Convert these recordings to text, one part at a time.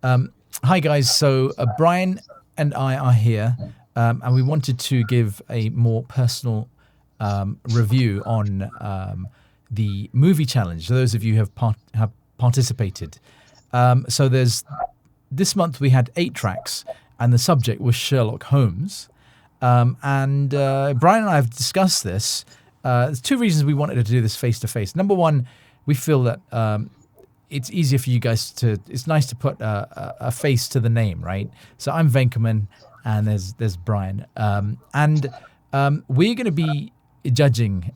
Hi, guys. So Brian and I are here, and we wanted to give a more personal review on the movie challenge. So those of you who have participated. So there's this month we had 8 tracks, and the subject was Sherlock Holmes. And Brian and I have discussed this. There's 2 reasons we wanted to do this face to face. Number one, we feel that it's easier for you guys to. It's nice to put a face to the name, right? So I'm Venkerman, and there's Brian, and we're going to be judging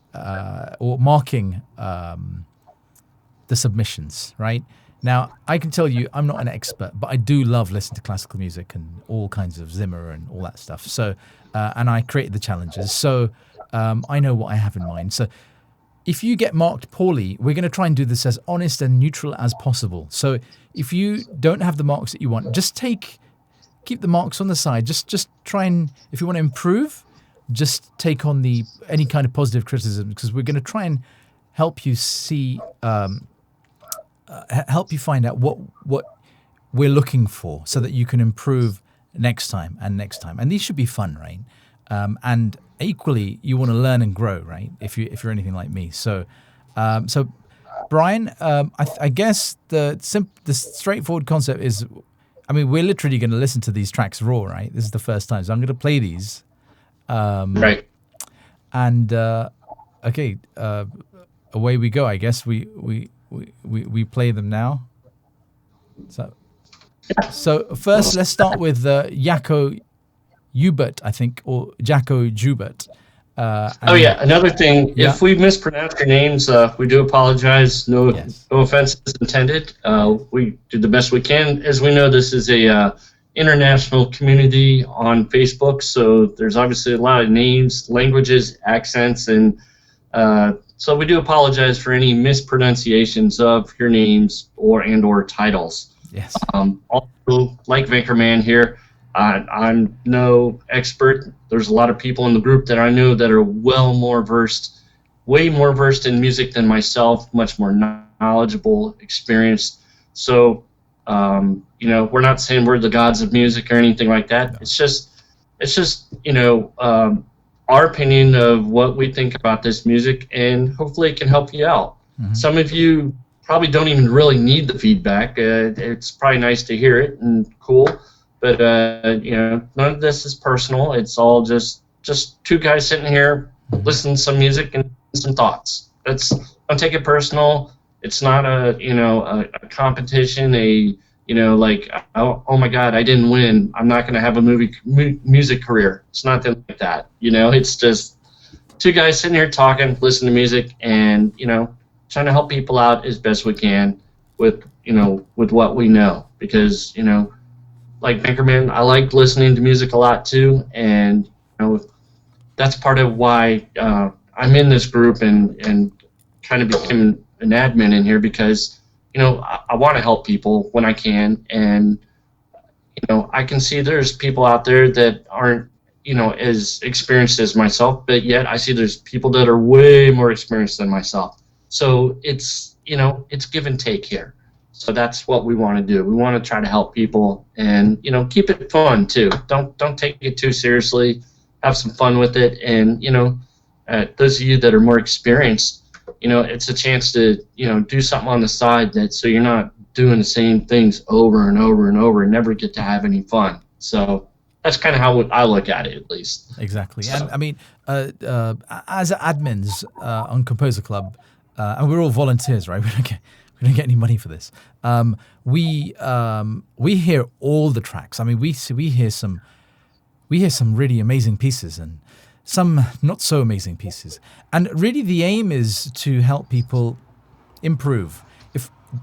or marking the submissions, right? Now, I can tell you I'm not an expert, but I do love listening to classical music and all kinds of Zimmer and all that stuff. So, and I created the challenges, so I know what I have in mind. So, if you get marked poorly, we're going to try and do this as honest and neutral as possible. So, if you don't have the marks that you want, just keep the marks on the side. Just try and, if you want to improve, just take on any kind of positive criticism, because we're going to try and help you see. Help you find out what we're looking for, so that you can improve next time and next time. And these should be fun, right? And equally, you want to learn and grow, right? If you're anything like me. So Brian, I guess the straightforward concept is, I mean, we're literally going to listen to these tracks raw, right? This is the first time, so I'm going to play these. Right. And okay, away we go. I guess we play them now. So first, let's start with Jaco Hubert, I think, or Jacko Jubert. Oh yeah, another thing, Yeah. if we mispronounce your names, we do apologize. No, Yes. no offense is intended. We do the best we can. As we know, this is a international community on Facebook, so there's obviously a lot of names, languages, accents, and so we do apologize for any mispronunciations of your names or titles. Yes. Also, like Vinkerman here, I'm no expert. There's a lot of people in the group that I know that are way more versed in music than myself, much more knowledgeable, experienced. So, we're not saying we're the gods of music or anything like that. No. It's just, our opinion of what we think about this music, and hopefully it can help you out. Mm-hmm. Some of you probably don't even really need the feedback. It's probably nice to hear it and cool. But none of this is personal. It's all just 2 guys sitting here, listening to some music and some thoughts. Don't take it personal. It's not a competition. Like, oh my God, I didn't win, I'm not going to have a music career. It's nothing like that. It's just 2 guys sitting here talking, listening to music, and trying to help people out as best we can with what we know, because like Bankerman, I like listening to music a lot too, and that's part of why I'm in this group and kind of became an admin in here, because I want to help people when I can, and I can see there's people out there that aren't as experienced as myself, but yet I see there's people that are way more experienced than myself. So it's it's give and take here. So that's what we want to do. We want to try to help people, and keep it fun too. Don't take it too seriously. Have some fun with it, and those of you that are more experienced, it's a chance to do something on the side, so you're not doing the same things over and over and over and never get to have any fun. So that's kind of how I look at it, at least. Exactly. So. And I mean, as admins on Composer Club, and we're all volunteers, right? We don't get any money for this. We hear all the tracks. I mean, we hear some really amazing pieces and some not so amazing pieces. And really, the aim is to help people improve.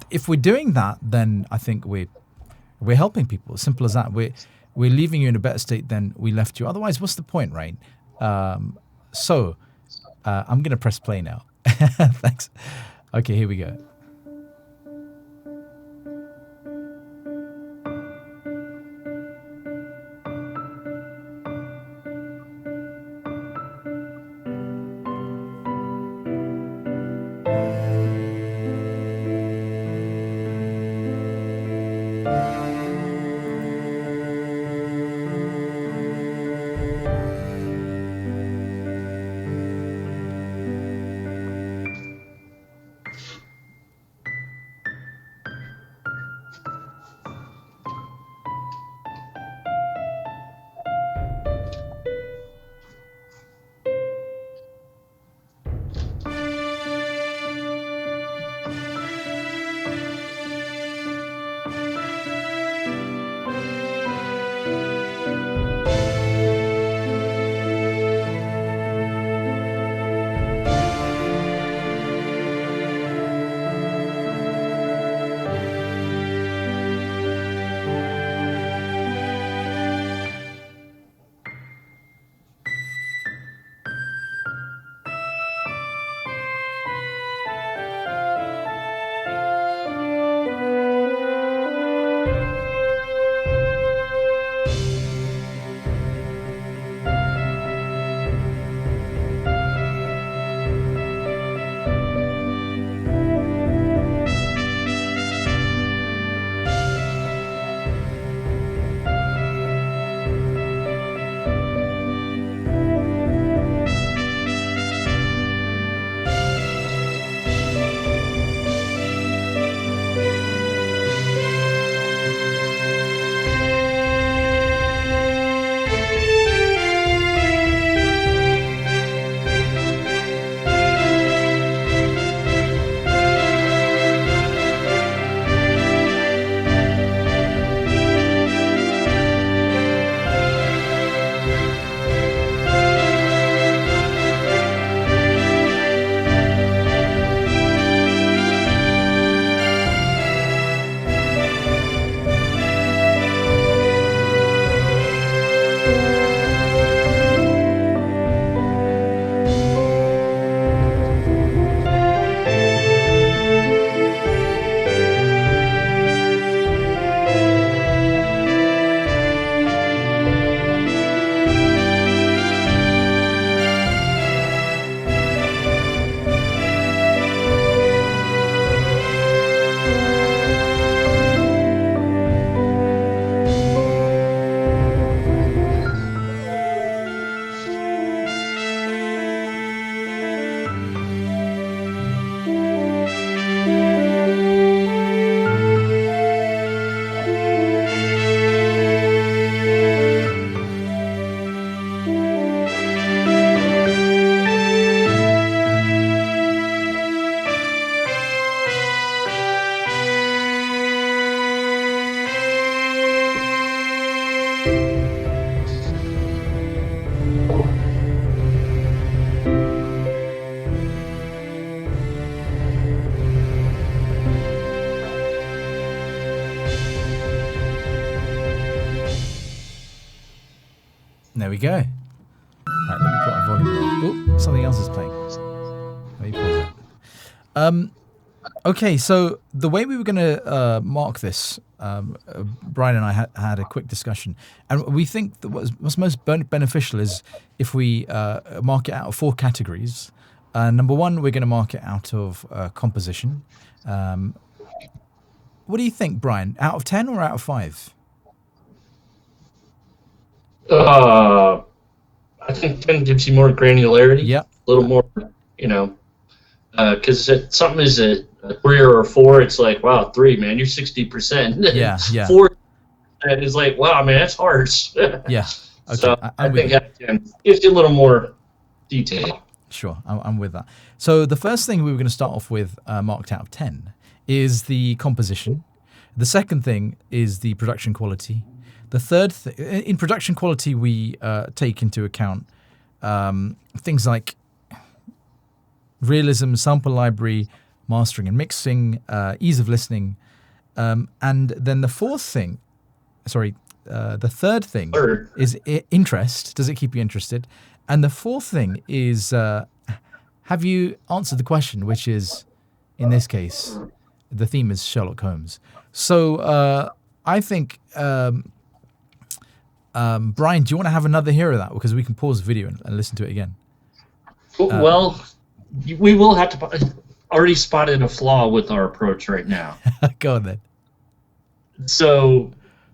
If we're doing that, then I think we're helping people. Simple as that. We're leaving you in a better state than we left you. Otherwise, what's the point, right? So I'm gonna press play now. Thanks. Okay, here we go. There we go. Right, let me put my volume on. Oh, something else is playing. Let me pause that. Okay, so the way we were going to mark this, Brian and I had a quick discussion, and we think that what's most beneficial is if we mark it out of 4 categories. Number 1, we're going to mark it out of composition. What do you think, Brian? Out of 10 or out of 5? I think 10 gives you more granularity. Yep. A little more, because something is a 3 or a 4, it's like, wow, 3, man, you're 60%. Yeah. 4 is like, wow, man, that's harsh. Yeah. Okay. So I think 10 gives you a little more detail. Sure, I'm with that. So the first thing we were going to start off with, marked out of 10, is the composition. The second thing is the production quality. The third in production quality, we take into account things like realism, sample library, mastering and mixing, ease of listening, and then the third thing is interest. Does it keep you interested? And the fourth thing is, have you answered the question, which is, in this case, the theme is Sherlock Holmes. So I think, Brian, do you want to have another hear of that? Because we can pause the video and listen to it again. Well, we will have to. Already spotted a flaw with our approach right now. Go on then. So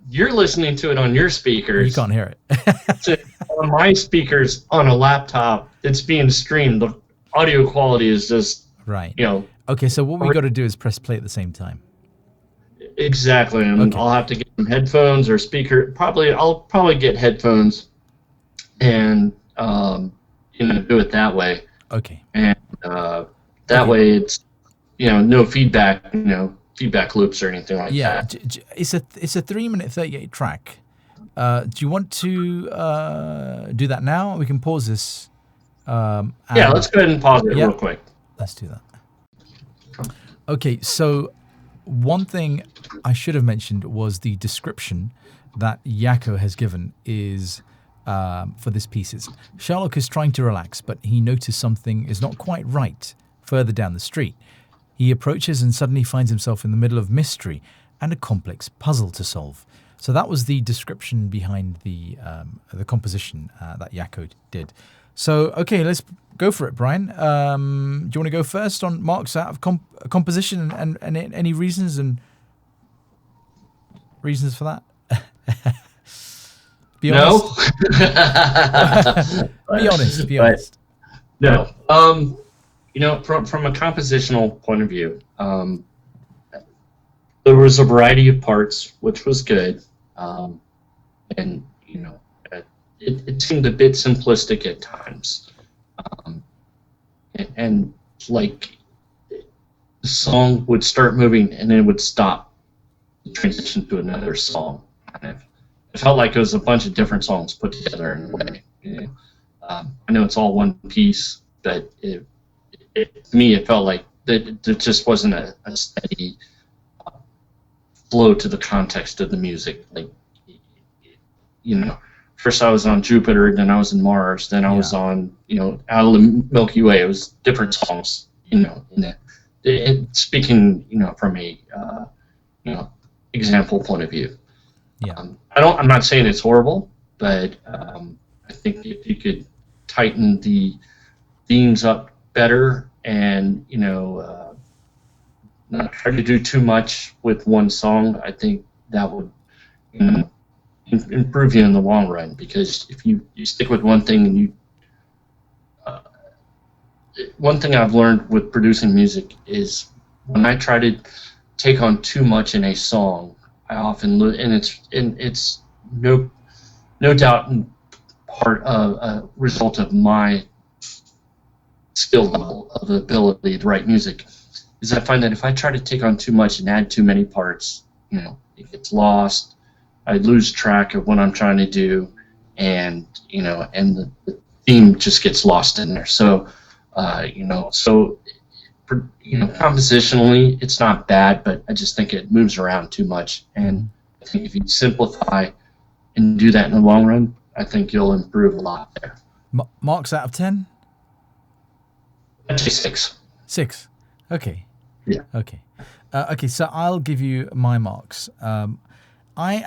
you're listening to it on your speakers. You can't hear it. On my speakers on a laptop, it's being streamed. The audio quality is just right. Okay, so what we got to do is press play at the same time. Exactly, and okay. I'll have to get some headphones or speaker. I'll probably get headphones, and do it that way. Okay. And that way it's no feedback, feedback loops or anything like that. Yeah, it's a 3-minute 38 track. Do you want to do that now? We can pause this. Yeah, let's go ahead and pause it real quick. Let's do that. Okay, so one thing I should have mentioned was the description that Jaco has given is for this piece. It's Sherlock is trying to relax, but he notices something is not quite right further down the street. He approaches and suddenly finds himself in the middle of mystery and a complex puzzle to solve. So that was the description behind the composition that Jaco did. So, okay, let's go for it, Brian. Do you want to go first on marks out of composition and any reasons for that? Be honest. No. Be honest. No. From a compositional point of view, there was a variety of parts, which was good, and it seemed a bit simplistic at times, and like the song would start moving and then it would stop, transition to another song. Kind of, it felt like it was a bunch of different songs put together in a way. I know it's all one piece, but to me it felt like that there just wasn't a steady flow to the context of the music. Like, first I was on Jupiter, then I was in Mars, then I was on, out of the Milky Way. It was different songs, speaking, from a, example point of view. Yeah. I'm not saying it's horrible, but I think if you could tighten the themes up better and, not try to do too much with one song, I think that would, improve you in the long run. Because if you stick with one thing and one thing I've learned with producing music is when I try to take on too much in a song, I often it's no doubt part of a result of my skill level of the ability to write music, is I find that if I try to take on too much and add too many parts, it gets lost. I lose track of what I'm trying to do, and and the theme just gets lost in there. So, compositionally, it's not bad, but I just think it moves around too much. And I think if you simplify and do that in the long run, I think you'll improve a lot there. Marks out of 10? I'd say 6. 6. Okay. Yeah. Okay. Okay, so I'll give you my marks. I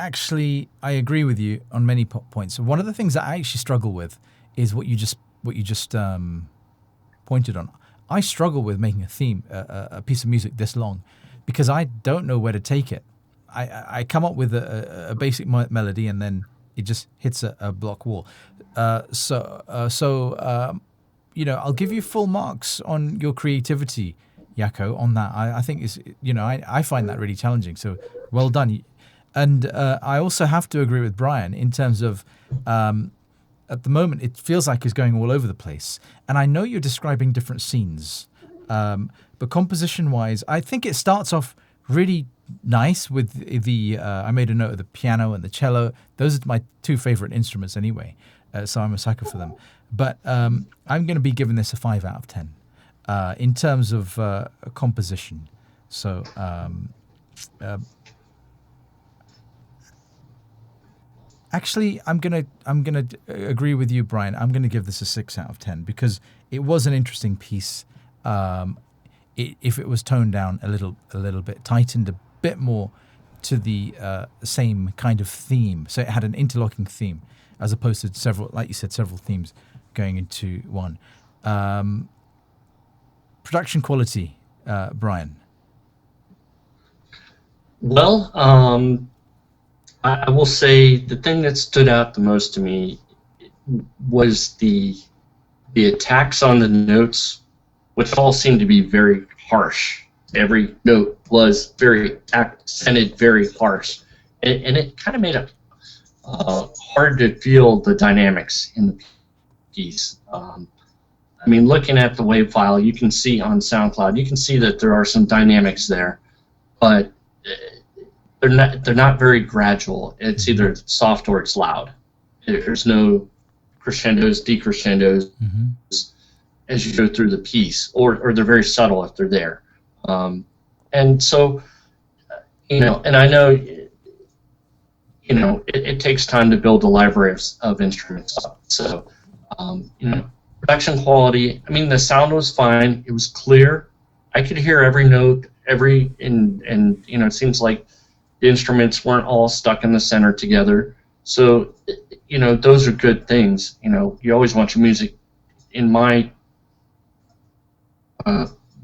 agree with you on many points. One of the things that I actually struggle with is what you just pointed on. I struggle with making a theme, a piece of music this long, because I don't know where to take it. I come up with a basic melody and then it just hits a block wall. I'll give you full marks on your creativity, Yako, on that. I think I find that really challenging. So well done. And I also have to agree with Brian in terms of at the moment it feels like it's going all over the place. And I know you're describing different scenes, but composition-wise, I think it starts off really nice with the. I made a note of the piano and the cello. Those are my two favorite instruments anyway, so I'm a sucker for them. But I'm going to be giving this a 5 out of 10 in terms of composition. So. Actually, I'm gonna agree with you, Brian. I'm gonna give this a 6 out of 10 because it was an interesting piece. If it was toned down a little bit, tightened a bit more to the same kind of theme, so it had an interlocking theme as opposed to several, like you said, several themes going into one. Production quality, Brian. Well, I will say the thing that stood out the most to me was the attacks on the notes, which all seemed to be very harsh. Every note was very accented, very harsh, and it kind of made it hard to feel the dynamics in the piece. I mean, looking at the WAV file, you can see on SoundCloud, you can see that there are some dynamics there, but they're not very gradual. It's either soft or it's loud. There's no crescendos, decrescendos as you go through the piece, or they're very subtle if they're there. And so, and I know, it takes time to build a library of instruments up. So, production quality, I mean, the sound was fine. It was clear. I could hear every note, and it seems like the instruments weren't all stuck in the center together. So, those are good things. You always want your music. In my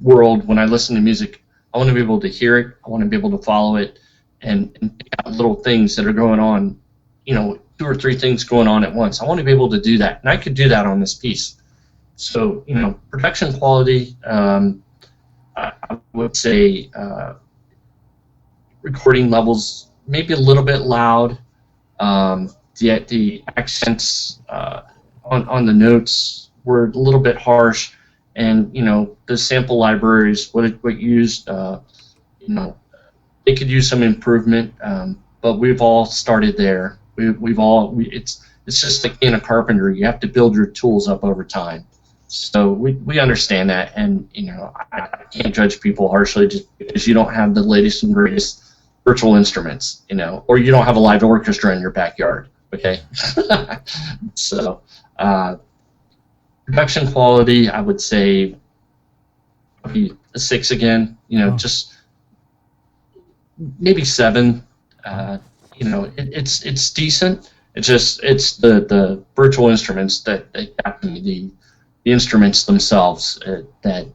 world, when I listen to music, I want to be able to hear it. I want to be able to follow it and pick out little things that are going on, 2 or 3 things going on at once. I want to be able to do that. And I could do that on this piece. So, production quality, I would say recording levels maybe a little bit loud. The accents on the notes were a little bit harsh, and the sample libraries, what used, they could use some improvement. But we've all started there. It's just like being a carpenter. You have to build your tools up over time. So we understand that, and I can't judge people harshly just because you don't have the latest and greatest virtual instruments, or you don't have a live orchestra in your backyard. Okay, so production quality, I would say maybe a 6 again. Just maybe 7. It's decent. It's the virtual instruments that got me, the instruments themselves that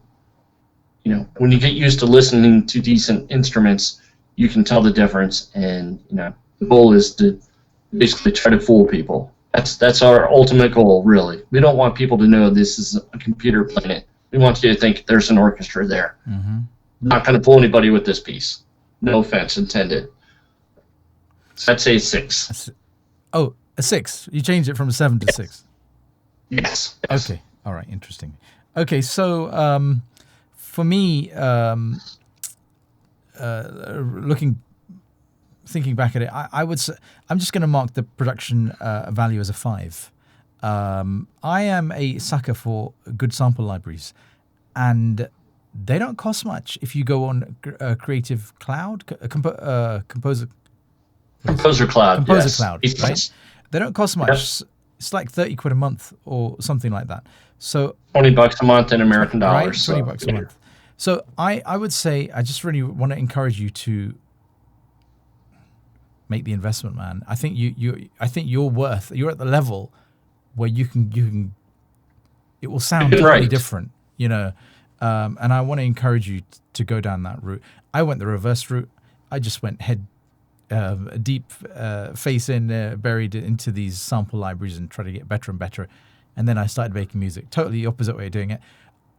when you get used to listening to decent instruments, you can tell the difference, and the goal is to basically try to fool people. That's our ultimate goal, really. We don't want people to know this is a computer playing it. We want you to think there's an orchestra there. Not going to fool anybody with this piece. No offense intended. So I'd say 6. Oh, a 6. You changed it from 7 to 6. Yes. Okay. All right. Interesting. Okay. So for me, thinking back at it, I would say I'm just going to mark the production value as a 5. I am a sucker for good sample libraries, and they don't cost much if you go on Creative Cloud, Composer Cloud. Composer Yes. Cloud, right? They don't cost much. It's like 30 quid a month or something like that. So $20 a month in American dollars. right, $20 a month. So I would say I just really want to encourage you to make the investment, man. I think I think you're at the level where you can it will sound totally different, you know. And I want to encourage you to go down that route. I went the reverse route. I just went head deep, face in, buried into these sample libraries and tried to get better and better. And then I started making music. Totally the opposite way of doing it.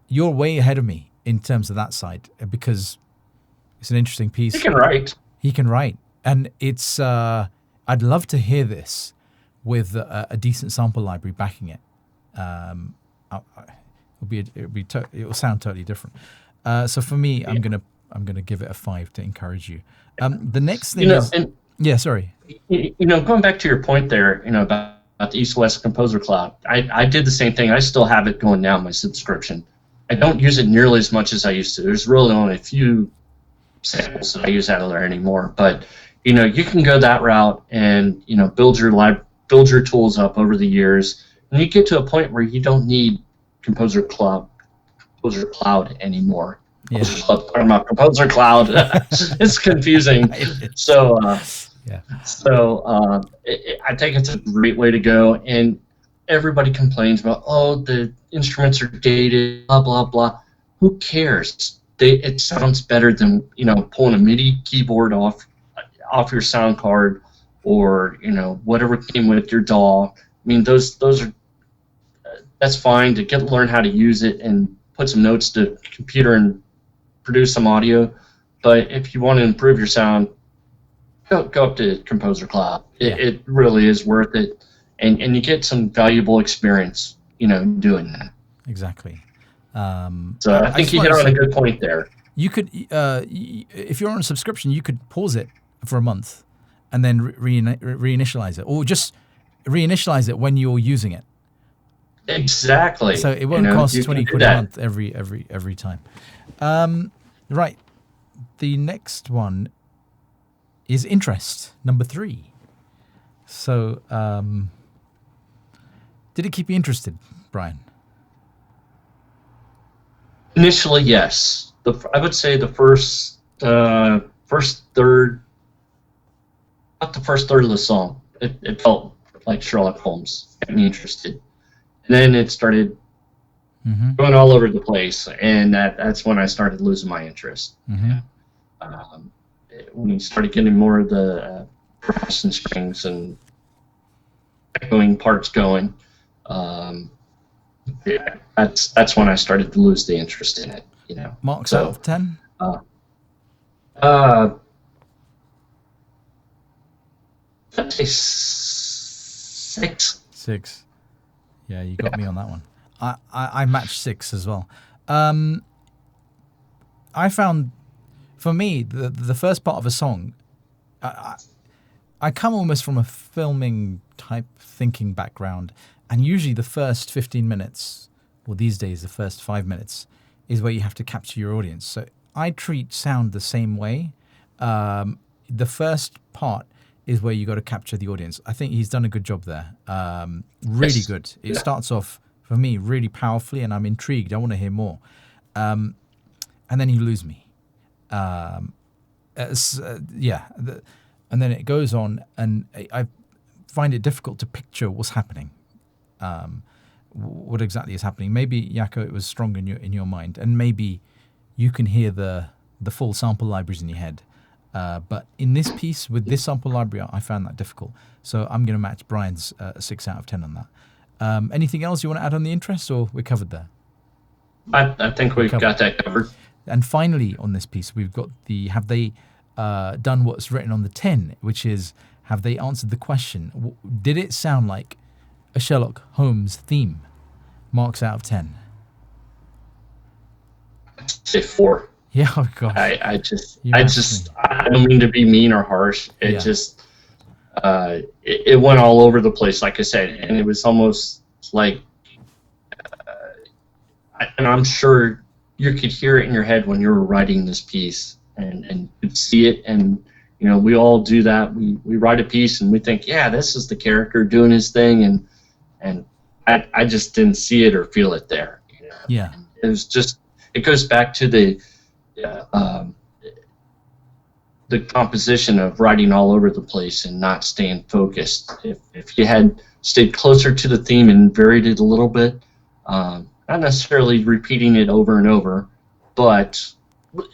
You're way ahead of me in terms of that side because it's an interesting piece. He can write. He can write. And it's, I'd love to hear this with a decent sample library backing it. It will sound totally different. So for me, I'm gonna give it a 5 to encourage you. The next thing sorry. Going back to your point there, about the East-West Composer Cloud, I did the same thing. I still have it going now, my subscription. I don't use it nearly as much as I used to. There's really only a few samples that I use out of there anymore. But you can go that route and build your tools up over the years, and you get to a point where you don't need Composer Cloud anymore. Yeah. Composer Cloud. It's confusing. So, I think it's a great way to go. And everybody complains about, the instruments are dated, blah blah blah. Who cares? It sounds better than pulling a MIDI keyboard off your sound card, or whatever came with your DAW. I mean, those are that's fine to learn how to use it and put some notes to the computer and produce some audio. But if you want to improve your sound, go up to Composer Cloud. It really is worth it, and you get some valuable experience, doing that. Exactly. So I think you hit on a good point there. You could, if you're on a subscription, you could pause it for a month and then reinitialize it, or just reinitialize it when you're using it. Exactly. So it won't cost 20 quid a month every time. Right. The next one is interest, number 3. So, did it keep you interested, Brian? Initially, yes. I would say the first third, not the first third of the song. It felt like Sherlock Holmes, got me interested. And then it started going all over the place, and that's when I started losing my interest. When you started getting more of the brass and strings and echoing parts going, that's when I started to lose the interest in it. Marks out of 10? I'd say 6. 6. Yeah, you got me on that one. I matched 6 as well. I found, for me, the first part of a song, I come almost from a filming type thinking background, and usually the first 15 minutes, or these days the first 5 minutes, is where you have to capture your audience. So I treat sound the same way. The first part is where you got to capture the audience. I think he's done a good job there. Really good. It starts off, for me, really powerfully, and I'm intrigued. I want to hear more. And then you lose me. And then it goes on, and I find it difficult to picture what's happening. What exactly is happening? Maybe, Jaco, it was strong in your mind, and maybe you can hear the full sample libraries in your head. But in this piece, with this sample library, I found that difficult. So I'm going to match Brian's 6 out of 10 on that. Anything else you want to add on the interest, or we're covered there? I think we've got that covered. And finally, on this piece, we've got have they done what's written on the tin, which is, have they answered the question? Did it sound like a Sherlock Holmes theme? Marks out of 10. I'd say 4. Yeah, oh God. I don't mean to be mean or harsh. It went all over the place, like I said, and it was almost like, and I'm sure you could hear it in your head when you were writing this piece, and could see it, and we all do that. We write a piece and we think, yeah, this is the character doing his thing, and I just didn't see it or feel it there. You know? Yeah. And it was just, it goes back to the composition of writing all over the place and not staying focused. If you had stayed closer to the theme and varied it a little bit, not necessarily repeating it over and over, but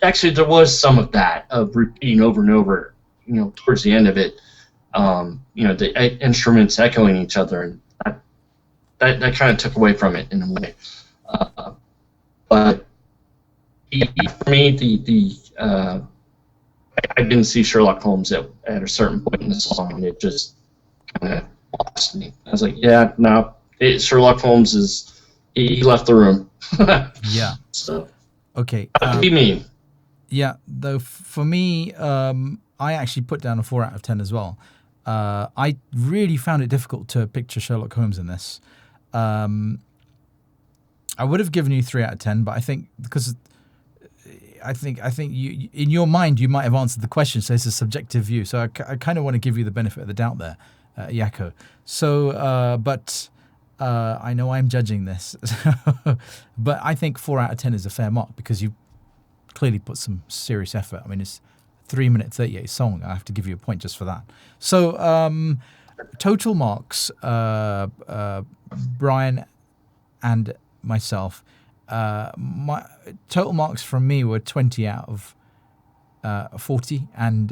actually there was some of that, of repeating over and over, you know, towards the end of it, you know, the instruments echoing each other, and that kind of took away from it in a way. But for me, I didn't see Sherlock Holmes at a certain point in the song, and it just kind of lost me. I was like, yeah, no, Sherlock Holmes is, he left the room. Yeah. So, Okay. that would be me. Yeah, though for me, I actually put down a 4 out of 10 as well. I really found it difficult to picture Sherlock Holmes in this. I would have given you 3 out of 10, but I think because I think you, in your mind, you might have answered the question, so it's a subjective view. So I kind of want to give you the benefit of the doubt there, Yako. So, but I know I'm judging this, but I think 4 out of 10 is a fair mark because you clearly put some serious effort. I mean, it's 3-minute 38 song. I have to give you a point just for that. So, total marks, Brian and myself. My total marks from me were 20 out of 40, and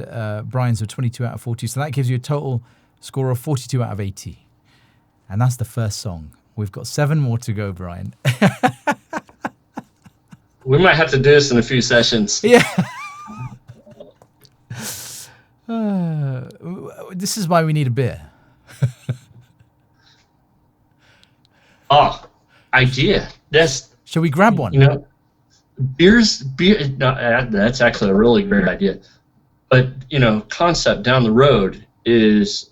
Brian's were 22 out of 40. So that gives you a total score of 42 out of 80. And that's the first song. We've got 7 more to go, Brian. We might have to do this in a few sessions. Yeah. This is why we need a beer. Oh, idea. Shall we grab one? You know, beer. No, that's actually a really great idea. But you know, concept down the road is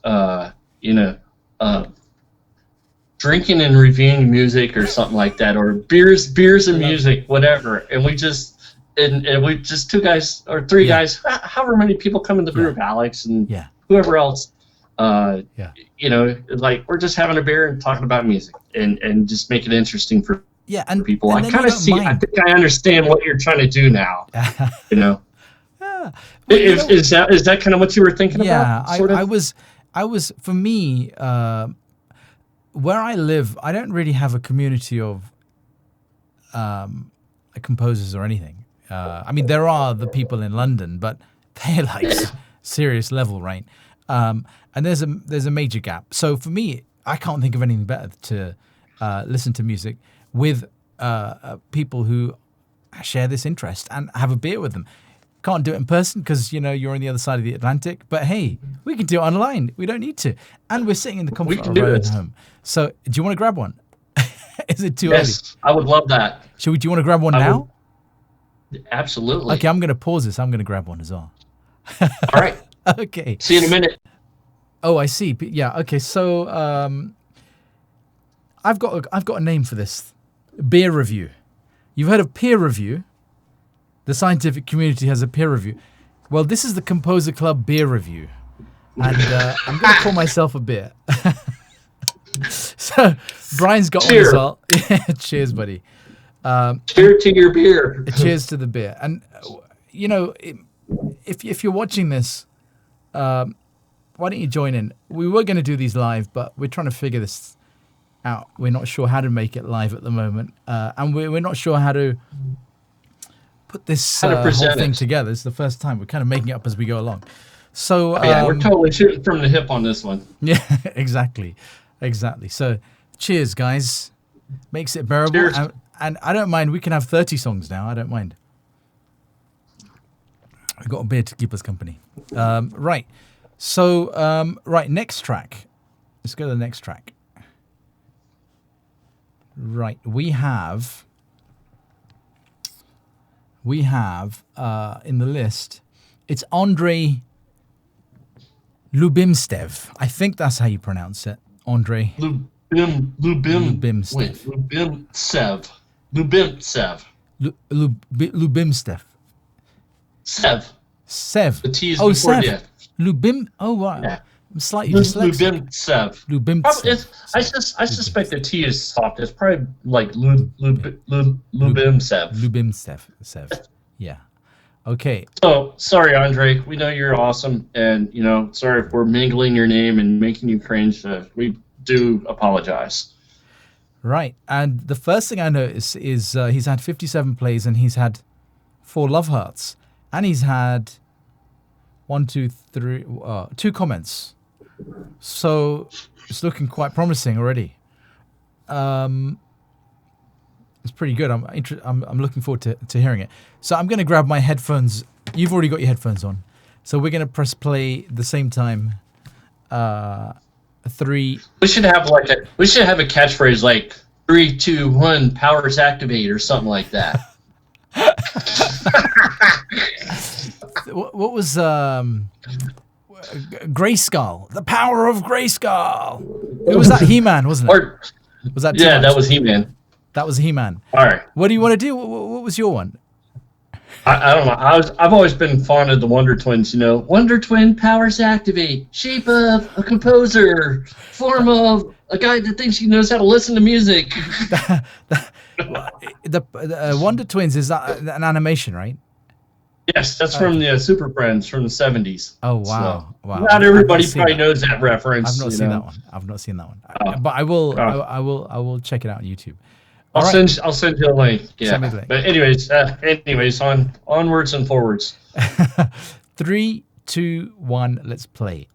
drinking and reviewing music or something like that, or beers and music, whatever. And we just we just 2 guys or 3 guys, however many people come in the group, Alex and whoever else. You know, like we're just having a beer and talking about music and just make it interesting for people. I kind of see. I think I understand what you're trying to do now. You know. Well, is that kind of what you were thinking about? Yeah, I was for me. Where I live, I don't really have a community of composers or anything. I mean, there are the people in London, but they're like serious level, right? And there's a major gap. So for me, I can't think of anything better to listen to music with people who share this interest and have a beer with them. Can't do it in person because, you know, you're on the other side of the Atlantic. But hey, we can do it online. We don't need to. And we're sitting in the comfort of our own home. So do you want to grab one? Is it too early? Yes, I would love that. Do you want to grab one now? Absolutely. Okay, I'm going to pause this. I'm going to grab one as well. All right. Okay. See you in a minute. Oh, I see. Yeah. Okay. So I've got a name for this. Beer review. You've heard of peer review? The scientific community has a peer review. Well, this is the Composer Club beer review. And I'm going to call myself a beer. So Brian's got one as well. Cheers, buddy. Cheers to your beer. Cheers to the beer. And, you know, if you're watching this, why don't you join in? We were going to do these live, but we're trying to figure this out. We're not sure how to make it live at the moment. And we're not sure how to put this whole thing together. It's the first time. We're kind of making it up as we go along. So we're totally shooting from the hip on this one. Yeah, exactly. So cheers, guys. Makes it bearable. Cheers. And I don't mind. We can have 30 songs now. I don't mind. We've got a beer to keep us company. Right. So, next track. Let's go to the next track. Right. We have in the list, it's Andrei Lubimstev. I think that's how you pronounce it. Andrei Lubimstev. Lubimstev. Sev. Sev. The T is before Sev. the F. Lubim. Oh, wow. Yeah. slightly dyslexic. Lubimtsev. Probably Lubimtsev. I suspect the T is soft. It's probably like Lubimtsev. Lubimtsev. Yeah. Okay. So sorry, Andre. We know you're awesome, and sorry if we're mingling your name and making you cringe. We do apologize. Right. And the first thing I notice is he's had 57 plays and he's had 4 love hearts, and he's had 2 comments. So it's looking quite promising already. It's pretty good. I'm looking forward to hearing it. So I'm going to grab my headphones. You've already got your headphones on, so we're going to press play at the same time. 3. We should have a catchphrase like 3, 2, 1, powers activate or something like that. What was Grayskull? The power of Grayskull. It was that He-Man, wasn't it? Was that that was He-Man. That was He-Man. All right. What do you want to do? What was your one? I don't know. I've always been fond of the Wonder Twins. Wonder Twin powers activate. Shape of a composer. Form of a guy that thinks he knows how to listen to music. The Wonder Twins, is that an animation, right? Yes, that's from the Super Friends from the 70s. Oh, wow. So, not everybody probably knows that reference. I've not seen that one. I've not seen that one. But I will check it out on YouTube. I'll send you a link. Yeah. Send me the link. But anyways, onwards and forwards. 3, 2, 1, let's play.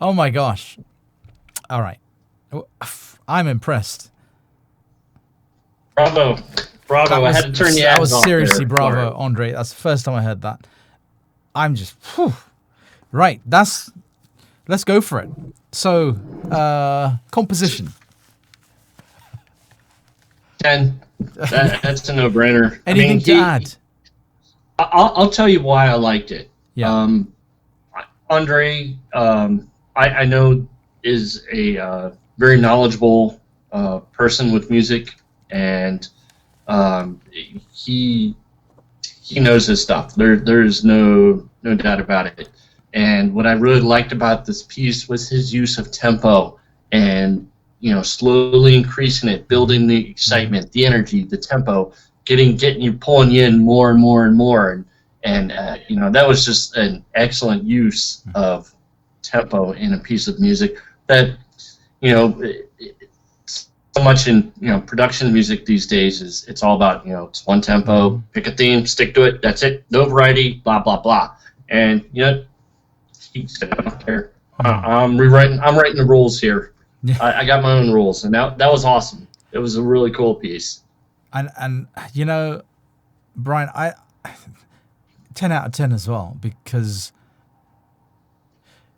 Oh my gosh. All right. I'm impressed. Bravo. I had to turn the ads off. That was seriously there. bravo, Andre. That's the first time I heard that. I'm just... Whew. Right. Let's go for it. So, composition. 10. That's a no-brainer. Anything to add? I'll tell you why I liked it. Yeah. Andre, I know, is a very knowledgeable person with music, and he knows his stuff. There's no doubt about it. And what I really liked about this piece was his use of tempo and, slowly increasing it, building the excitement, the energy, the tempo, getting you, pulling you in more and more and more. And that was just an excellent use of tempo in a piece of music that, so much in production music these days is it's all about it's one tempo, pick a theme, stick to it, that's it, no variety, blah blah blah. And he said, I don't care. I'm writing the rules here. Yeah. I got my own rules, and that was awesome. It was a really cool piece. And Brian, I 10 out of 10 as well, because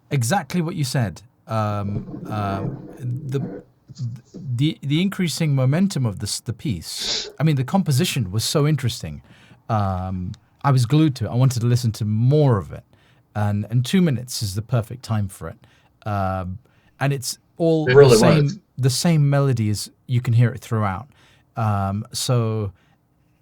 exactly what you said. The increasing momentum of the piece. I mean, the composition was so interesting. I was glued to it. I wanted to listen to more of it, and 2 minutes is the perfect time for it. And it's all It really the same melody as you can hear it throughout. So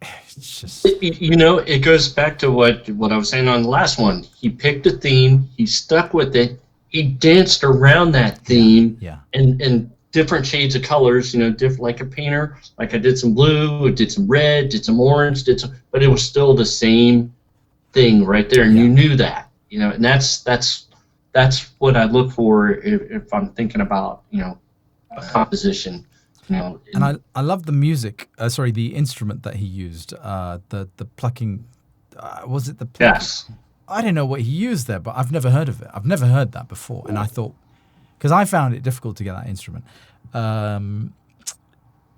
it's just it goes back to what I was saying on the last one. He picked a theme, he stuck with it, he danced around that theme, and different shades of colors, different, like a painter. Like I did some blue, I did some red, did some orange, but it was still the same thing right there, and you knew that, and that's what I look for if I'm thinking about, a composition. And I love the music. Sorry, the instrument that he used. The plucking. Was it the plucking? Yes. I don't know what he used there, but I've never heard of it. I've never heard that before, and I thought, because I found it difficult to get that instrument.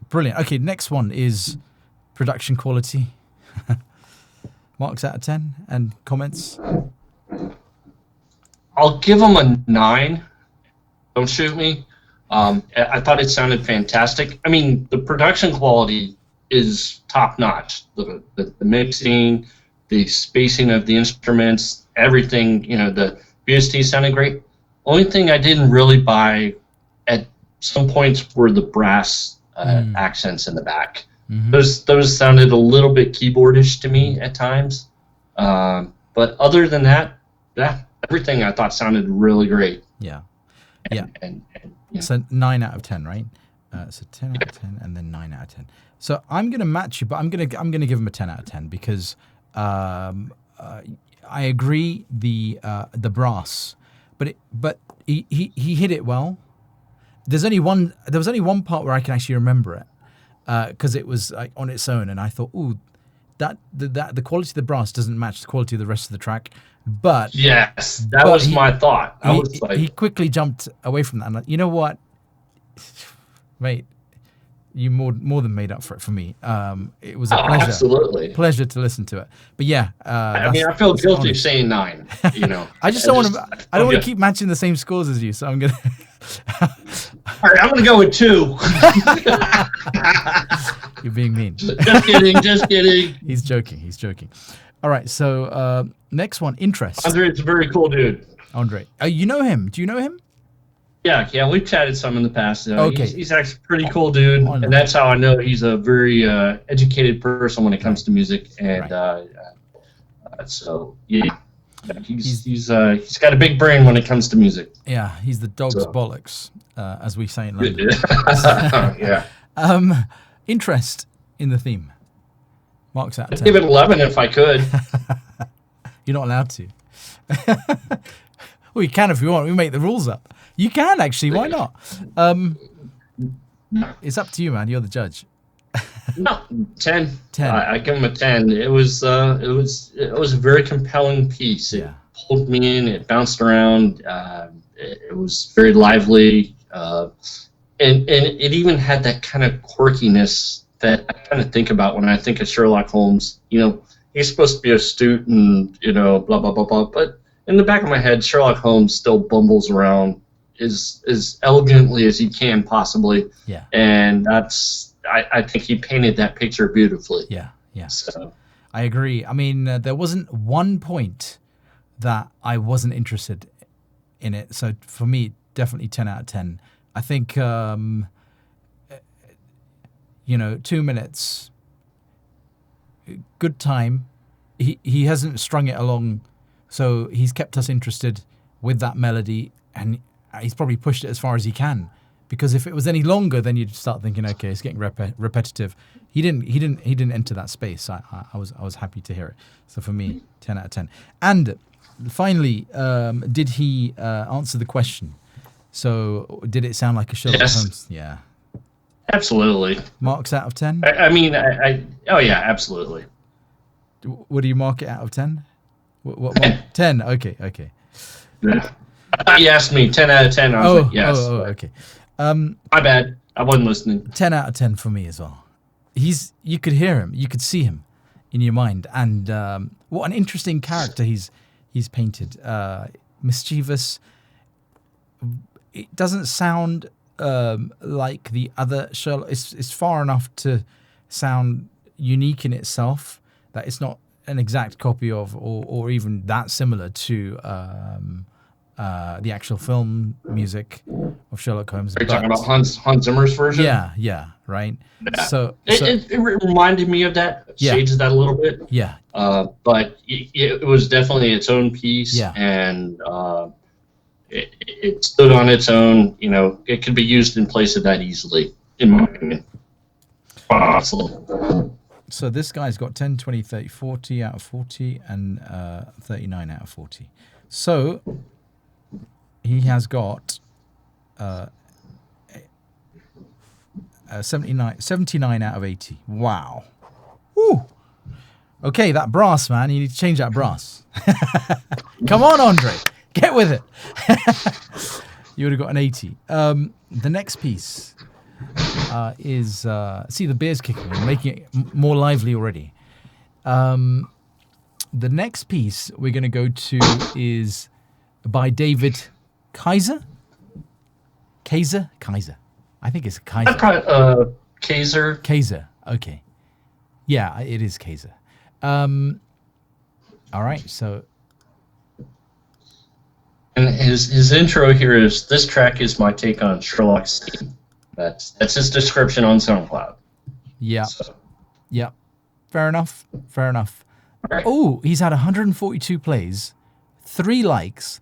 Brilliant. Okay, next one is production quality. Marks out of 10 and comments. I'll give him a 9. Don't shoot me. I thought it sounded fantastic. I mean, the production quality is top notch. The mixing, the spacing of the instruments, everything. The VST sounded great. Only thing I didn't really buy at some points were the brass accents in the back. Mm-hmm. Those sounded a little bit keyboardish to me at times. But other than that, everything I thought sounded really great. Yeah. And So 9 out of 10, right? So 10 out of 10 and then 9 out of 10. So I'm going to match you, but I'm going to give him a 10 out of 10 because I agree the brass, but he hit it well. There was only one part where I can actually remember it because it was like on its own, and I thought, ooh, that the quality of the brass doesn't match the quality of the rest of the track. But yes, that was my thought. He quickly jumped away from that. I'm like, you know what, mate, you more than made up for it for me. It was a pleasure to listen to it. But yeah, I feel guilty saying 9. I just don't want to. I don't want to keep matching the same scores as you, so I'm gonna. All right, I'm gonna go with 2. You're being mean. Just kidding. He's joking. All right, so next one, interest. Andre's a very cool dude. Andre, you know him? Do you know him? Yeah, we've chatted some in the past. Okay. He's actually a pretty cool dude, and that's how I know he's a very educated person when it comes to music. And so yeah, he's got a big brain when it comes to music. Yeah, he's the dog's bollocks, as we say in London. Yeah. Interest in the theme. Marks out of 10. I'd give it 11 if I could. You're not allowed to. Well, you can if you want. We make the rules up. You can actually. Why not? It's up to you, man. You're the judge. No, 10. 10. I give him a 10. It was a very compelling piece. It pulled me in. It bounced around. It was very lively, and it even had that kind of quirkiness that I kind of think about when I think of Sherlock Holmes. He's supposed to be astute and blah blah blah blah, but in the back of my head, Sherlock Holmes still bumbles around as elegantly as he can possibly. Yeah. And I think he painted that picture beautifully. Yeah. So I agree. I mean, there wasn't one point that I wasn't interested in it. So for me, definitely 10 out of 10. I think 2 minutes, good time. He hasn't strung it along, so he's kept us interested with that melody, and he's probably pushed it as far as he can. Because if it was any longer, then you'd start thinking, okay, it's getting repetitive. He didn't enter that space. I was happy to hear it. So for me, 10 out of 10. And finally, did he answer the question? So did it sound like a Sherlock Holmes? Yeah. Absolutely. Marks out of 10? I mean, oh yeah, absolutely. What do you mark it out of 10? What 10. 10? Okay, okay. Yeah. I thought you asked me 10 out of 10. I was like, yes. Okay. My bad. I wasn't listening. 10 out of 10 for me as well. You could hear him, you could see him in your mind, and what an interesting character he's painted. Mischievous. It doesn't sound like the other Sherlock. It's far enough to sound unique in itself that it's not an exact copy of, or even that similar to the actual film music of Sherlock Holmes. Are you talking about Hans Zimmer's version? Yeah, right. Yeah. So It reminded me of that, Yeah. shades of that a little bit. yeah, But it was definitely its own piece, Yeah. and it stood on its own. You know, it could be used in place of that easily, in my opinion. Awesome. so this guy's got 10, 20, 30, 40 out of 40 and 39 out of 40. So he has got 79 out of 80. Wow. Woo. Okay, that brass, man. You need to change that brass. Come on, Andre. Get with it. You would have got an 80. The next piece is... see, the beer's kicking in, making it more lively already. The next piece we're going to go to is by David Kaiser. Kaiser? I think it's Kaiser. Kaiser. Kaiser. Okay. Yeah, it is Kaiser. All right, so... And his intro here is, this track is my take on Sherlock's theme. That's his description on SoundCloud. Yeah. So, Yeah. Fair enough. right. Oh, he's had 142 plays, 3 likes,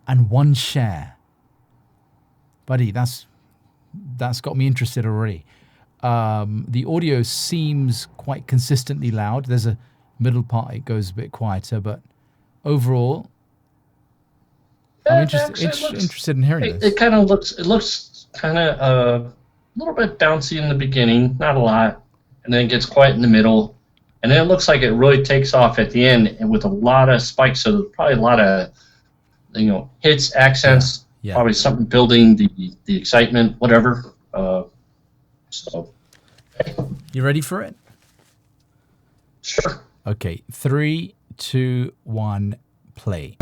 and 1 share. Buddy, that's got me interested already. The audio seems quite consistently loud. There's a middle part, it goes a bit quieter, but overall, I'm interested in hearing this. It kind of looks kind of a little bit bouncy in the beginning, not a lot, and then it gets quiet in the middle, and then it looks like it really takes off at the end, and with a lot of spikes. So there's probably a lot of hits, accents, Yeah. probably something building the excitement, whatever. So You ready for it? sure. Okay, 3, 2, 1, play.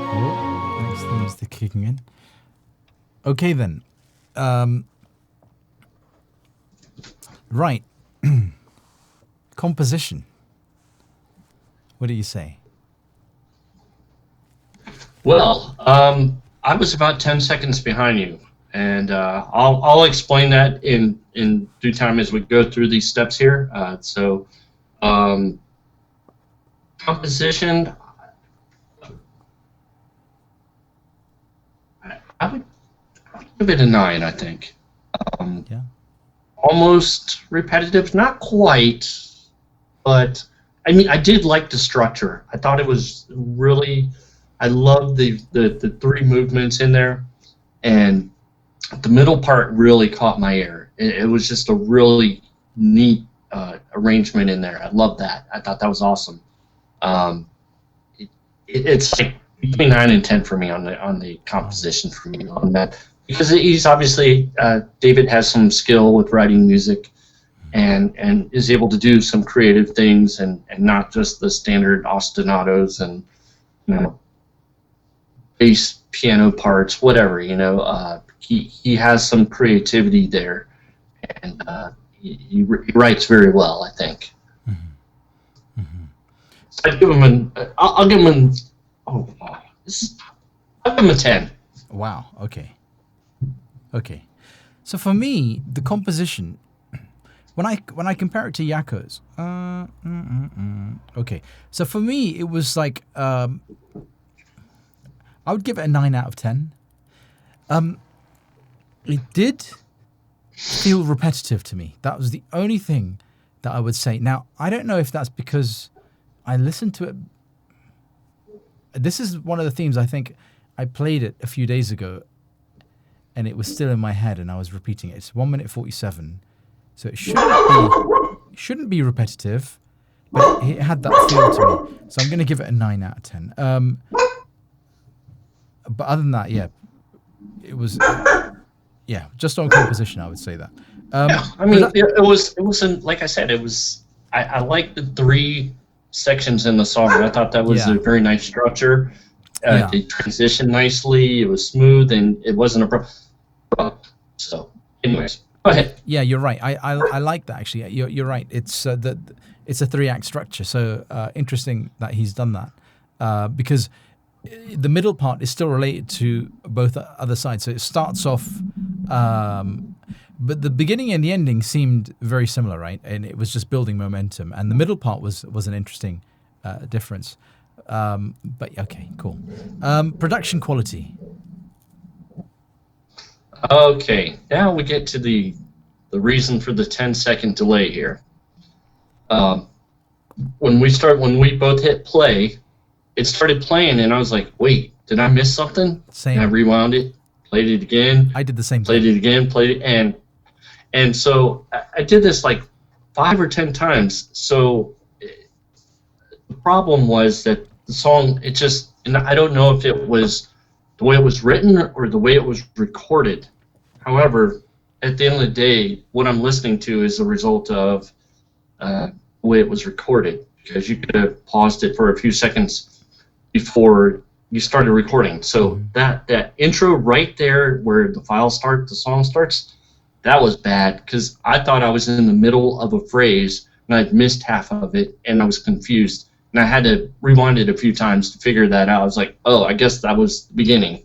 Next thing is the kicking in. Okay then. Right. Composition. What do you say? Well, I was about 10 seconds behind you, and I'll explain that in due time as we go through these steps here. Um, composition, I would give it a 9, I think. Um, Yeah. almost repetitive, not quite, but I mean, I did like the structure. I thought it was really, I loved the three movements in there, and the middle part really caught my ear. It was just a really neat arrangement in there. I love that. I thought that was awesome. Um, it's like between 9 and 10 for me on the composition for me on that, because he's obviously David has some skill with writing music, and is able to do some creative things, and not just the standard ostinatos and, you know, bass piano parts, whatever, he has some creativity there, and he writes very well, I think. So I'd give him I'll give him oh, I'll give him a 10. Wow. Okay. Okay. So for me, the composition, when I compare it to Yako's, okay. So for me, it was like I would give it a 9 out of 10. It did feel repetitive to me. That was the only thing that I would say. Now, I don't know if that's because I listened to it. This is one of the themes. I think I played it a few days ago, and it was still in my head, and I was repeating it. It's 1 minute 47, so it shouldn't be repetitive, but it had that feel to me. So I'm going to give it a 9 out of 10. But other than that, yeah, it was, yeah, just on composition, I would say that. Yeah, I mean, it wasn't, like I said, it was. I like the three sections in the song. I thought that was a very nice structure. It transitioned nicely. It was smooth, and it wasn't a problem. So, anyways, go ahead. Yeah, you're right. I like that actually. You're right. It's it's a 3-act structure. So interesting that he's done that, because the middle part is still related to both other sides. So it starts off, but the beginning and the ending seemed very similar, right? And it was just building momentum. And the middle part was an interesting difference. But okay, cool. Production quality. Okay, now we get to the reason for the 10-second delay here. When we both hit play, it started playing, and I was like, wait, did I miss something? Same. And I rewound it, played it again. I did the same played thing. it again, played it, and so I did this like 5 or 10 times. So the problem was that the song, and I don't know if it was the way it was written or the way it was recorded. However, at the end of the day, what I'm listening to is a result of the way it was recorded, because you could have paused it for a few seconds before you started recording. So that intro right there where the song starts, that was bad, because I thought I was in the middle of a phrase and I'd missed half of it, and I was confused. And I had to rewind it a few times to figure that out. I was like, oh, I guess that was the beginning.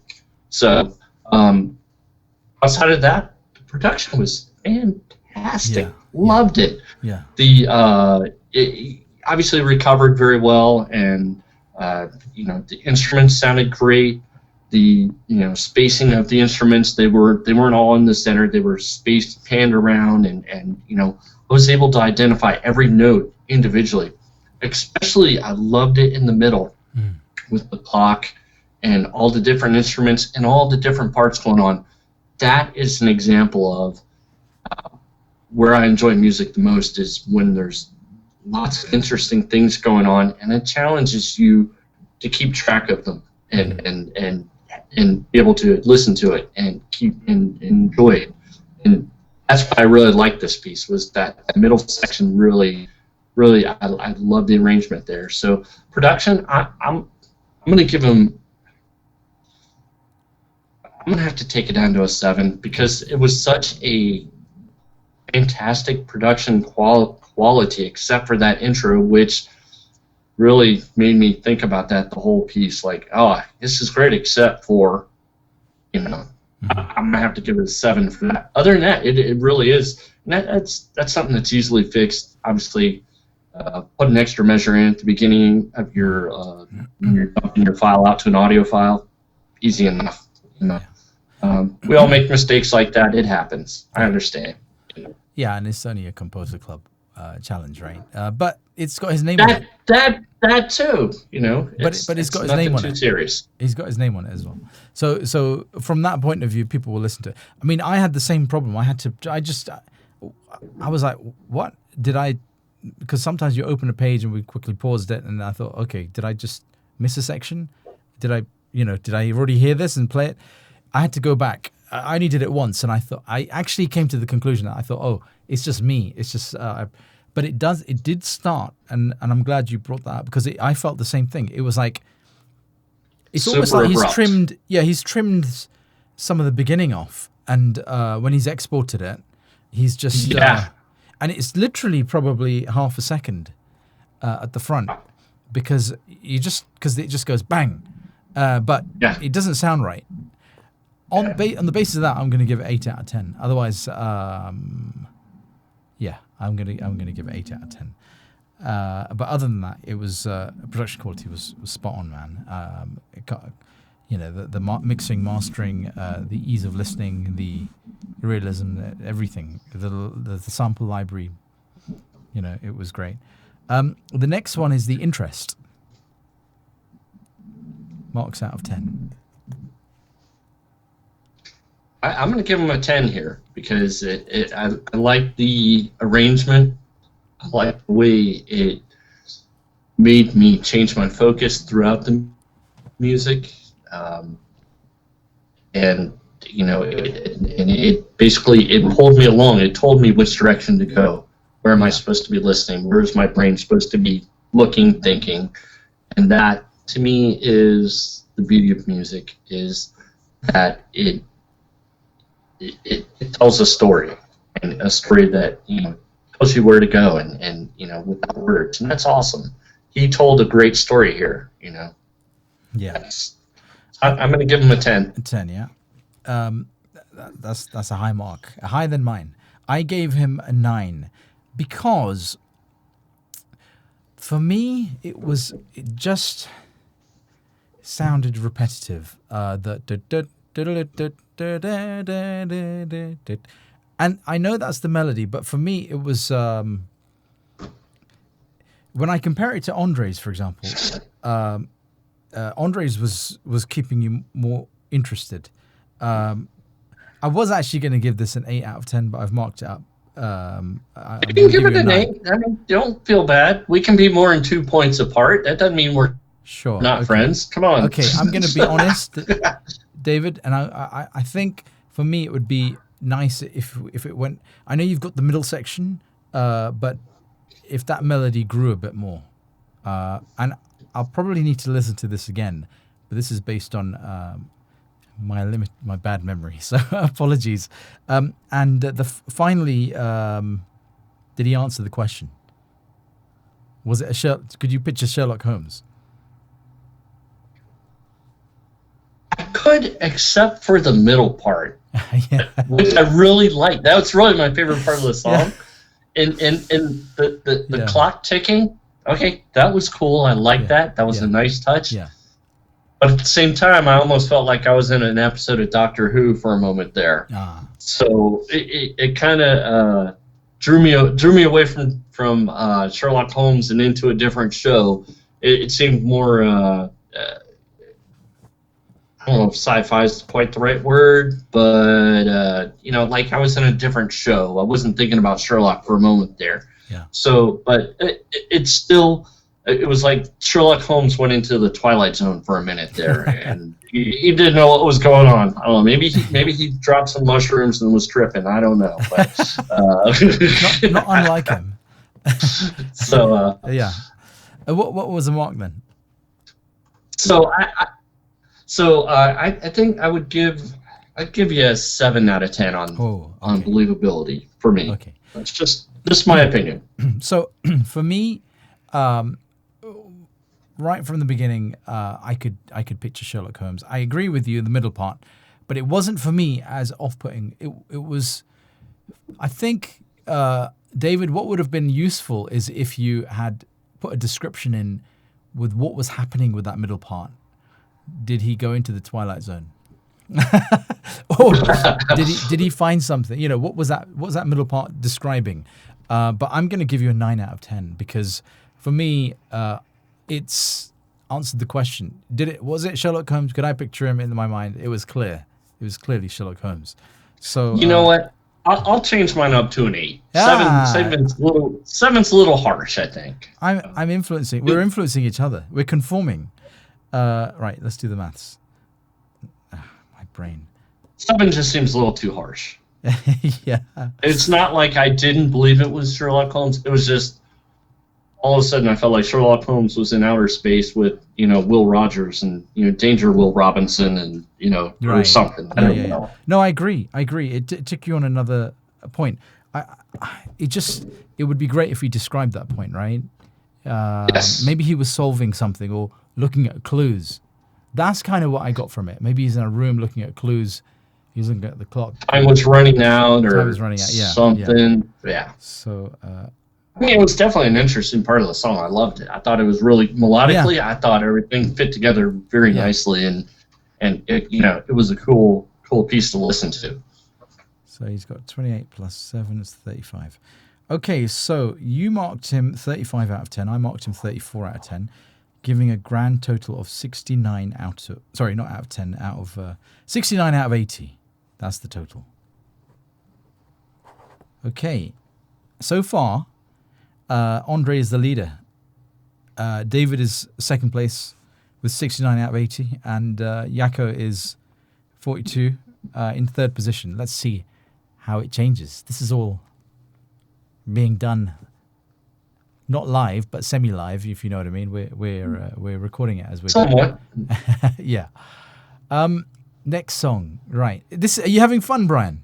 So outside of that, the production was fantastic. Yeah. Loved it. Yeah. It obviously recovered very well, and the instruments sounded great. The spacing of the instruments, they weren't all in the center. They were spaced, panned around, and I was able to identify every note individually. Especially, I loved it in the middle with the clock and all the different instruments and all the different parts going on. That is an example of where I enjoy music the most, is when there's lots of interesting things going on, and it challenges you to keep track of them and be able to listen to it and enjoy it. And that's why I really liked this piece, was that middle section really, I love the arrangement there. So production, I'm going to give him, I'm going to have to take it down to a 7, because it was such a fantastic production quality, except for that intro, which really made me think about that the whole piece. Like, oh, this is great, except for, you know, I'm gonna have to give it a 7 for that. Other than that, it really is. And that's something that's easily fixed. Obviously, put an extra measure in at the beginning of your when you're dumping your file out to an audio file. Easy enough. You know, we all make mistakes like that. It happens. I understand. Yeah, and it's only a Composer Club challenge, right? But it's got his name on it. That too. You know, But it's got his name on it. Serious. He's got his name on it as well. So from that point of view, people will listen to it. I mean, I had the same problem. I was like, what did I? Because sometimes you open a page and we quickly paused it, and I thought, okay, did I just miss a section? Did I already hear this and play it? I had to go back. I only did it once, and I actually came to the conclusion that I thought, oh, it's just me. It's just, but it did start, and I'm glad you brought that up because I felt the same thing. It was like, it's Super almost like abrupt. he's trimmed some of the beginning off, and when he's exported it, he's just, and it's literally probably half a second at the front because it just goes bang, but it doesn't sound right. On the basis of that, I'm going to give it 8 out of 10. Otherwise, I'm going to give it 8 out of 10. But other than that, it was production quality was spot on, man. It got, the mixing, mastering, the ease of listening, the realism, everything, the sample library. It was great. The next one is the interest. Marks out of 10. I'm going to give him a 10 here because I like the arrangement. I like the way it made me change my focus throughout the music. And it basically pulled me along. It told me which direction to go. Where am I supposed to be listening? Where is my brain supposed to be looking, thinking? And that, to me, is the beauty of music, is that it tells a story, and a story that tells you where to go, and without words, and that's awesome. He told a great story here. Yeah. I'm going to give him a 10. 10, yeah. That's a high mark, higher than mine. I gave him a 9 because for me it just sounded repetitive. And I know that's the melody, but for me it was when I compare it to Andre's, for example, Andre's was keeping you more interested. I was actually going to give this an 8 out of 10, but I've marked it up. You can give it an 8. I mean, don't feel bad. We can be more than 2 points apart. That doesn't mean we're not friends. Come on. Okay, I'm going to be honest, David, and I think for me it would be nice if it went. I know you've got the middle section, but if that melody grew a bit more, and I'll probably need to listen to this again, but this is based on my bad memory, so apologies. And finally, did he answer the question? Was it could you picture Sherlock Holmes? I could, except for the middle part, which I really like. That's really my favorite part of the song. And the clock ticking. Okay, that was cool. I like that. That was a nice touch. Yeah. But at the same time, I almost felt like I was in an episode of Doctor Who for a moment there. So it kind of drew me away from Sherlock Holmes and into a different show. It seemed more I don't know if sci-fi is quite the right word, but like I was in a different show. I wasn't thinking about Sherlock for a moment there. Yeah. So, but it's still. It was like Sherlock Holmes went into the Twilight Zone for a minute there, and he didn't know what was going on. I don't know. Maybe he dropped some mushrooms and was tripping. I don't know. But, not unlike him. So yeah. What was the mark then? So I think I'd give you a 7 out of 10 on believability for me. Okay. That's just my opinion. So for me, right from the beginning, I could picture Sherlock Holmes. I agree with you in the middle part, but it wasn't for me as off-putting. It was, I think, David, what would have been useful is if you had put a description in with what was happening with that middle part. Did he go into the Twilight Zone? Or did he find something? You know, what was that middle part describing? But I'm going to give you a 9 out of 10 because for me, it's answered the question. Was it Sherlock Holmes? Could I picture him in my mind? It was clear. It was clearly Sherlock Holmes. So You know what? I'll change mine up to an 8. Seven's a little harsh, I think. I'm influencing. We're influencing each other. We're conforming. Right. Let's do the maths. My brain. 7 just seems a little too harsh. Yeah. It's not like I didn't believe it was Sherlock Holmes. It was just all of a sudden I felt like Sherlock Holmes was in outer space with, Will Rogers and, Danger Will Robinson and, or something. I don't know. No, I agree. It took you on another point. It would be great if we described that point, right? Yes. Maybe he was solving something or looking at clues. That's kind of what I got from it. Maybe he's in a room looking at clues. He's looking at the clock. Time was running out or Time was running out. Yeah, something. Yeah. So, I mean, it was definitely an interesting part of the song. I loved it. I thought it was really melodically. Yeah. I thought everything fit together very nicely, and it, it was a cool piece to listen to. So he's got 28 plus 7 is 35. Okay, so you marked him 35 out of 10. I marked him 34 out of 10, giving a grand total of 69 out of... Sorry, not out of 10, out of... 69 out of 80. That's the total. Okay, so far... Andre is the leader. David is second place with 69 out of 80. And Yako is 42 in third position. Let's see how it changes. This is all being done not live, but semi-live, if you know what I mean. We're recording it as we're somewhat. Yeah. Next song. Right. Are you having fun, Brian?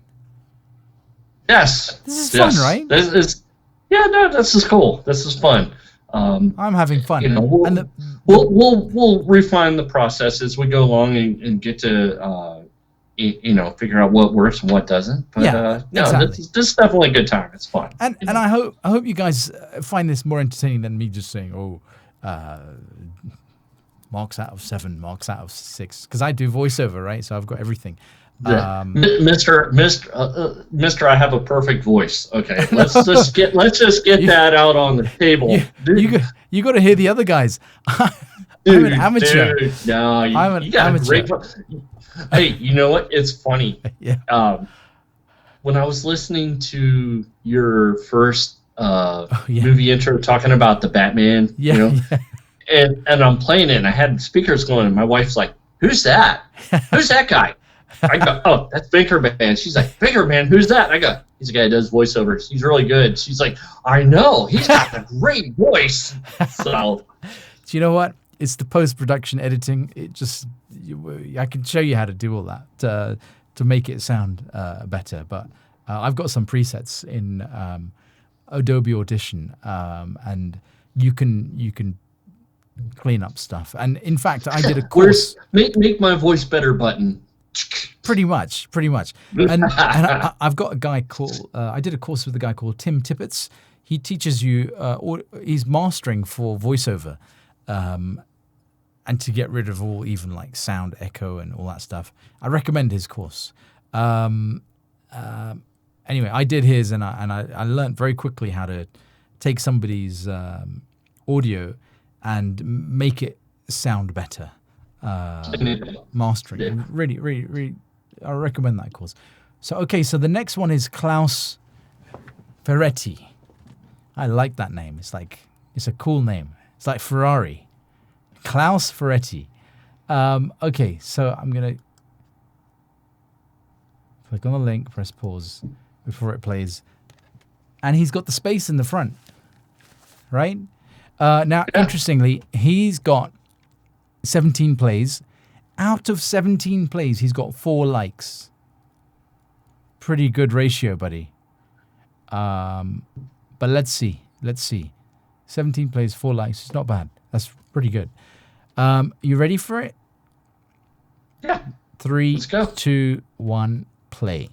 Yes. This is fun, right? Yeah, no, this is cool. This is fun. I'm having fun. We'll refine the process as we go along and get to figure out what works and what doesn't. But, exactly. This is definitely a good time. It's fun. And I hope you guys find this more entertaining than me just saying, marks out of 7, marks out of 6, because I do voiceover, right? So I've got everything. Mr. I have a perfect voice. Okay, let's just get that out on the table. You got to hear the other guys. I'm an amateur. I'm an amateur. Hey, you know what? It's funny. Yeah. When I was listening to your first movie intro talking about the Batman, and I'm playing it, and I had speakers going, and my wife's like, "Who's that? Who's that guy?" I go, "Oh, that's Binkerman." She's like, "Binkerman, who's that?" I go, "He's a guy who does voiceovers. He's really good." She's like, "I know. He's got a great voice." So, do you know what? It's the post-production editing. I can show you how to do all that to make it sound better. But I've got some presets in Adobe Audition, and you can clean up stuff. And in fact, I did a course. Make my voice better button. Pretty much. And I've got a guy called, I did a course with a guy called Tim Tippett. He teaches you, he's mastering for voiceover, and to get rid of all even like sound echo and all that stuff. I recommend his course. Anyway, I did his, and I learned very quickly how to take somebody's audio and make it sound better. Mastering. Yeah. Really, I recommend that course. So the next one is Klaus Ferretti. I like that name. It's a cool name. It's like Ferrari. Klaus Ferretti. So I'm gonna click on the link, press pause before it plays, and he's got the space in the front, right? Now, interestingly, he's got 17 plays. Out of 17 plays, he's got 4 likes. Pretty good ratio, buddy. But let's see. 17 plays, 4 likes. It's not bad. That's Pretty good. You ready for it? Yeah. 3, Let's go. 2, 1, play.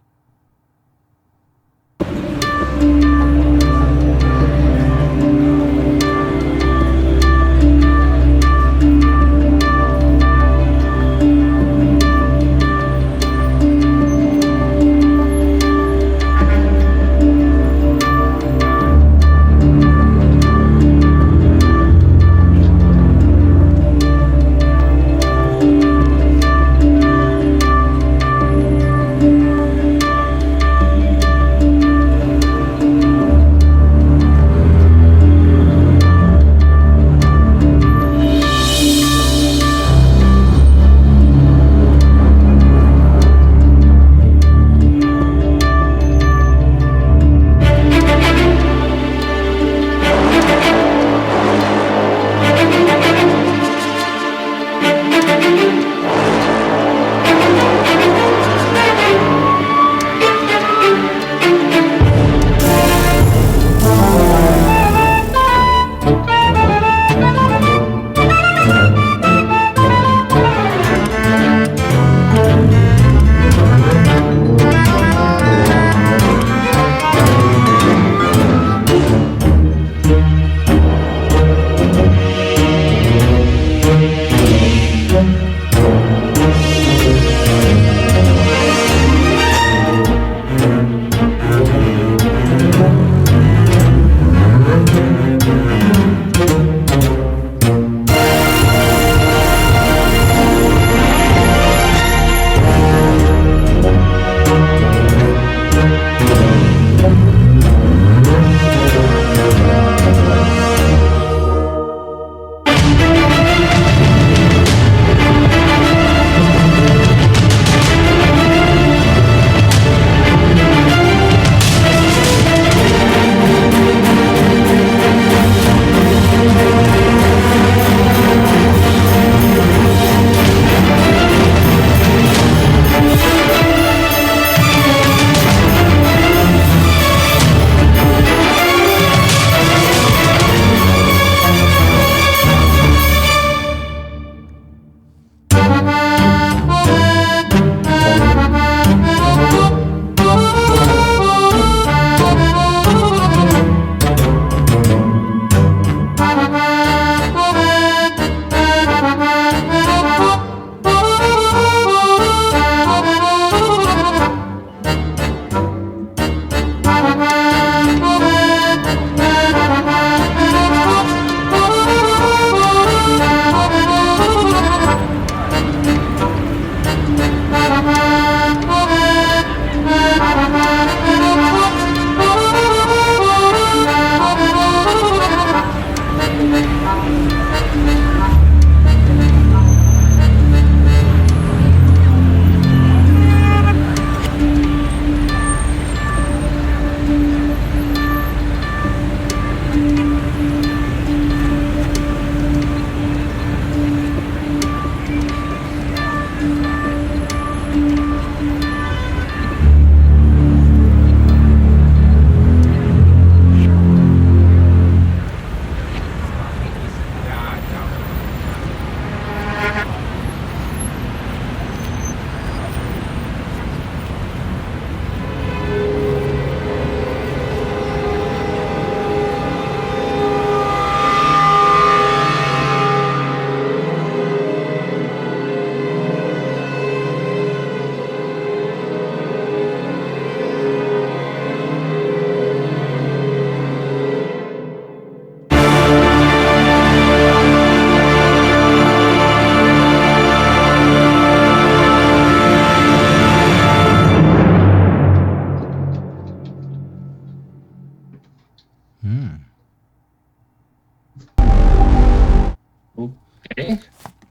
Okay.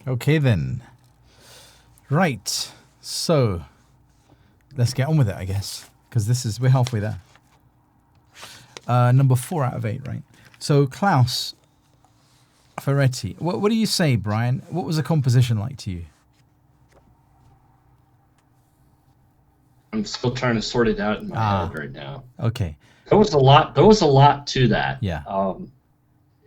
Okay then. Right. So let's get on with it, I guess, because we're halfway there. Number 4 out of 8, right? So Klaus Ferretti, what do you say, Brian? What was the composition like to you? I'm still trying to sort it out in my head right now. Okay. There was a lot to that. Yeah.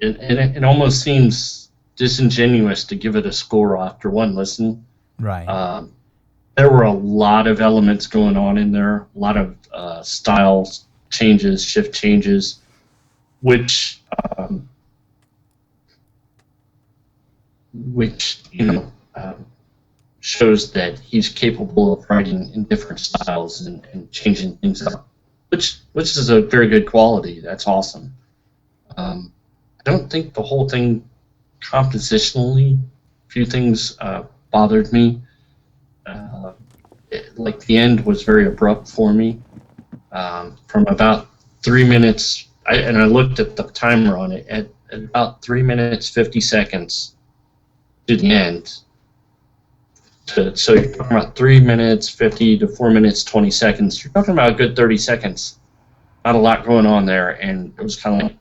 It almost seems disingenuous to give it a score after one listen. Right. Um, there were a lot of elements going on in there, a lot of style changes, shift changes, which um, shows that he's capable of writing in different styles and changing things up, which is a very good quality. That's awesome. I don't think the whole thing compositionally, a few things bothered me. Uh, like the end was very abrupt for me. From about 3 minutes, I looked at the timer on it at about 3 minutes 50 seconds to the end. So you're talking about 3 minutes 50 to 4 minutes 20 seconds. You're talking about a good 30 seconds. Not a lot going on there, and it was kind of like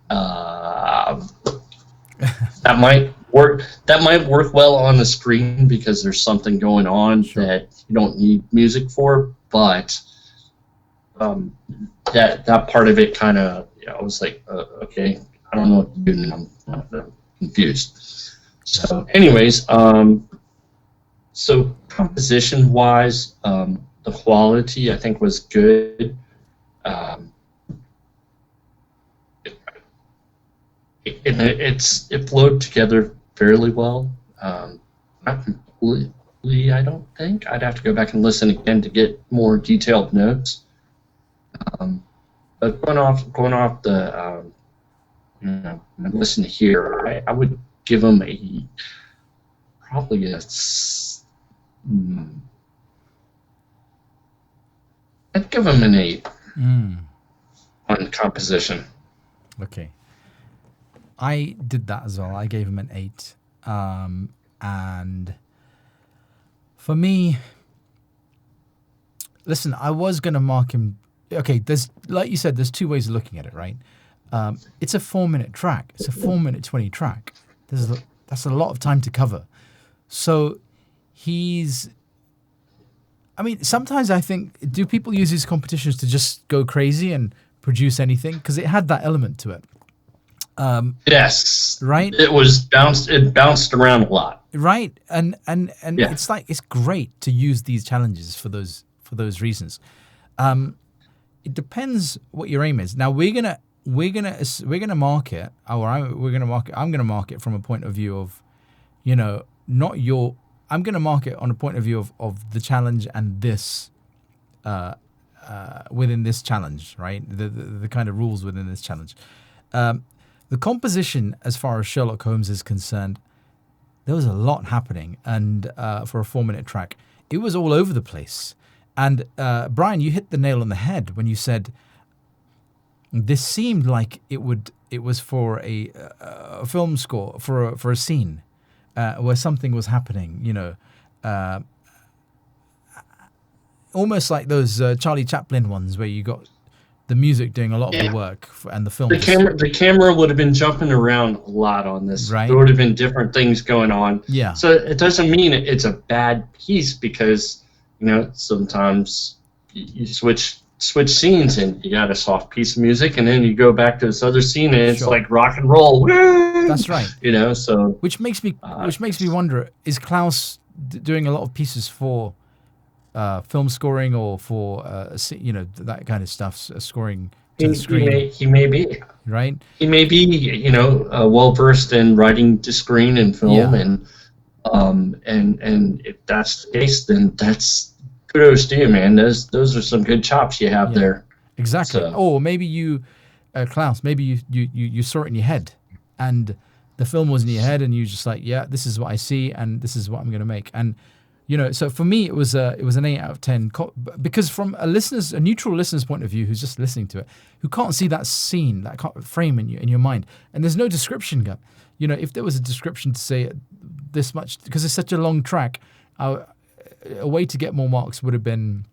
that might work. That might work well on the screen because there's something going on that you don't need music for. But that part of it kind of, I was like, okay, I don't know what to do now. I'm confused. So, anyways, so composition wise, the quality I think was good. Um, it flowed together fairly well. Not completely, I don't think. I'd have to go back and listen again to get more detailed notes. But going off the listen here, I would give them probably I'd give them an 8 on composition. Okay. I did that as well. I gave him an 8. And for me, listen, I was going to mark him. Okay, there's, like you said, there's two ways of looking at it, right? It's a 4-minute track. It's a 4-minute 20 track. That's a lot of time to cover. So I mean, sometimes I think, do people use these competitions to just go crazy and produce anything? Because it had that element to it. Yes. Right? It bounced around a lot. Right. And it's like, it's great to use these challenges for those reasons. It depends what your aim is. Now we're gonna mark it, or I'm gonna mark it from a point of view of, not your. I'm gonna mark it on a point of view of the challenge and this, within this challenge, right? The kind of rules within this challenge. The composition, as far as Sherlock Holmes is concerned, there was a lot happening, and for a 4-minute track, it was all over the place. And Brian, you hit the nail on the head when you said this seemed like it was for a film score, for a scene where something was happening, almost like those Charlie Chaplin ones where you got the music doing a lot of the work and the film. The camera would have been jumping around a lot on this. Right. There would have been different things going on. Yeah. So it doesn't mean it's a bad piece because sometimes you switch scenes and you got a soft piece of music and then you go back to this other scene and it's like rock and roll. Woo! That's right. So which makes me wonder: is Klaus doing a lot of pieces for film scoring or for that kind of stuff, scoring to the screen? He may be right. He may be well versed in writing to screen and film, and if that's the case, then that's kudos to you, man. Those are some good chops you have there. Exactly. So. Or maybe you, Klaus, maybe you saw it in your head, and the film was in your head, and you just like, yeah, this is what I see, and this is what I'm going to make. And so for me, it was an 8 out of 10 because from a neutral listener's point of view, who's just listening to it, who can't see that scene, that frame in your mind, and there's no description. If there was a description to say this much, because it's such a long track, a way to get more marks would have been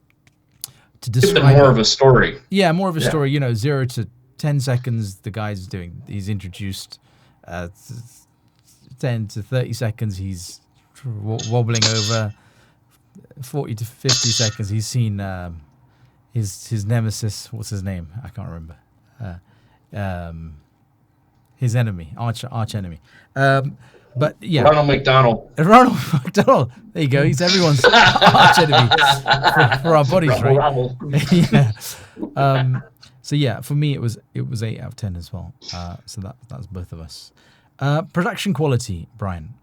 to describe more of a story. Yeah, more of a story. 0 to 10 seconds. The guy's he's introduced. 10 to 30 seconds, he's wobbling over. 40 to 50 seconds, he's seen his nemesis. What's his name? I can't remember. His enemy, arch enemy. But yeah, Ronald McDonald. Ronald McDonald. There you go. He's everyone's arch enemy for our bodies, right? Yeah. So yeah, for me it was 8 out of 10 as well. So that's both of us. Production quality, Brian.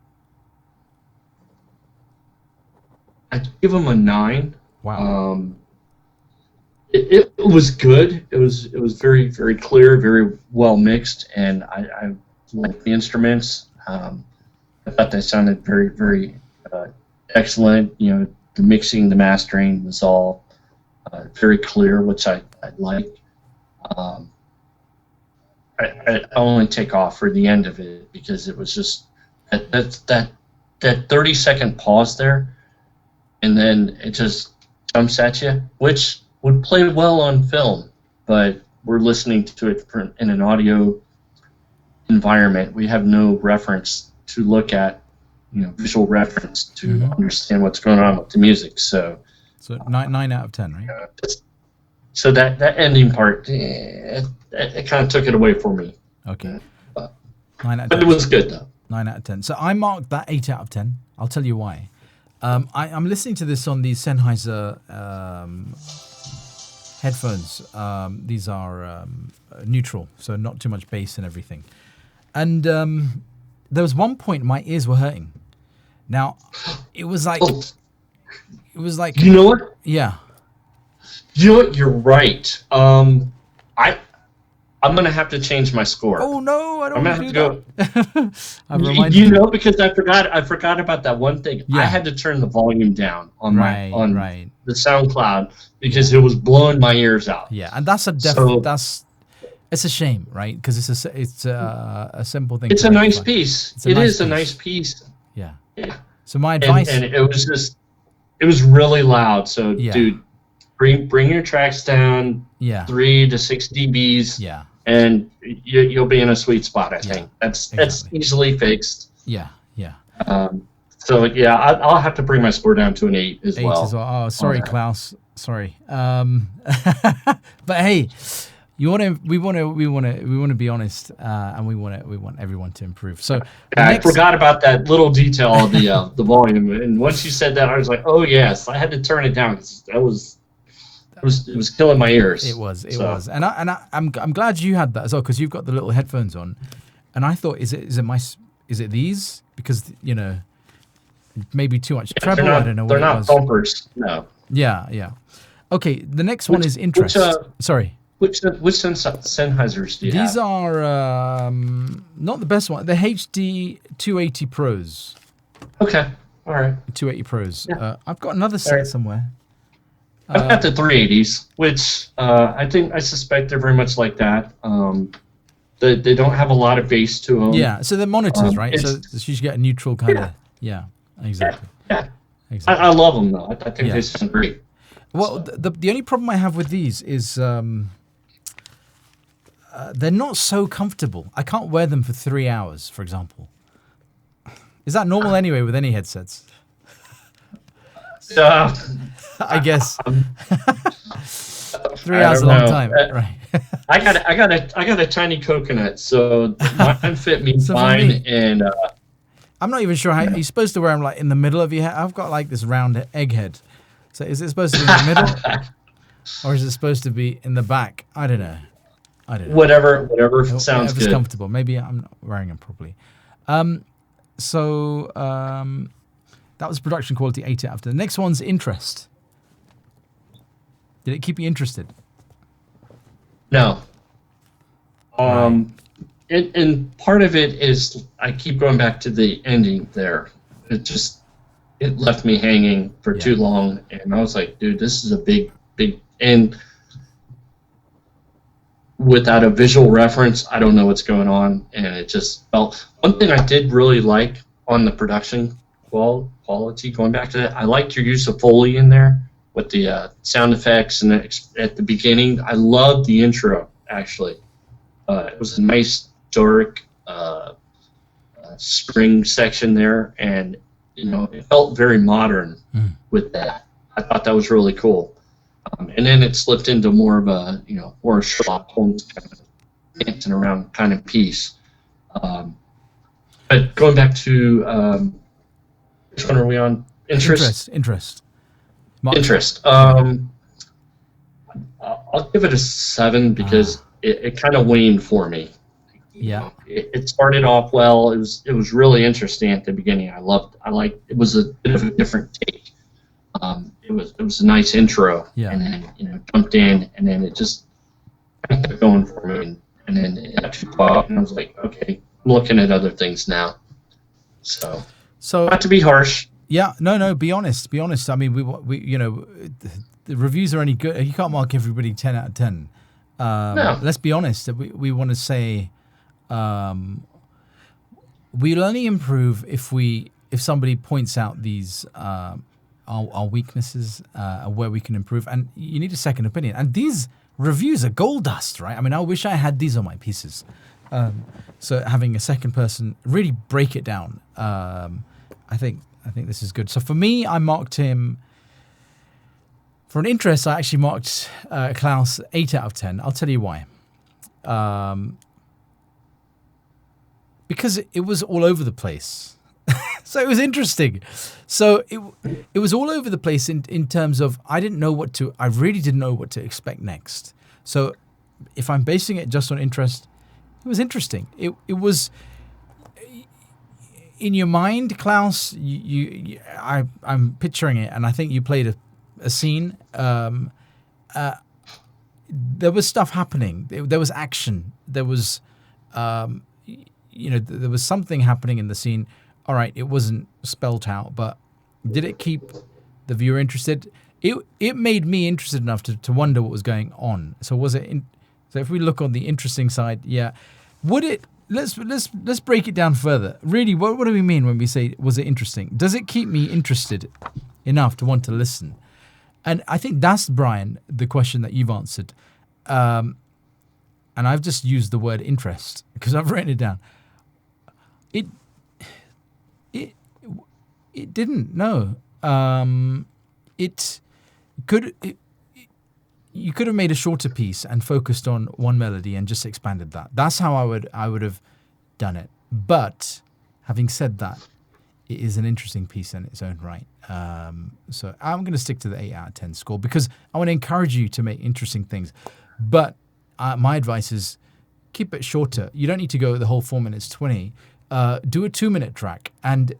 I'd give him a 9. Wow. It was good. It was very, very clear, very well mixed, and I liked the instruments. I thought they sounded very, very excellent. You know, the mixing, the mastering was all very clear, which I liked. I only take off for the end of it because it was just that 30-second pause there, and then it just jumps at you, which would play well on film, but we're listening to it in an audio environment. We have no reference to look at, visual reference to understand what's going on with the music. So 9 out of 10, right? So that ending part, it kind of took it away from me. Okay. 9 out of 10. But it was good though. 9 out of 10. So I marked that 8 out of 10. I'll tell you why. I'm listening to this on the Sennheiser headphones. These are neutral, so not too much bass and everything. And there was one point my ears were hurting. Now, it was like... You know what? Yeah. You know what? You're right. I'm gonna have to change my score. Oh no, I don't want to do that. Because I forgot about that one thing. Yeah. I had to turn the volume down on right. the SoundCloud because it was blowing my ears out. Yeah, and that's it's a shame, right? Because it's a simple thing. It's a nice piece. It is a nice piece. Yeah. Yeah. So my advice, and it was really loud. So dude, bring your tracks down. Yeah. 3 to 6 dBs. Yeah. And you'll be in a sweet spot. I think that's easily fixed. Yeah. Yeah. So yeah, I'll have to bring my score down to an 8 as well. Oh, sorry, Klaus. Sorry. But hey, we want to be honest, and we want everyone to improve. So I forgot about that little detail of the volume, and once you said that, I was like, oh yes, I had to turn it down because it was killing my ears. It was, and I'm glad you had that as well because you've got the little headphones on, and I thought, is it these? Because maybe too much treble. I don't know. They're not bumpers. No. Yeah. Okay, the next one is interest. Sorry. Which Sennheisers do you have? These are not the best one. The HD 280 Pros. Okay. All right. 280 Pros. Yeah. I've got another set somewhere. I've got the 380s, which I suspect they're very much like that. They don't have a lot of bass to them. Yeah, so they're monitors, right? So you get a neutral kind of... Yeah, exactly. Yeah. Exactly. I love them, though. I think they sound great. Well, the only problem I have with these is they're not so comfortable. I can't wear them for 3 hours, for example. Is that normal anyway with any headsets? I guess 3 hours is a long time, right? I got a tiny coconut, so mine fit me fine. And I'm not even sure how you're supposed to wear them. Like in the middle of your head. I've got like this round egg head. So is it supposed to be in the middle, or is it supposed to be in the back? I don't know. Whatever sounds good. Comfortable. Maybe I'm not wearing them properly. That was production quality 8 out of 10. The next one's interest. Did it keep you interested? No. And part of it is I keep going back to the ending there. It left me hanging for too long, and I was like, dude, this is a big, and without a visual reference, I don't know what's going on, and it just felt. One thing I did really like on the production quality, going back to that, I liked your use of Foley in there with the sound effects, and at the beginning, I loved the intro, actually. It was a nice, dark spring section there, and it felt very modern with that. I thought that was really cool. And then it slipped into more of a, more Sherlock Holmes kind of dancing around kind of piece. But going back to which one are we on? Interest. Mark. Interest. I'll give it a 7 because it kind of waned for me. Yeah. It started off well. It was really interesting at the beginning. I liked. It was a bit of a different take. It was a nice intro, Yeah. and then jumped in, and then it just kept going for me, and then it got too quiet, and I was like, okay, I'm looking at other things now. So not to be harsh. Yeah, no. Be honest. I mean, we the reviews are only good. You can't mark everybody 10 out of 10. No. Let's be honest. We want to say we'll only improve if somebody points out these our weaknesses where we can improve, and you need a second opinion. And these reviews are gold dust, right? I mean, I wish I had these on my pieces. So having a second person really break it down. I think this is good. So for me, I marked him. For an interest, I actually marked Klaus 8 out of 10. I'll tell you why. Because it was all over the place. So it was interesting. So it was all over the place in terms of I really didn't know what to expect next. So if I'm basing it just on interest, it was interesting. It was in your mind, Klaus. I'm picturing it, and I think you played a scene. There was stuff happening. There was action. There was, there was something happening in the scene. All right, it wasn't spelled out, but did it keep the viewer interested? It made me interested enough to wonder what was going on. So was it? So if we look on the interesting side, yeah, would it? Let's break it down further. Really, what do we mean when we say was it interesting? Does it keep me interested enough to want to listen? And I think that's, Brian, the question that you've answered. And I've just used the word interest because I've written it down. It didn't, no. You could have made a shorter piece and focused on one melody and just expanded that. That's how I would have done it. But having said that, it is an interesting piece in its own right. So I'm going to stick to the 8 out of 10 score because I want to encourage you to make interesting things. But my advice is keep it shorter. You don't need to go the whole 4 minutes 20. Do a 2-minute track and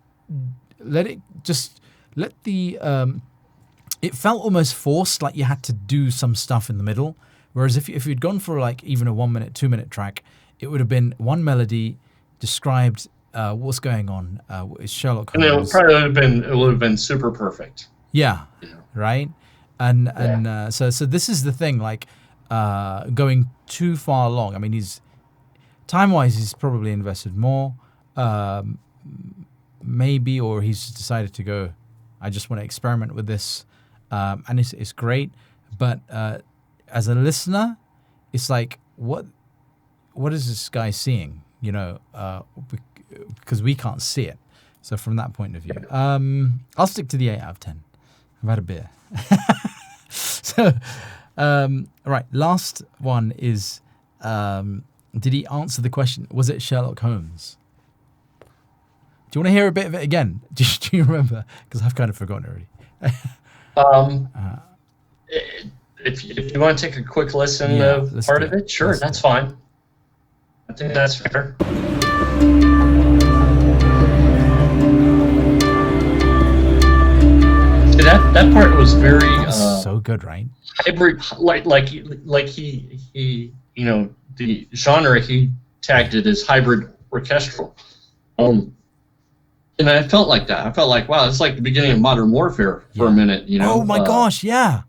let the it felt almost forced, like you had to do some stuff in the middle. Whereas if you'd gone for like even a 1 minute, 2-minute track, it would have been one melody described what's going on. It's Sherlock Holmes. And it would have been super perfect. Yeah, right. And so this is the thing. Like going too far along. I mean, he's probably invested more. Maybe, or he's decided to go, I just want to experiment with this. And it's great. But as a listener, it's like, what is this guy seeing? Because we can't see it. So from that point of view, I'll stick to the 8 out of 10. I've had a beer. So, right. Last one is, did he answer the question? Was it Sherlock Holmes? Do you want to hear a bit of it again? Do you remember? Because I've kind of forgotten already. If you want to take a quick listen of part of it, sure, that's fine. I think that's fair. See, that part was very so good, right? Hybrid, like he the genre he tagged it as hybrid orchestral. And I felt like that. I felt like, wow, it's like the beginning of Modern Warfare for a minute, Oh my gosh, yeah.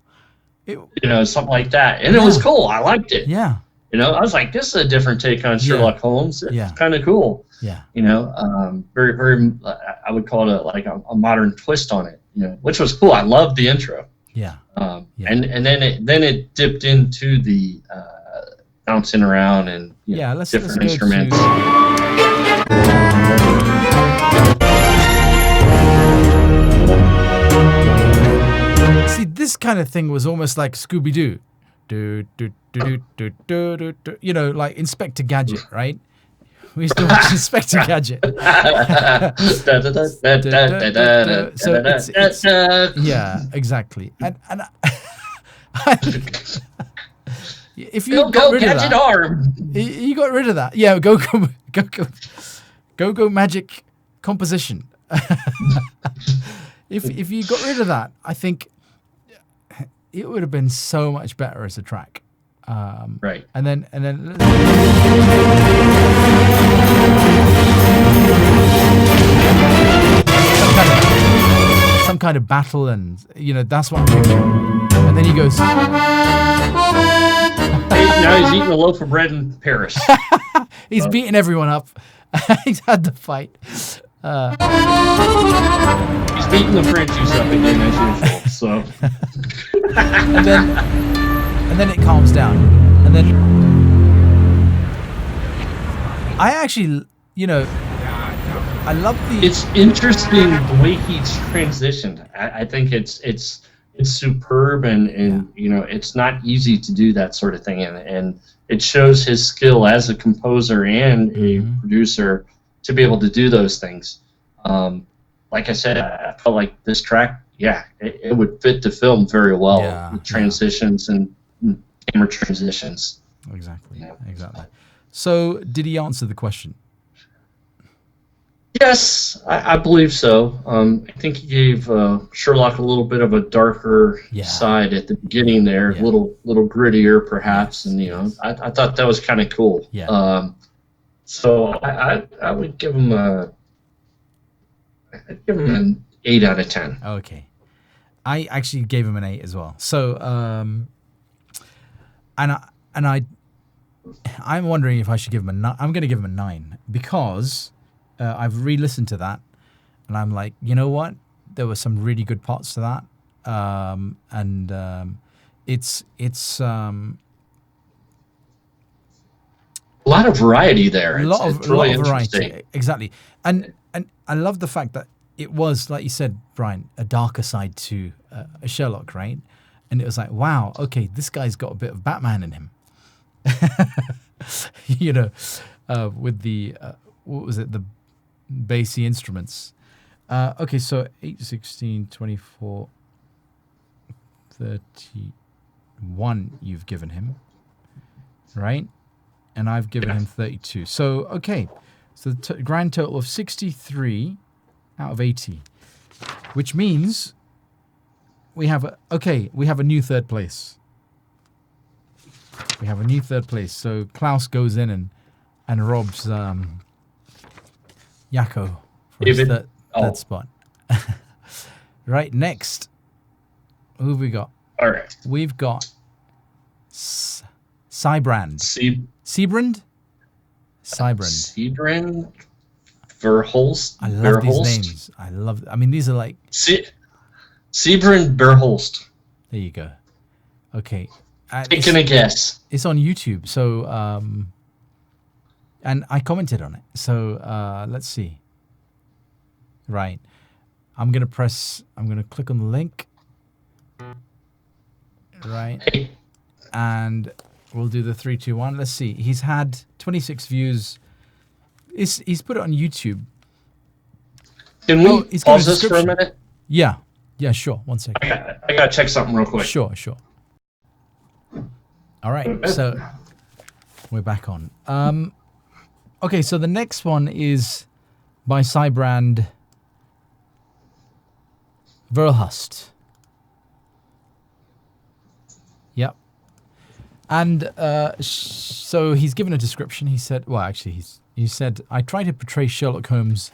Something like that. And it was cool. I liked it. Yeah. I was like, this is a different take on Sherlock Holmes. It's kind of cool. Yeah. Very, very, I would call it a modern twist on it, which was cool. I loved the intro. Yeah. And then it dipped into the bouncing around and different instruments. See, this kind of thing was almost like Scooby-Doo. Like Inspector Gadget, right? We used to watch Inspector Gadget. So it's yeah, exactly. And if you got go rid of Gadget that, arm. you got rid of that. Yeah, go magic composition. If you got rid of that, I think it would have been so much better as a track. Right. And then some kind of battle, and that's what I'm picturing. And then he goes. Now he's eating a loaf of bread in Paris. He's beating everyone up. He's had the fight. He's beating the Frenchies up again as usual. So. and then it calms down, and then I actually, I love the. It's interesting the way he's transitioned. I think it's superb, and it's not easy to do that sort of thing, and it shows his skill as a composer and a producer to be able to do those things. Like I said, I felt like this track, it would fit the film very well with transitions and camera transitions. Exactly. So, did he answer the question? Yes, I believe so. I think he gave Sherlock a little bit of a darker side at the beginning there, a little grittier perhaps, and I thought that was kind of cool. Yeah. So I would give him an 8 out of 10. Okay, I actually gave him an 8 as well. So I'm wondering if I should give him a 9. I'm going to give him a 9 because. I've re-listened to that, and I'm like, you know what? There were some really good parts to that, and it's a lot of variety there. A lot of interesting. variety, exactly. And I love the fact that it was, like you said, Brian, a darker side to a Sherlock, right? And it was like, wow, okay, this guy's got a bit of Batman in him, with the what was it, the bassy instruments. Okay, so 8, 16, 24, 31 you've given him, right? And I've given him 32. So, okay, so the grand total of 63 out of 80, which means we have a new third place. We have a new third place. So Klaus goes in and robs Yakko for his third spot. Right, next. Who have we got? All right. We've got Sybrand. Sybrand? Sybrand. Verholst. I love these names. These are like... Sybrand Verholst. There you go. Okay. Taking a guess. It's on YouTube, so... and I commented on it. So let's see. Right. I'm going to click on the link. Right. And we'll do the 3, 2, 1. Let's see. He's had 26 views. He's put it on YouTube. Can we pause this for a minute? Yeah. Yeah, sure. 1 second. I got to check something real quick. Sure. All right. So we're back on. Okay, so the next one is by Sybrand Verhulst. Yep. And so he's given a description. He said, he said, I try to portray Sherlock's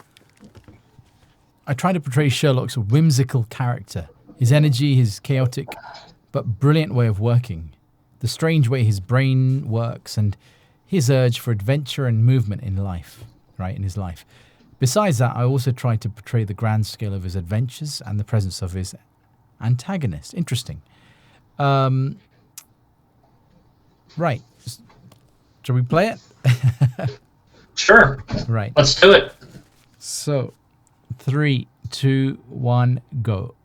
whimsical character, his energy, his chaotic but brilliant way of working, the strange way his brain works, and his urge for adventure and movement in his life. Besides that, I also tried to portray the grand scale of his adventures and the presence of his antagonist. Interesting. Right. Shall we play it? Sure. Right. Let's do it. So, 3, 2, 1, go.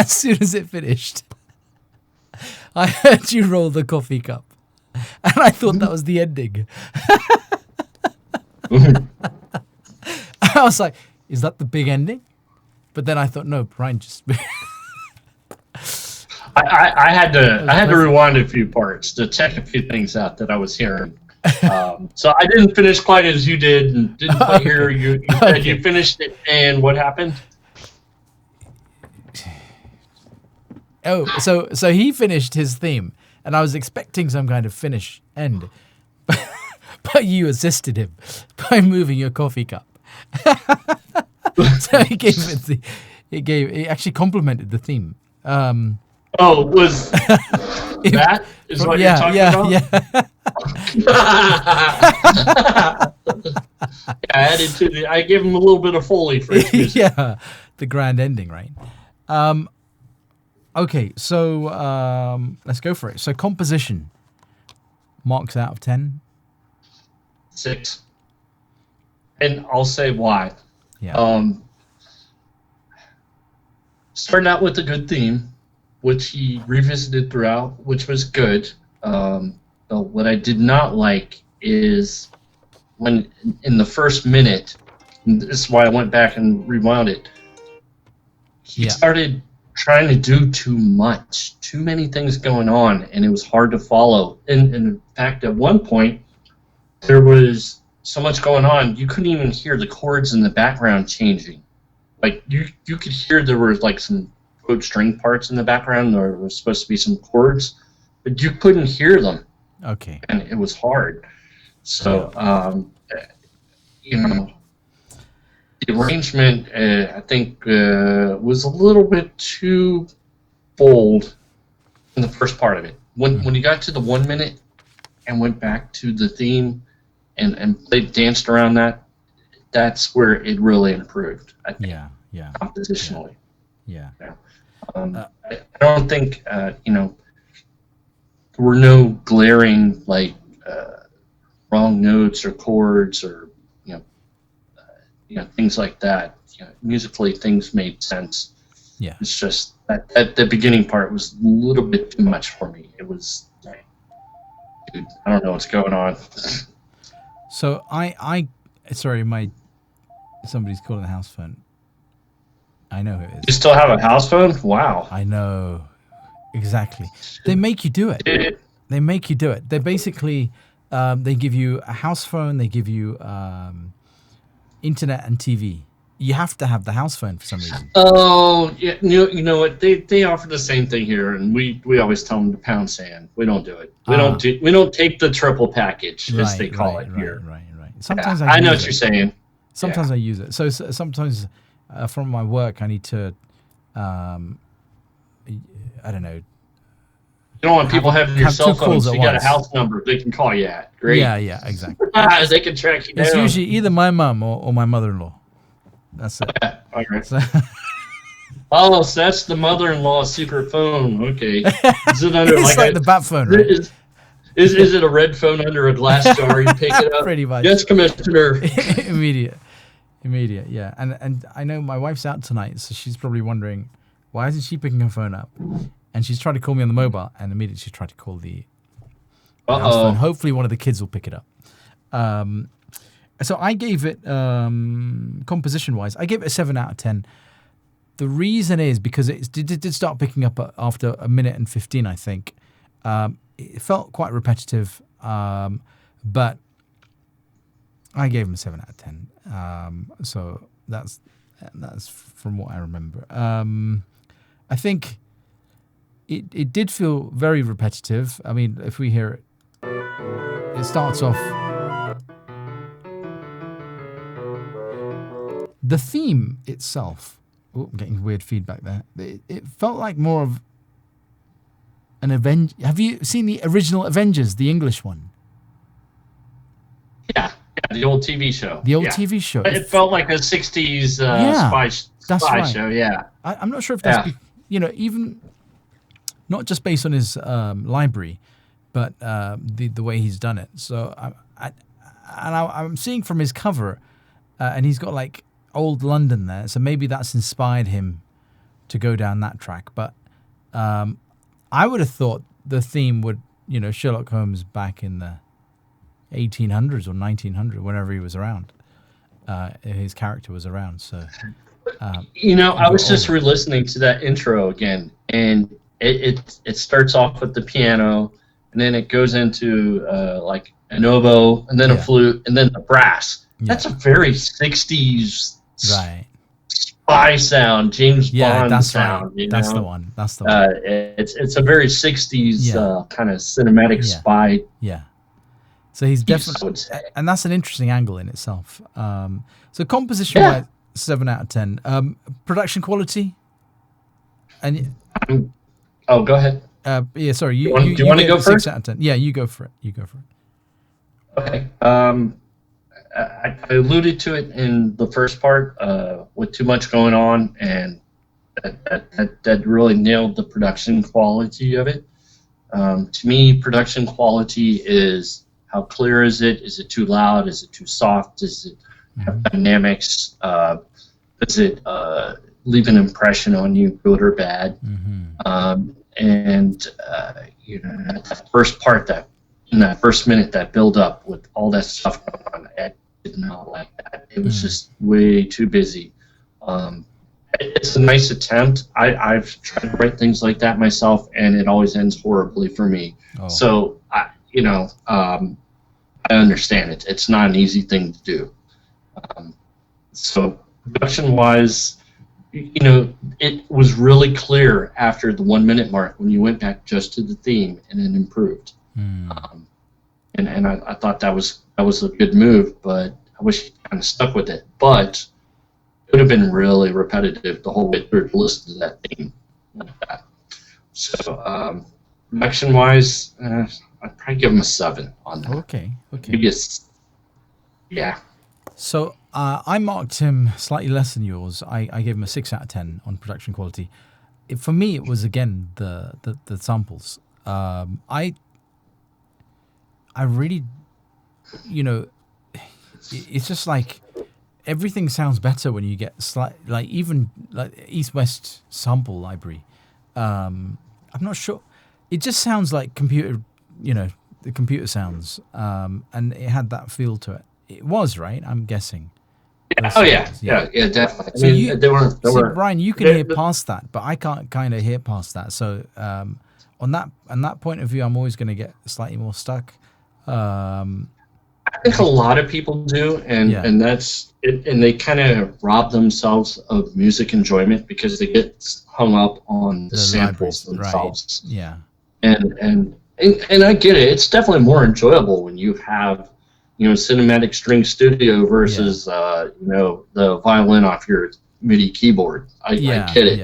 as soon as it finished, I heard you roll the coffee cup. And I thought that was the ending. I was like, is that the big ending? But then I thought, no, Brian just... I had to perfect. rewind a few parts to check a few things out that I was hearing. So I didn't finish quite as you did, and didn't quite hear you said you finished it, and what happened? Oh, so he finished his theme, and I was expecting some kind of finish end, but you assisted him by moving your coffee cup. So he gave it actually complimented the theme. Was that is what you're talking about? Yeah. I gave him a little bit of Foley for his music. Yeah, the grand ending, right? Okay, so let's go for it. So composition, marks out of 10. 6. And I'll say why. Yeah. Starting out with a good theme, which he revisited throughout, which was good. But what I did not like is when in the first minute, and this is why I went back and rewound it, he started trying to do too much, too many things going on, and it was hard to follow. And in fact, at one point, there was so much going on, you couldn't even hear the chords in the background changing. Like, you could hear there were, like, some, quote, string parts in the background. There was supposed to be some chords, but you couldn't hear them. Okay. And it was hard. So, the arrangement, I think, was a little bit too bold in the first part of it. When you got to the 1 minute and went back to the theme and danced around that, that's where it really improved, I think. Yeah. Compositionally. Yeah. I don't think, there were no glaring, like, wrong notes or chords or, things like that. Musically, things made sense. Yeah. It's just that the beginning part was a little bit too much for me. It was, like, dude, I don't know what's going on. So sorry, somebody's calling the house phone. I know who it You is. still have a house phone? Wow. I know. Exactly. They make you do it. They make you do it. They basically, they give you a house phone. They give you internet and TV. You have to have the house phone for some reason. Oh, yeah. You know what? They offer the same thing here, and we always tell them to pound sand. We don't do it. We don't take the triple package, as they call it here. Right. Sometimes I know what you're saying. Sometimes I use it. So sometimes from my work, I need to, I don't know. You don't want people having your cell phones. So you got a once. House number they can call you at. Great. Yeah, exactly. They can track you down. It's usually either my mum or my mother-in-law. That's it. All right. So, so that's the mother-in-law's secret phone. Okay. Is it under it's like the bat phone, right? Is it a red phone under a glass jar? You pick it up. Pretty much. Yes, Commissioner. Immediate, yeah. And I know my wife's out tonight, so she's probably wondering, why isn't she picking her phone up? And she's tried to call me on the mobile, and immediately she tried to call the house phone. Hopefully one of the kids will pick it up. So I gave it, composition-wise, I gave it a 7 out of 10. The reason is because it did start picking up after a minute and 15, I think. It felt quite repetitive, but I gave him a 7 out of 10. So that's from what I remember. I think it did feel very repetitive. I mean, if we hear it, it starts off. The theme itself, I'm getting weird feedback there. It felt like more of an Avengers. Have you seen the original Avengers, the English one? Yeah, the old TV show. The old TV show. It felt like a 60s spy show, yeah. I'm not sure if that's, even not just based on his library, but the way he's done it. So I'm seeing from his cover, and he's got like old London there, so maybe that's inspired him to go down that track. But I would have thought the theme would, Sherlock Holmes back in the 1800s or 1900, whenever he was around, his character was around. So, I was just re-listening to that intro again, and it starts off with the piano, and then it goes into like an oboe, and then a flute, and then the brass. Yeah. That's a very 60s spy sound, James Bond sound. Right. That's the one. That's the one. It's a very 60s kind of cinematic spy. Yeah. So he's definitely, and that's an interesting angle in itself. So composition-wise, 7 out of 10. Production quality, and go ahead. Sorry. You want to go first? 6 out of 10. Yeah, you go for it. Okay. I alluded to it in the first part with too much going on, and that really nailed the production quality of it. To me, production quality is how clear is it? Is it too loud? Is it too soft? Does it have dynamics? Does it leave an impression on you, good or bad? That first part, in that first minute, that build up with all that stuff going on, I did not like that. It was just way too busy. It's a nice attempt. I've tried to write things like that myself, and it always ends horribly for me. So I understand it. It's not an easy thing to do. So production-wise, it was really clear after the 1 minute mark when you went back just to the theme, and it improved. And I thought that was a good move, but I wish he kind of stuck with it. But it would have been really repetitive the whole way through to listen to that theme like that. So production-wise, I'd probably give him a 7 on that. Okay. Maybe yeah. So I marked him slightly less than yours. I gave him a 6 out of 10 on production quality. For me, it was again the samples. I really, it's just like everything sounds better when you get even East West sample library. I'm not sure. It just sounds like computer, the computer sounds, and it had that feel to it. It was right, I'm guessing. Yeah. Definitely. So Brian, you can hear past that, but I can't kind of hear past that. So on that point of view, I'm always going to get slightly more stuck. I think a lot of people do, and that's it, and they kind of rob themselves of music enjoyment because they get hung up on the samples themselves. Right. Yeah. And I get it. It's definitely more enjoyable when you have, cinematic string studio versus the violin off your MIDI keyboard. I get it.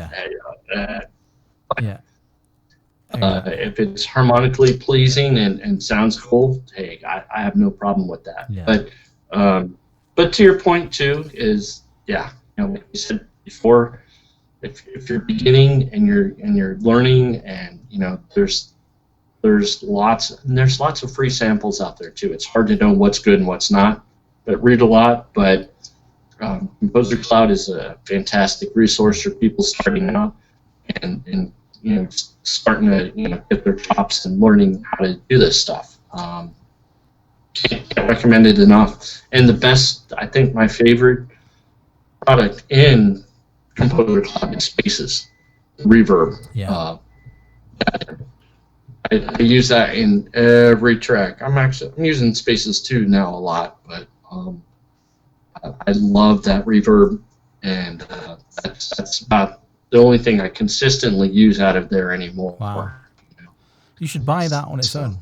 If it's harmonically pleasing and sounds cool, hey, I have no problem with that. Yeah. But to your point too is like you said before, if you're beginning and you're learning, and there's lots of free samples out there too. It's hard to know what's good and what's not, but read a lot. But Composer Cloud is a fantastic resource for people starting out and starting to get their chops and learning how to do this stuff. Can't recommend it enough. And the best, I think, my favorite product in Composer Cloud is Spaces, Reverb. Yeah. I use that in every track. I'm using Spaces 2 now a lot, but I love that reverb, and that's about the only thing I consistently use out of there anymore. Wow. You should buy that on its own.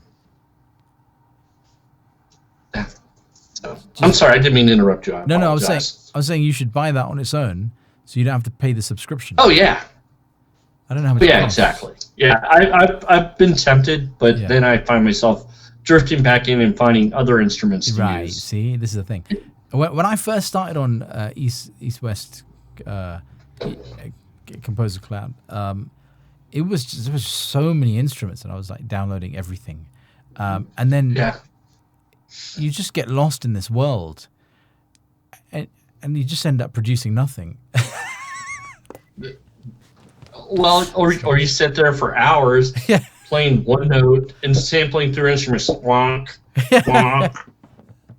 Yeah. I'm sorry, I didn't mean to interrupt you. No, I was saying you should buy that on its own, so you don't have to pay the subscription. Oh yeah. I don't know how much. Yeah, exactly. Yeah, I've been tempted, but then I find myself drifting back in and finding other instruments to use. Right. See, this is the thing. When I first started on East West Composer Cloud, there was so many instruments, and I was like downloading everything, and then you just get lost in this world, and you just end up producing nothing. Well, or you sit there for hours Yeah. playing one note and sampling through instruments. Wonk, wonk,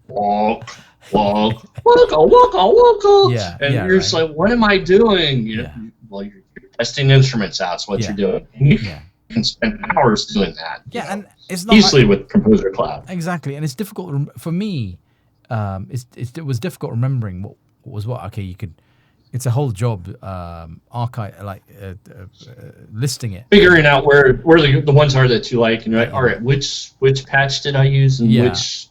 wonk, wonk, wonka, wonka, wonka. And Yeah, you're just right. like, what am I doing? Yeah. Well, you're testing instruments out. Is what Yeah. you're doing. And you Yeah. can spend hours doing that. Yeah, and it's not Easily with Composer Cloud. exactly, and it's difficult for me. It was difficult remembering what was what. Okay, you could. It's a whole job, archive like listing it. Figuring out where the ones are that you like, and you're like, all right, which patch did I use, and which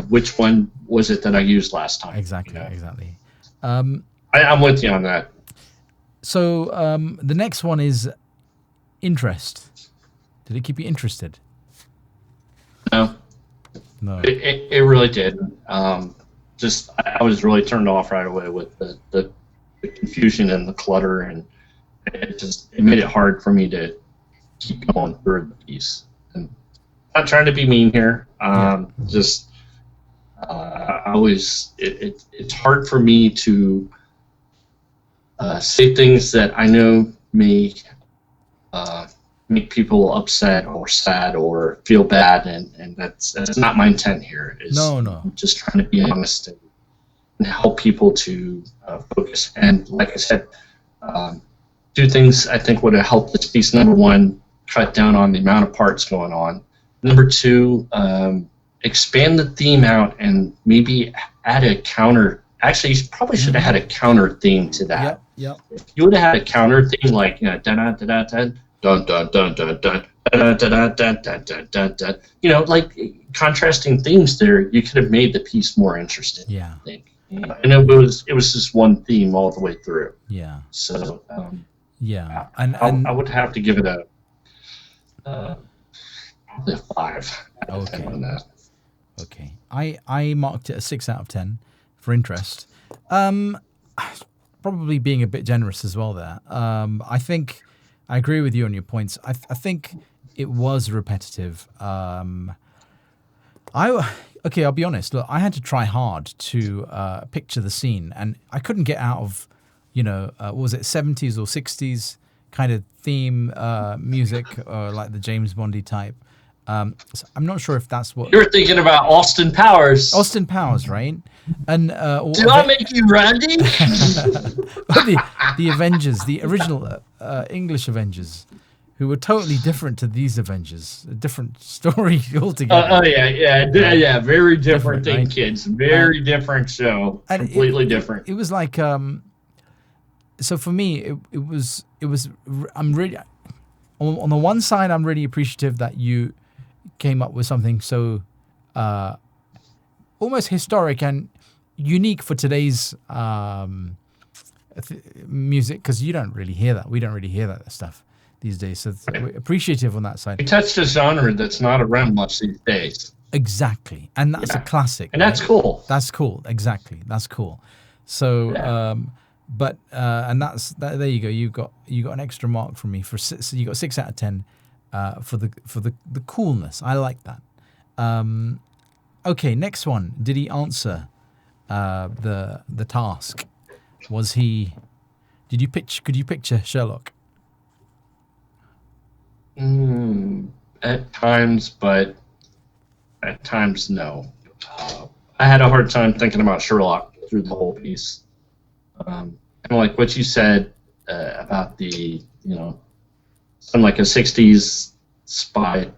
which one was it that I used last time? Exactly, exactly. I'm with you on that. So the next one is interest. Did it keep you interested? No, it really did. Just I was really turned off right away with the confusion and the clutter, and it made it hard for me to keep going through the piece. And I'm not trying to be mean here. Just I always it's hard for me to say things that I know may make people upset or sad or feel bad, and that's not my intent here. No. I'm just trying to be honest and help people to focus. And like I said, do things I think would have helped this piece. Number one, cut down on the amount of parts going on. Number two, expand the theme out and maybe add a counter. Actually, you probably should have had a counter theme to that. Yep. If you would have had a counter theme like da da da da da dun dun dun dun dun dun dun dun dun dun dun dun, like contrasting themes there, you could have made the piece more interesting. Yeah. I think. And it was just one theme all the way through. Yeah. So yeah, and I would have to give it probably a 5 out of 10 on that. Okay. I marked it a 6 out of 10 for interest. Probably being a bit generous as well there. I think I agree with you on your points. I think it was repetitive. I'll be honest. Look, I had to try hard to picture the scene, and I couldn't get out of, what was it, 70s or 60s kind of theme music, or like the James Bondy type. So I'm not sure if that's what you're thinking about. Austin Powers. Austin Powers, right? And do I make you Randy? the Avengers, the original English Avengers, who were totally different to these Avengers, a different story altogether. Yeah, very different thing, right? kids. Very different show, completely different. It was like, so for me, it was. I'm really on the one side, I'm really appreciative that you came up with something so almost historic and unique for today's music, because you don't really hear that. We don't really hear that stuff these days. So we're appreciative on that side. You touched a genre that's not around much these days. Exactly, and that's a classic. And that's cool. That's cool. Exactly, that's cool. So, and that's that. There you go. You got an extra mark from me for six. You got 6 out of 10 for the coolness. I like that. Okay, next one. Did he answer the task? Was he? Did you pitch? Could you picture Sherlock? At times, but at times no. I had a hard time thinking about Sherlock through the whole piece. And like what you said about the, something like a '60s spy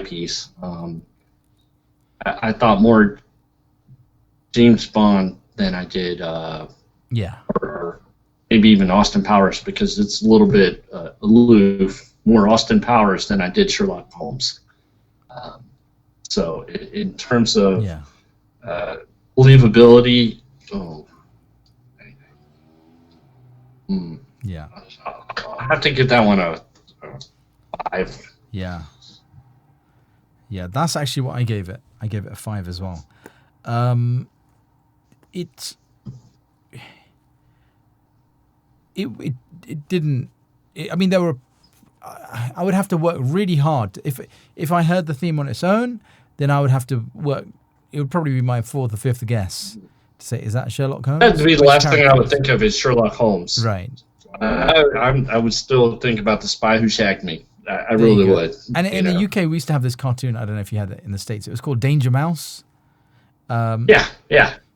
piece. I thought more James Bond than I did. Or maybe even Austin Powers, because it's a little bit aloof. More Austin Powers than I did Sherlock Holmes. So in terms of believability, I'll have to give that one a 5. Yeah, that's actually what I gave it. I gave it a 5 as well. It didn't. I mean, there were. I would have to work really hard. If I heard the theme on its own, then I would have to work. It would probably be my 4th or 5th guess to say, is that Sherlock Holmes? That would be the last thing I would think of is Sherlock Holmes. Right. I would still think about The Spy Who Shagged Me. I There you really go. would. And in the UK, we used to have this cartoon. I don't know if you had it in the States. It was called Danger Mouse. Yeah.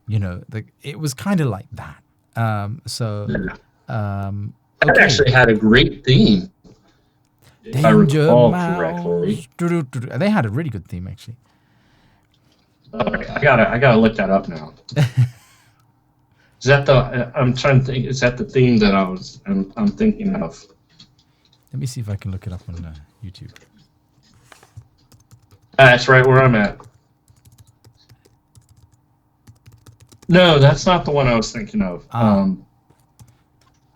You know, it was kind of like that. It Okay. actually had a great theme. If I Danger recall Mouse. correctly. They had a really good theme, actually. I gotta look that up now. Is that the? I'm trying to think. Is that the theme that I'm thinking of? Let me see if I can look it up on YouTube. That's right where I'm at. No, that's not the one I was thinking of. I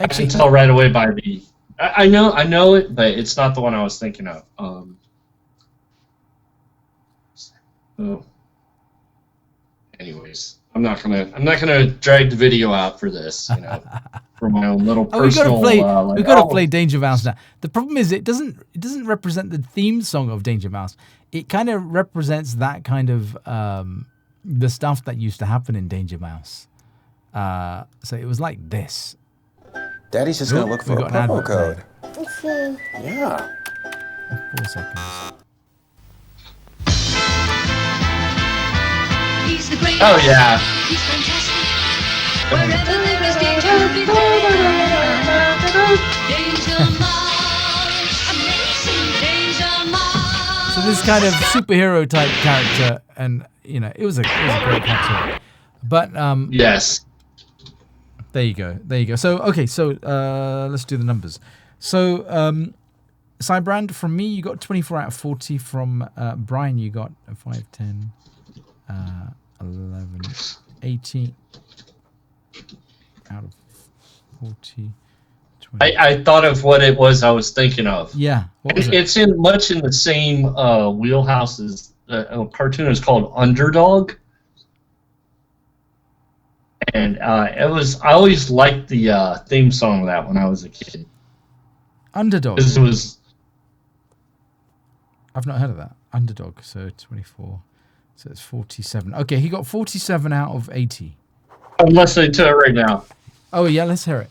Actually, can tell right away by the. I know it, but it's not the one I was thinking of. Oh. Anyways, I'm not gonna drag the video out for this. You know, for my own little personal. we gotta play Danger Mouse now. The problem is it doesn't represent the theme song of Danger Mouse. It kind of represents that kind of the stuff that used to happen in Danger Mouse. So it was like this. Daddy's just gonna look for a promo code. Yeah. 4 seconds. He's the greatest. Oh yeah. He's fantastic. Wherever there is danger, be Danger Mouse. Amazing Danger Mouse. So this kind of superhero type character, and you know, it was a great cartoon. But Yes. there you go. So okay, so let's do the numbers. So Cybrand, from me you got 24 out of 40. From Brian you got 5, 10, 11, 80 out of 40. 20. I thought of what it was I was thinking of. Yeah, what was it? It's much in the same wheelhouse as a cartoon is called Underdog, and I always liked the theme song of that when I was a kid. Underdog. 'Cause it was I've not heard of that. Underdog. So 24. So it's 47. Okay, he got 47 out of 80. I'm listening to it right now. Oh yeah, let's hear it.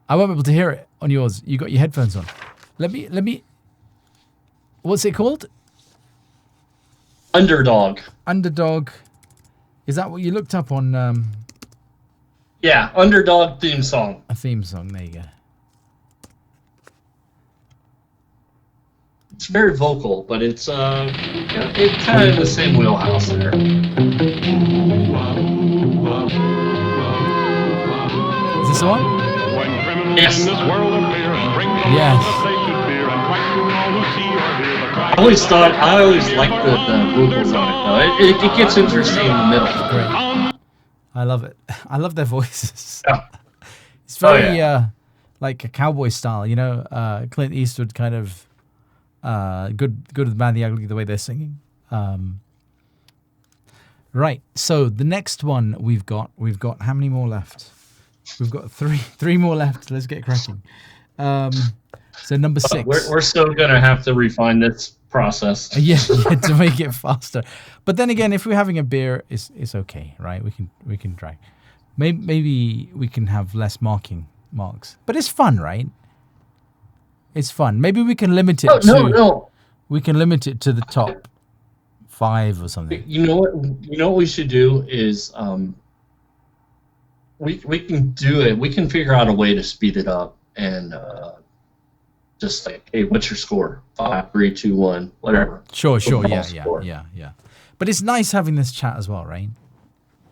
I won't be able to hear it on yours. You got your headphones on. Let me. What's it called? Underdog. Underdog. Is that what you looked up on Yeah, Underdog theme song. a theme song? There you go. It's very vocal, but it's it's kind of in the same wheelhouse there. Is this the one? When criminals Yes. in this world appear and bring them Yes. all that they should fear and frighten all who see or hear the cry. I always liked the vocals on it though. It gets interesting in the middle. Great. I love it. I love their voices. Yeah. It's very Oh, yeah. like a cowboy style, you know, Clint Eastwood kind of good, the bad, the ugly, the way they're singing. Right. So the next one we've got how many more left? We've got three more left. Let's get cracking. So number 6. We're still gonna have to refine this process. Yeah, to make it faster. But then again, if we're having a beer, it's okay, right? We can drag. Maybe we can have less marks. But it's fun, right? It's fun. Maybe we can limit it No. we can limit it to the top 5 or something. You know what? What we should do is we can do it. We can figure out a way to speed it up and just like, hey, what's your score? 5, 3, 2, 1, whatever. Sure. Football Yeah. score. But it's nice having this chat as well, right?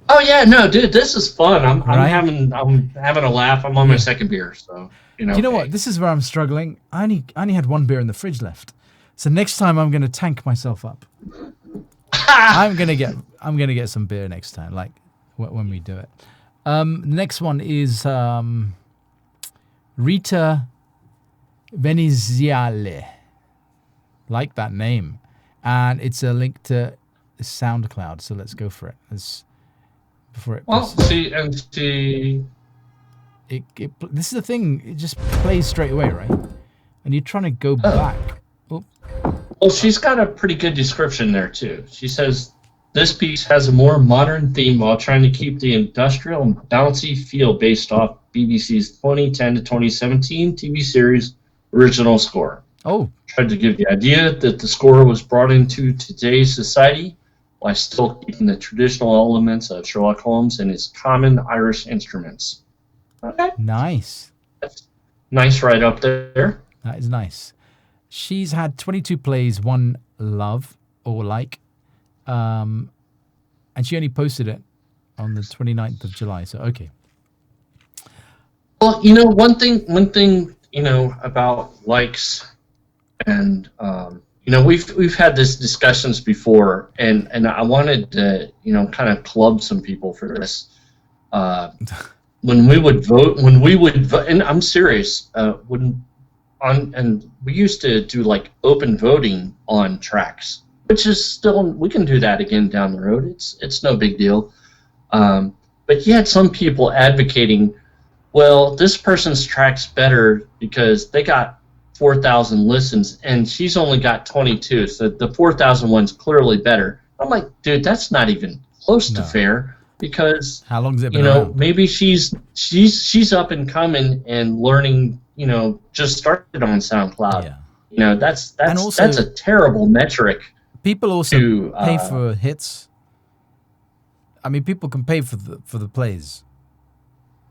Oh yeah, no, dude, this is fun. I'm Right? having a laugh. I'm on my second beer, so you know. Do you know what? This is where I'm struggling. I only had 1 beer in the fridge left. So next time I'm going to tank myself up. I'm going to get some beer next time, like when we do it. Next one is Rita Veneziale. Like that name. And it's a link to SoundCloud. So let's go for it. Well, see. This is the thing. It just plays straight away, right? And you're trying to go back. Oh. Well, she's got a pretty good description there too. She says this piece has a more modern theme while trying to keep the industrial and bouncy feel based off BBC's 2010 to 2017 TV series original score. Oh, Tried to give the idea that the score was brought into today's society while still keeping the traditional elements of Sherlock Holmes and his common Irish instruments. Okay. nice. That's nice right up there. That is nice. She's had 22 plays, one love or like, and she only posted it on the 29th of July. So, okay. Well, one thing, about likes, and we've had this discussions before, and I wanted to, kind of club some people for this. When we would vote, and I'm serious, and we used to do like open voting on tracks, which is still, we can do that again down the road. It's no big deal. But you had some people advocating, well, this person's track's better because they got 4,000 listens and she's only got 22, so the 4,000 one's clearly better. I'm like, dude, that's not even close to fair, because how long has it been around? maybe she's up and coming and learning, just started on SoundCloud. Yeah. That's also, that's a terrible metric. People also pay for hits. I mean, people can pay for the plays.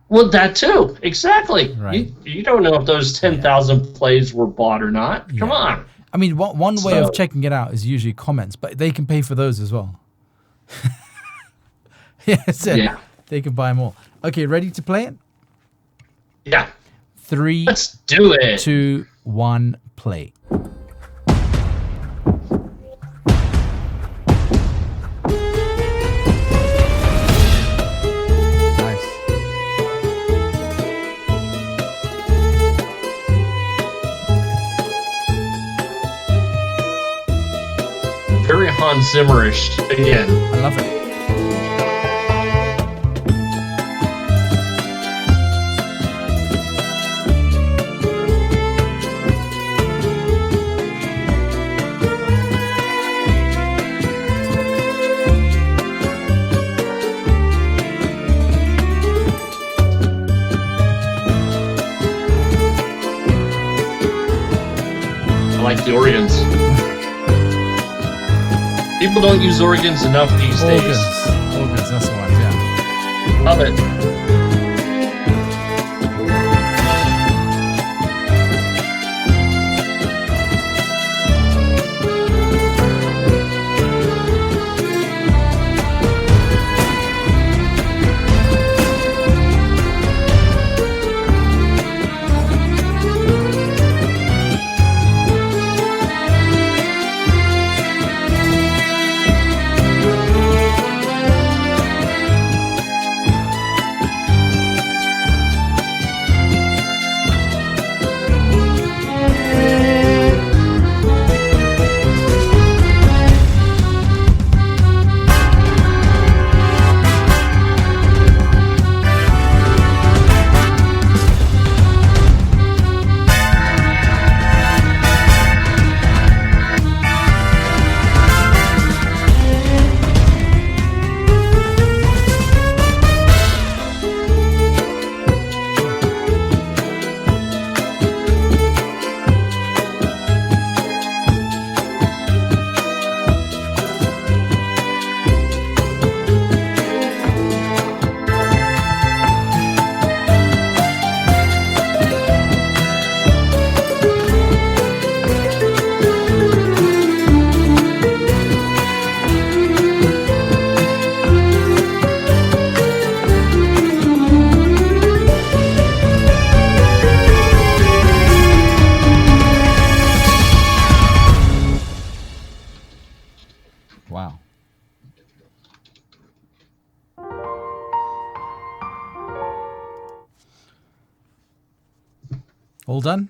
Well, that too, exactly. Right. You don't know if those 10,000 plays were bought or not. Come on. I mean, one way of checking it out is usually comments, but they can pay for those as well. Yeah. They can buy more. Okay, ready to play it? Yeah. 3, Let's do it. 2, 1, play. Very Hans Zimmerish again. I love it. I like the organs. People don't use organs enough these days. Organs, that's the one, yeah. Love it. Wow. All done?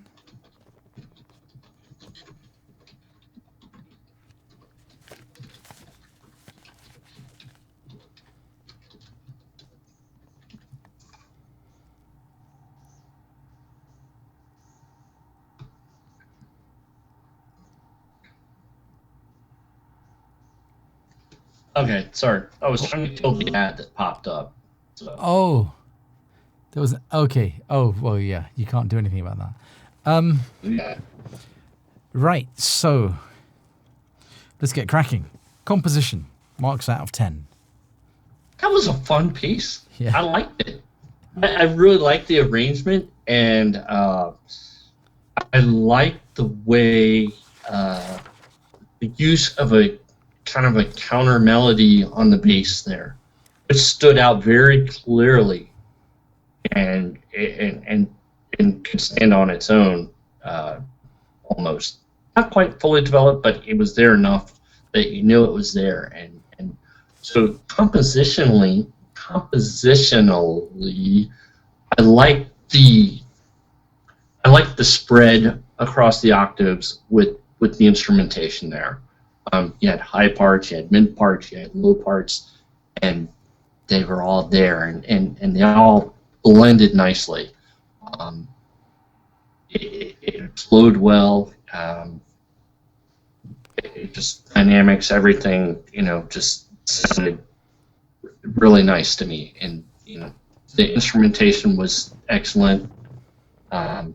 Okay, sorry. I was trying to kill the ad that popped up. So. Oh, There was okay. Oh well, yeah. You can't do anything about that. Yeah. Right. So let's get cracking. Composition marks out of 10. That was a fun piece. Yeah. I liked it. I really liked the arrangement, and I liked the way the use of a kind of a counter melody on the bass there, which stood out very clearly, and could stand on its own, almost not quite fully developed, but it was there enough that you knew it was there, and so compositionally, I like the spread across the octaves with the instrumentation there. You had high parts, you had mid parts, you had low parts, and they were all there, and they all blended nicely. It flowed well. It just dynamics, everything, just sounded really nice to me, and the instrumentation was excellent. It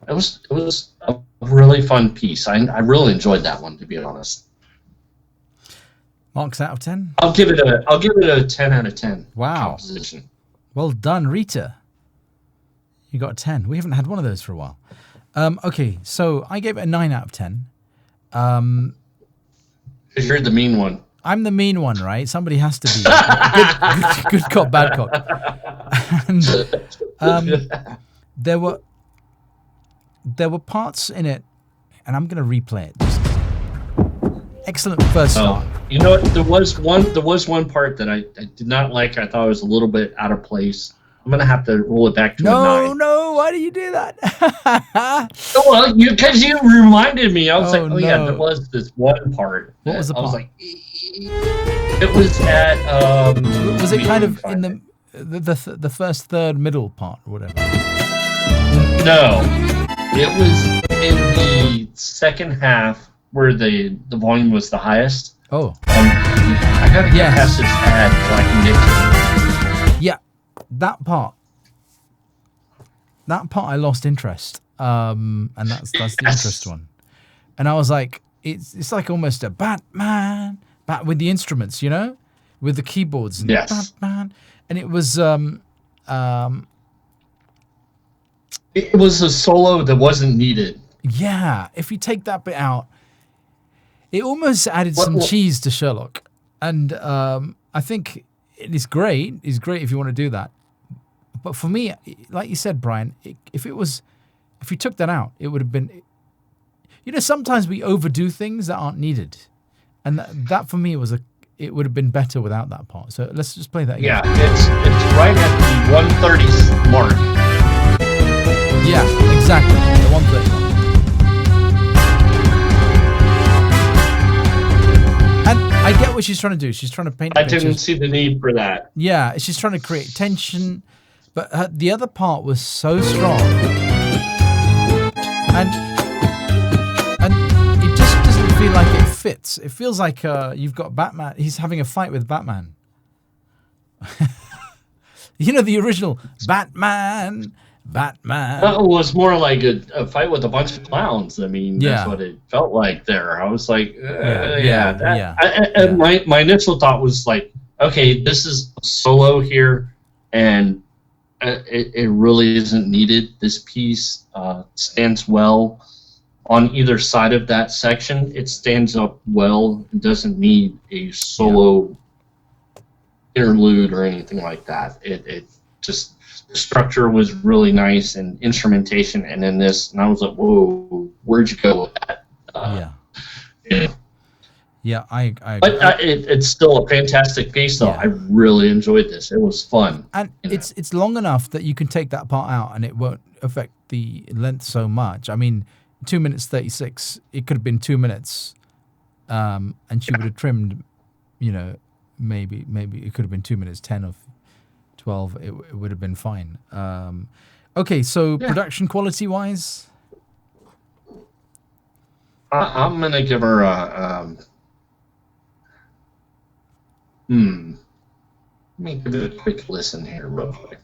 was a really fun piece. I really enjoyed that one, to be honest. Marks out of 10. I'll give it a 10 out of 10. Wow. Composition. Well done, Rita. You got a 10. We haven't had one of those for a while. Okay, so I gave it a 9 out of 10. Because you're the mean one. I'm the mean one, right? Somebody has to be. Good cop, bad cop. And there were parts in it, and I'm going to replay it. Just excellent first start. You know what? There was one part that I did not like. I thought it was a little bit out of place. I'm going to have to roll it back to a 9. No, why do you do that? Well, because you reminded me. I was like, no. yeah, there was this one part. What was the part? I was like, it was at. Was it kind of in the first third middle part or whatever? No, it was in the second half where the volume was the highest. Oh. I gotta get past this ad so I can get to it. Yeah, that part I lost interest. And that's the interest one. And I was like, it's like almost a Batman, with the instruments, with the keyboards and Batman. And it was it was a solo that wasn't needed. Yeah, if you take that bit out, it almost added some cheese to Sherlock. And I think it is great. It's great if you want to do that. But for me, like you said, Brian, if you took that out, it would have been. Sometimes we overdo things that aren't needed, and that for me it would have been better without that part. So let's just play that again. Yeah, it's right at the 130 mark. Yeah, exactly, the 130 mark. And I get what she's trying to do. She's trying to paint. I didn't see the need for that. Yeah, she's trying to create tension, but the other part was so strong, and it just doesn't feel like it fits. It feels like you've got Batman. He's having a fight with Batman. The original Batman. Well, it was more like a fight with a bunch of clowns. I mean, that's what it felt like there. I was like, My initial thought was like, okay, this is a solo here, and it really isn't needed. This piece stands well on either side of that section. It stands up well. It doesn't need a solo interlude or anything like that. It just, the structure was really nice, and instrumentation, and then this, and I was like, whoa, where'd you go with that? Yeah, I but it's still a fantastic piece, though. I really enjoyed this. It was fun. And it's long enough that you can take that part out and it won't affect the length so much. I mean, 2 minutes 36, it could have been 2 minutes, and she would have trimmed, maybe it could have been 2 minutes 10 of 12. It would have been fine. Okay, so production quality wise, I'm gonna give her a. Let me give it a quick listen here, real quick.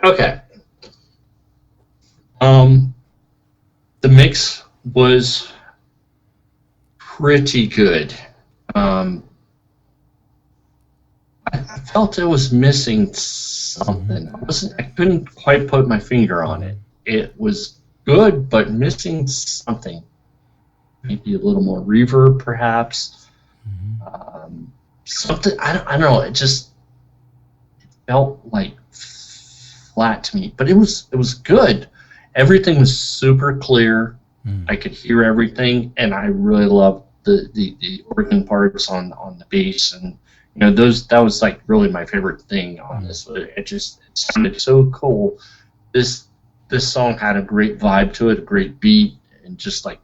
Okay. The mix was pretty good. I felt it was missing something. I couldn't quite put my finger on it. It was good, but missing something. Maybe a little more reverb, perhaps. Something, I don't know. It felt like flat to me, but it was good. Everything was super clear. I could hear everything, and I really loved the organ parts on the bass, and that was like really my favorite thing on this. It sounded so cool. This song had a great vibe to it, a great beat, and just like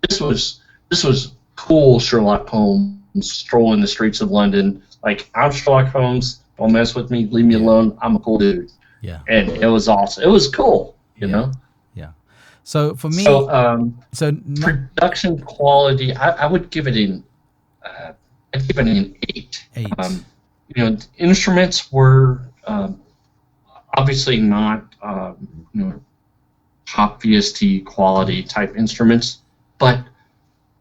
this was cool. Sherlock Holmes strolling the streets of London, like, I'm Sherlock Holmes. Don't mess with me. Leave me alone. I'm a cool dude. Yeah. And it was awesome. It was cool. You know. Yeah. So for me, production quality, I would give it an I'd give it an 8. 8. Instruments were obviously not top VST quality type instruments, but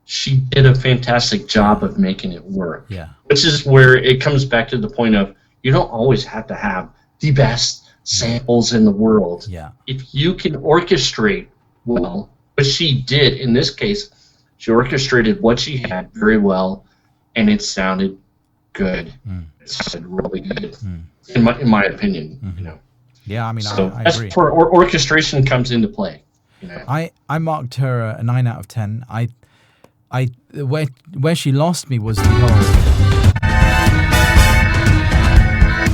she did a fantastic job of making it work. Yeah. Which is where it comes back to the point of you don't always have to have the best samples in the world. Yeah. If you can orchestrate well, but she did in this case, she orchestrated what she had very well, and it sounded good. It sounded really good, in my opinion. Yeah, I mean, so I that's agree. where orchestration comes into play. I marked her a 9 out of 10. Where she lost me was the whole.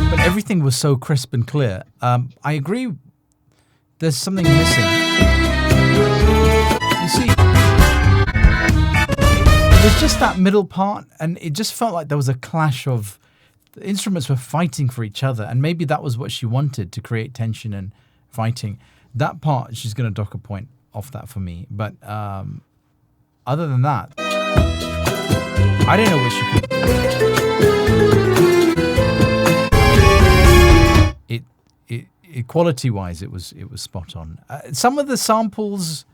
But everything was so crisp and clear. I agree. There's something missing. You see, it was just that middle part, and it just felt like there was a clash of the instruments were fighting for each other, and maybe that was what she wanted to create tension and fighting. That part, she's going to dock a point off that for me. But other than that, I don't know what she could. Quality-wise, it was spot on. Some of the samples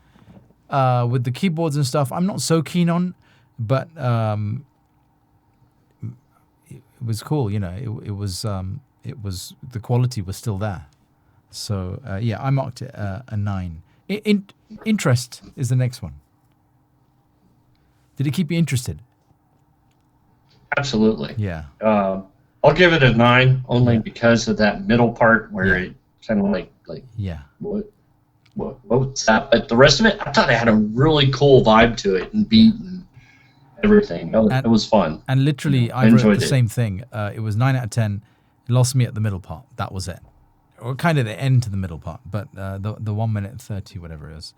with the keyboards and stuff, I'm not so keen on, but it was cool. It was the quality was still there. So yeah, I marked it a 9. Interest is the next one. Did it keep you interested? Absolutely. Yeah. I'll give it a 9 only because of that middle part where it kind of like what's that? But the rest of it, I thought it had a really cool vibe to it and beat and everything. It was fun. And literally, I wrote the same thing. It was 9 out of 10. It lost me at the middle part. That was it. Or kind of the end to the middle part, but the 1 minute and 30, whatever it was.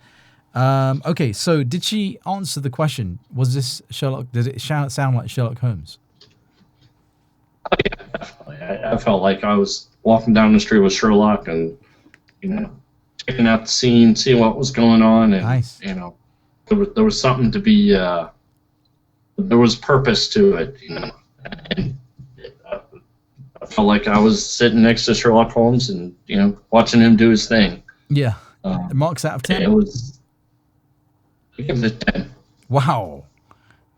Okay, so did she answer the question? Was this Sherlock? Did it sound like Sherlock Holmes? Oh, yeah, definitely. I felt like I was walking down the street with Sherlock and, checking out the scene, seeing what was going on. And, nice. There was something to be, there was purpose to it, And I felt like I was sitting next to Sherlock Holmes and, watching him do his thing. Yeah. Marks out of 10? It was, I give it a 10. Wow.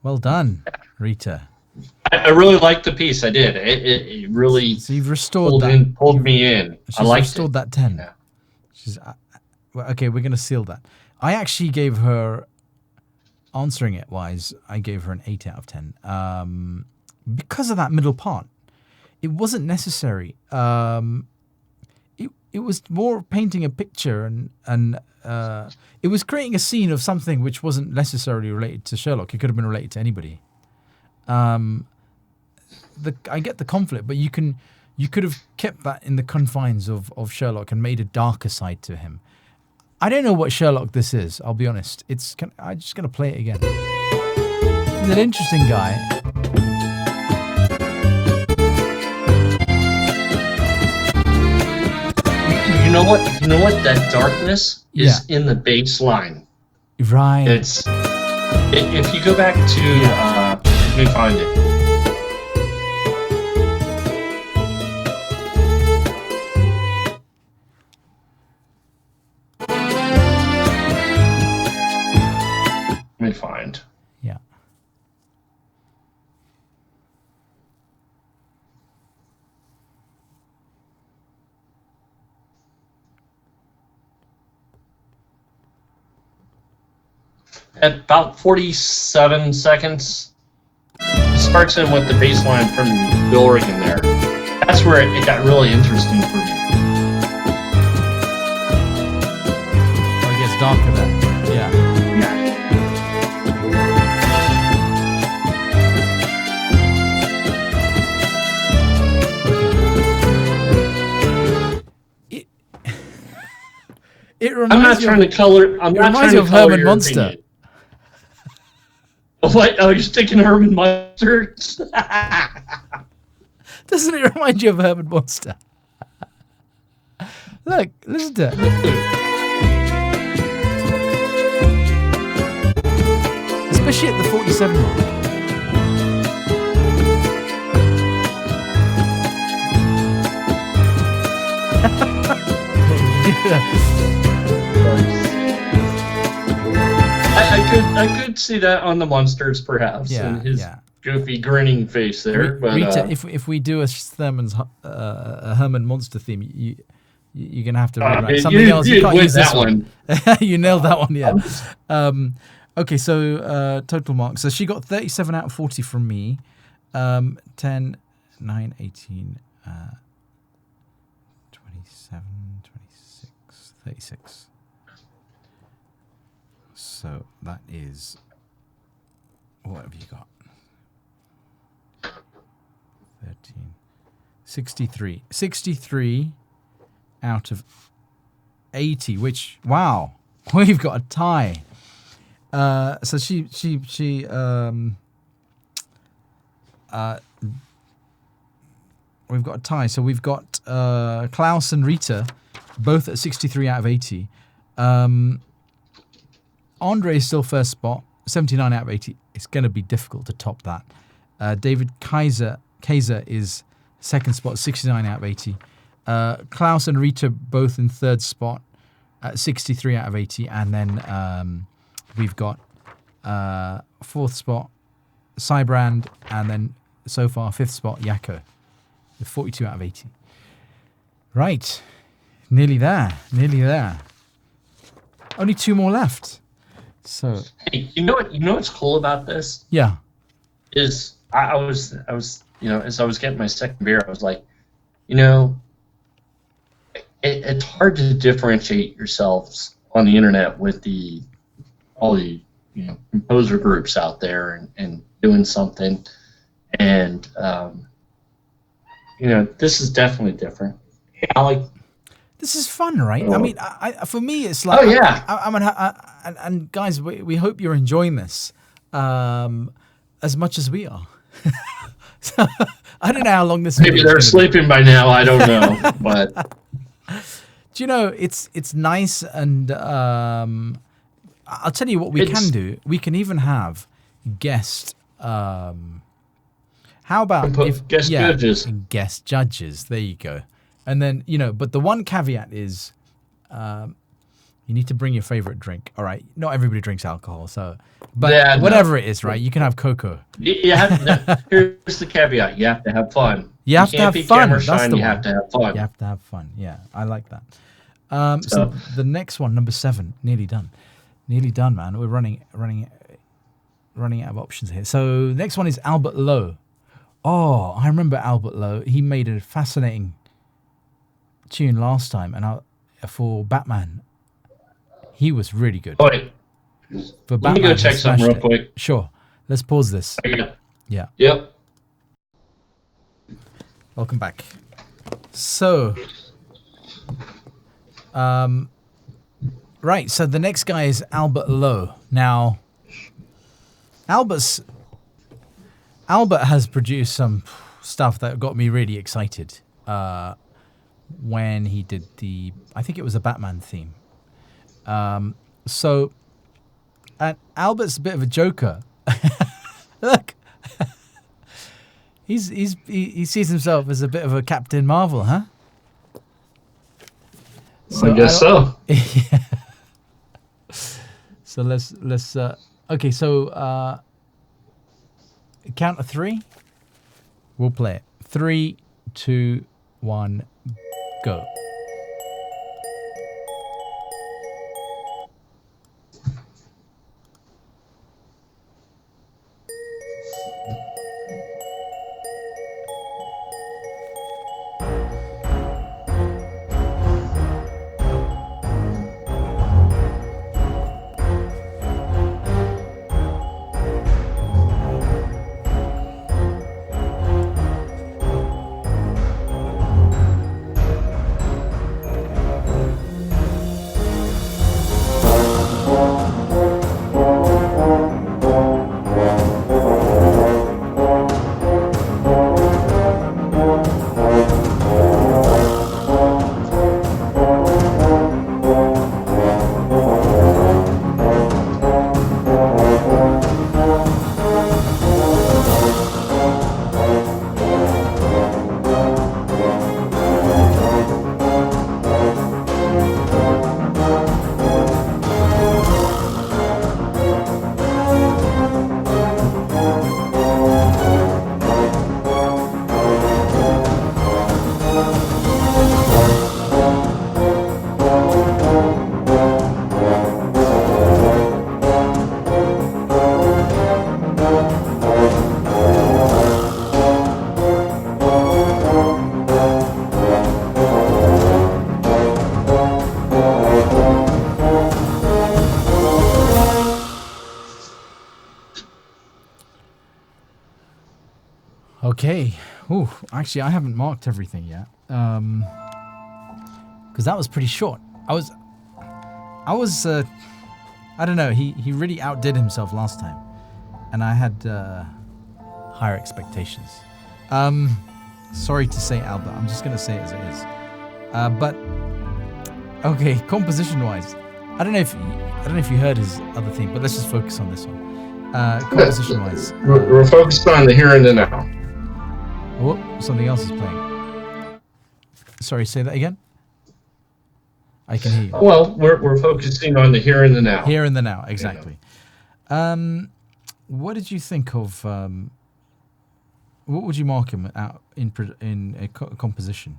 Well done, Rita. I really liked the piece. I did. It really so you've restored that. Pulled me in. She's I liked restored it. that 10. Yeah. She's okay. We're gonna seal that. I actually gave her, answering it wise, I gave her an 8 out of 10. Because of that middle part, it wasn't necessary. It was more painting a picture and it was creating a scene of something which wasn't necessarily related to Sherlock. It could have been related to anybody. I get the conflict, but you could have kept that in the confines of Sherlock and made a darker side to him. I don't know what Sherlock this is, I'll be honest. I'm just going to play it again. He's an interesting guy. You know what? That darkness is in the bass line. Right. If you go back to let me find it. At about 47 seconds, it starts in with the bass line from Bill Organ there. That's where it got really interesting for me. Oh, it gets darker there. Yeah. It reminds I'm not trying to color. I'm not trying to of color Herman your Munster. opinion. What? Oh, you're sticking Herman Munster? Doesn't it remind you of Herman Monster? Look, listen to it. Especially at the 47 mark. I could see that on the Monsters, perhaps, and his goofy grinning face there. But Rita, if we do a Herman Monster theme, you're gonna have to rewrite something else. You can't use this one. You nailed that one, yeah. Okay, so total marks. So she got 37 out of 40 from me. 10, 9, 18, 27, 26, 36. So that is, what have you got? 13, 63. 63 out of 80, which, wow, we've got a tie. So we've got a tie. So we've got Klaus and Rita both at 63 out of 80. Andre is still first spot, 79 out of 80. It's going to be difficult to top that. David Kaiser is second spot, 69 out of 80. Klaus and Rita both in third spot at 63 out of 80. And then we've got fourth spot, Cybrand, and then so far fifth spot, Yakko, with 42 out of 80. Right. Nearly there. Only two more left. So, hey, you know what's cool about this? Yeah. Is I was as I was getting my second beer, I was like, it's hard to differentiate yourselves on the internet with all the composer groups out there and doing something, and this is definitely different. I like. This is fun, right? I mean, for me, it's like, oh yeah. And guys, we hope you're enjoying this as much as we are. So, I don't know how long this. Maybe they're sleeping by now. I don't know, but do you know it's nice, and I'll tell you what we can do. We can even have guest. How about guest judges? Guest judges. There you go. And then, but the one caveat is you need to bring your favorite drink. All right. Not everybody drinks alcohol. But whatever it is, right? You can have cocoa. Here's the caveat. You have to have fun. You have to have fun. That's the one. You have to have fun. You have to have fun. Yeah, I like that. So the next one, number 7, nearly done. Nearly done, man. We're running out of options here. So the next one is Albert Lowe. Oh, I remember Albert Lowe. He made a fascinating tune last time, and for Batman, he was really good. Wait, let me go check something real quick. Sure, let's pause this. Yeah. Yep. Welcome back. So, right. So the next guy is Albert Lowe. Now, Albert has produced some stuff that got me really excited. When he did I think it was a Batman theme. So, and Albert's a bit of a joker. Look, he sees himself as a bit of a Captain Marvel, huh? So I guess so. Yeah. So let's. Okay, so count of 3. We'll play it. 3, 2, 1. Go. Okay. Ooh, actually, I haven't marked everything yet. Because that was pretty short. I was. I don't know. He really outdid himself last time, and I had higher expectations. Sorry to say, Albert. I'm just gonna say it as it is. But okay, composition-wise, I don't know if you heard his other thing, but let's just focus on this one. Composition-wise, We're focused on the here and the now. oh, something else is playing. Sorry, say that again. I can hear you. Well, we're focusing on the here and the now. Here and the now, exactly. What did you think of? What would you mark him out in a composition?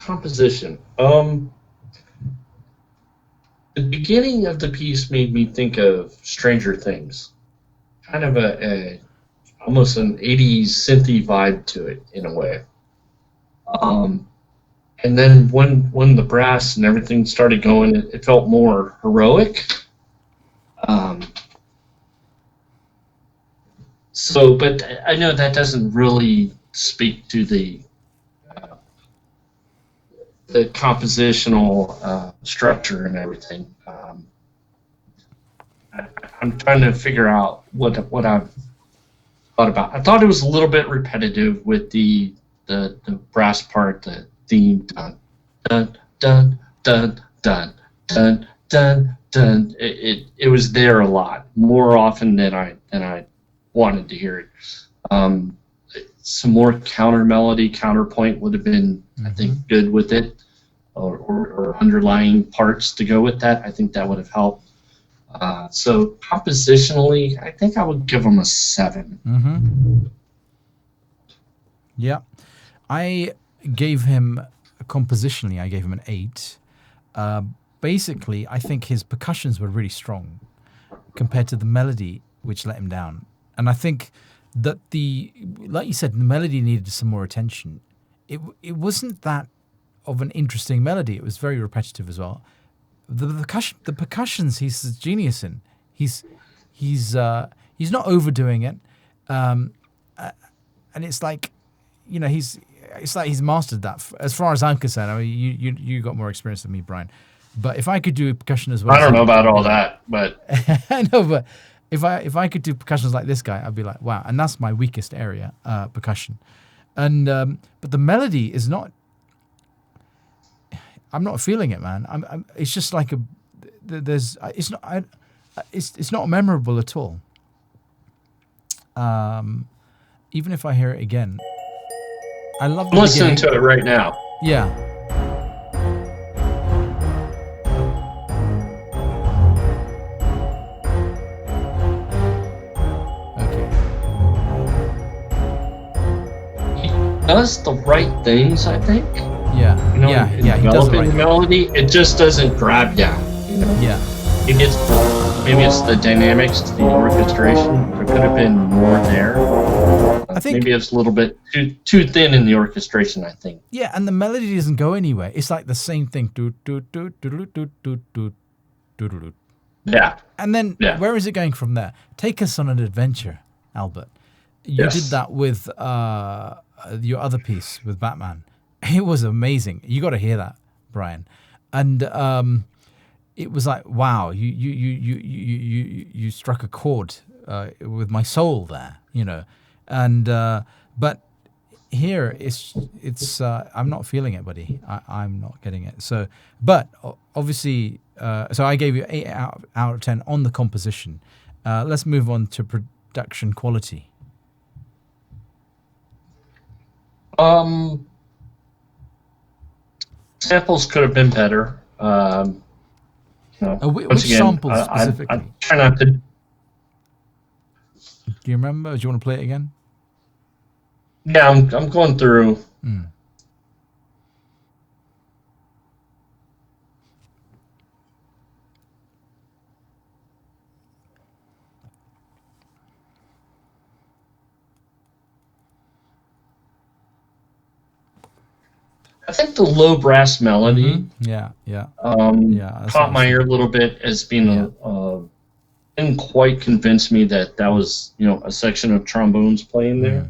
Composition. The beginning of the piece made me think of Stranger Things, kind of a almost an '80s synthy vibe to it in a way. And then when the brass and everything started going, it felt more heroic. But I know that doesn't really speak to the compositional structure and everything. I'm trying to figure out what I've thought about. I thought it was a little bit repetitive with the brass part, the theme dun dun dun dun dun dun dun dun. It was there a lot, more often than I wanted to hear it. Some more counter melody, counterpoint would have been, I think, good with it, or underlying parts to go with that. I think that would have helped. So compositionally, I think I would give them a 7. Yeah, I gave him compositionally. I gave him an 8. Basically, I think his percussions were really strong compared to the melody, which let him down. And I think that like you said, the melody needed some more attention. It wasn't that of an interesting melody. It was very repetitive as well. The percussions he's a genius in. He's not overdoing it, and it's like, it's like he's mastered that. As far as I'm concerned, I mean, you got more experience than me, Brian. But if I could do percussion as well, I don't know about all that, but I know, but if I could do percussions like this guy, I'd be like, wow. And that's my weakest area, percussion. And but the melody is not. I'm not feeling it, man. It's just like it's not memorable at all. Even if I hear it again, I love. I'm listening to it right now. Yeah. Does the right things, I think. Yeah, he does the right thing. Melody, it just doesn't grab you. Yeah. Maybe it's the dynamics, the orchestration. There could have been more there. I think maybe it's a little bit too thin in the orchestration, I think. Yeah, and the melody doesn't go anywhere. It's like the same thing. Yeah. And then where is it going from there? Take us on an adventure, Albert. You did that with your other piece with Batman. It was amazing. You got to hear that, Brian. And it was like, wow, you struck a chord with my soul there, And but here it's I'm not feeling it, buddy. I'm not getting it. So, but obviously, so I gave you 8 out of 10 on the composition. Let's move on to production quality. Samples could have been better. Which samples specifically? I try not to. Do you remember? Do you want to play it again? Yeah, I'm going through. I think the low brass melody, yeah, caught my ear a little bit as being an didn't quite convince me that was a section of trombones playing there.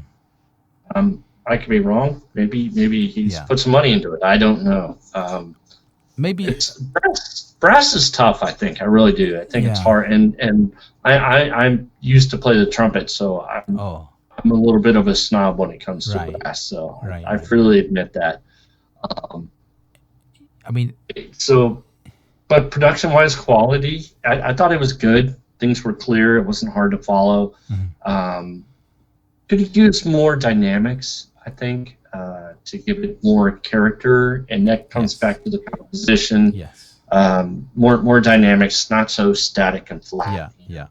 I could be wrong. Maybe he's put some money into it. I don't know. Maybe it's brass is tough. I think I really do. I think it's hard, and I'm used to play the trumpet, so I'm a little bit of a snob when it comes to brass. So I freely admit that. I mean, but production-wise, quality, I thought it was good. Things were clear. It wasn't hard to follow. Could have used more dynamics, I think, to give it more character, and that comes back to the composition. Yes. More dynamics, not so static and flat. Yeah.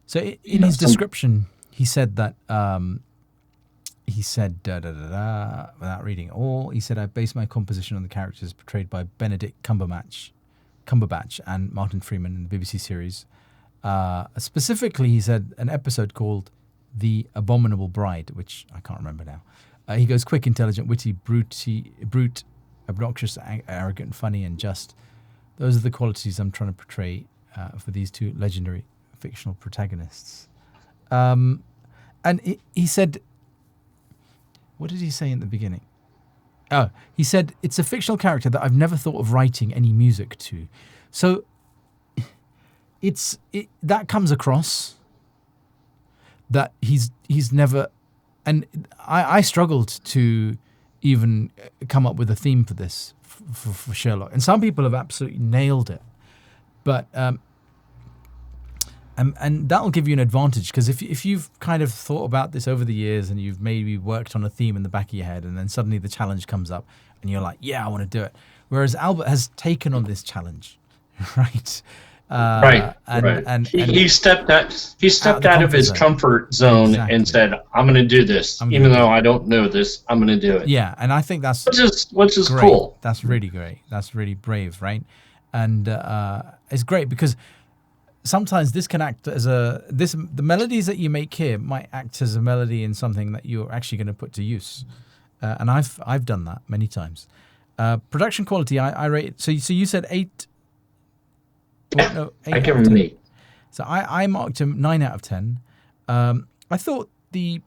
So in his description, he said that he said without reading it all. He said, "I based my composition on the characters portrayed by Benedict Cumberbatch and Martin Freeman in the BBC series. Specifically, he said an episode called The Abominable Bride, which I can't remember now. He goes quick, intelligent, witty, brute, obnoxious, arrogant, funny, and just. Those are the qualities I'm trying to portray for these two legendary fictional protagonists." And he said, what did he say in the beginning? Oh, he said, it's a fictional character that I've never thought of writing any music to. So that comes across that he's never, and I struggled to even come up with a theme for this, for Sherlock. And some people have absolutely nailed it. But, and that'll give you an advantage, because if you've kind of thought about this over the years and you've maybe worked on a theme in the back of your head, and then suddenly the challenge comes up and you're like, yeah, I want to do it. Whereas Albert has taken on this challenge, right? And he stepped out of his comfort zone and said, I'm going to do this. Even though I don't know this, I'm going to do it. Yeah, and I think that's... Which is great. Cool. That's really great. That's really brave, right? And it's great because sometimes this can act as the melodies that you make here might act as a melody in something that you're actually going to put to use. And I've done that many times. Production quality, I rate it. So you said 8... Yeah, no, I give him an 8. So I marked him 9 out of 10. I thought the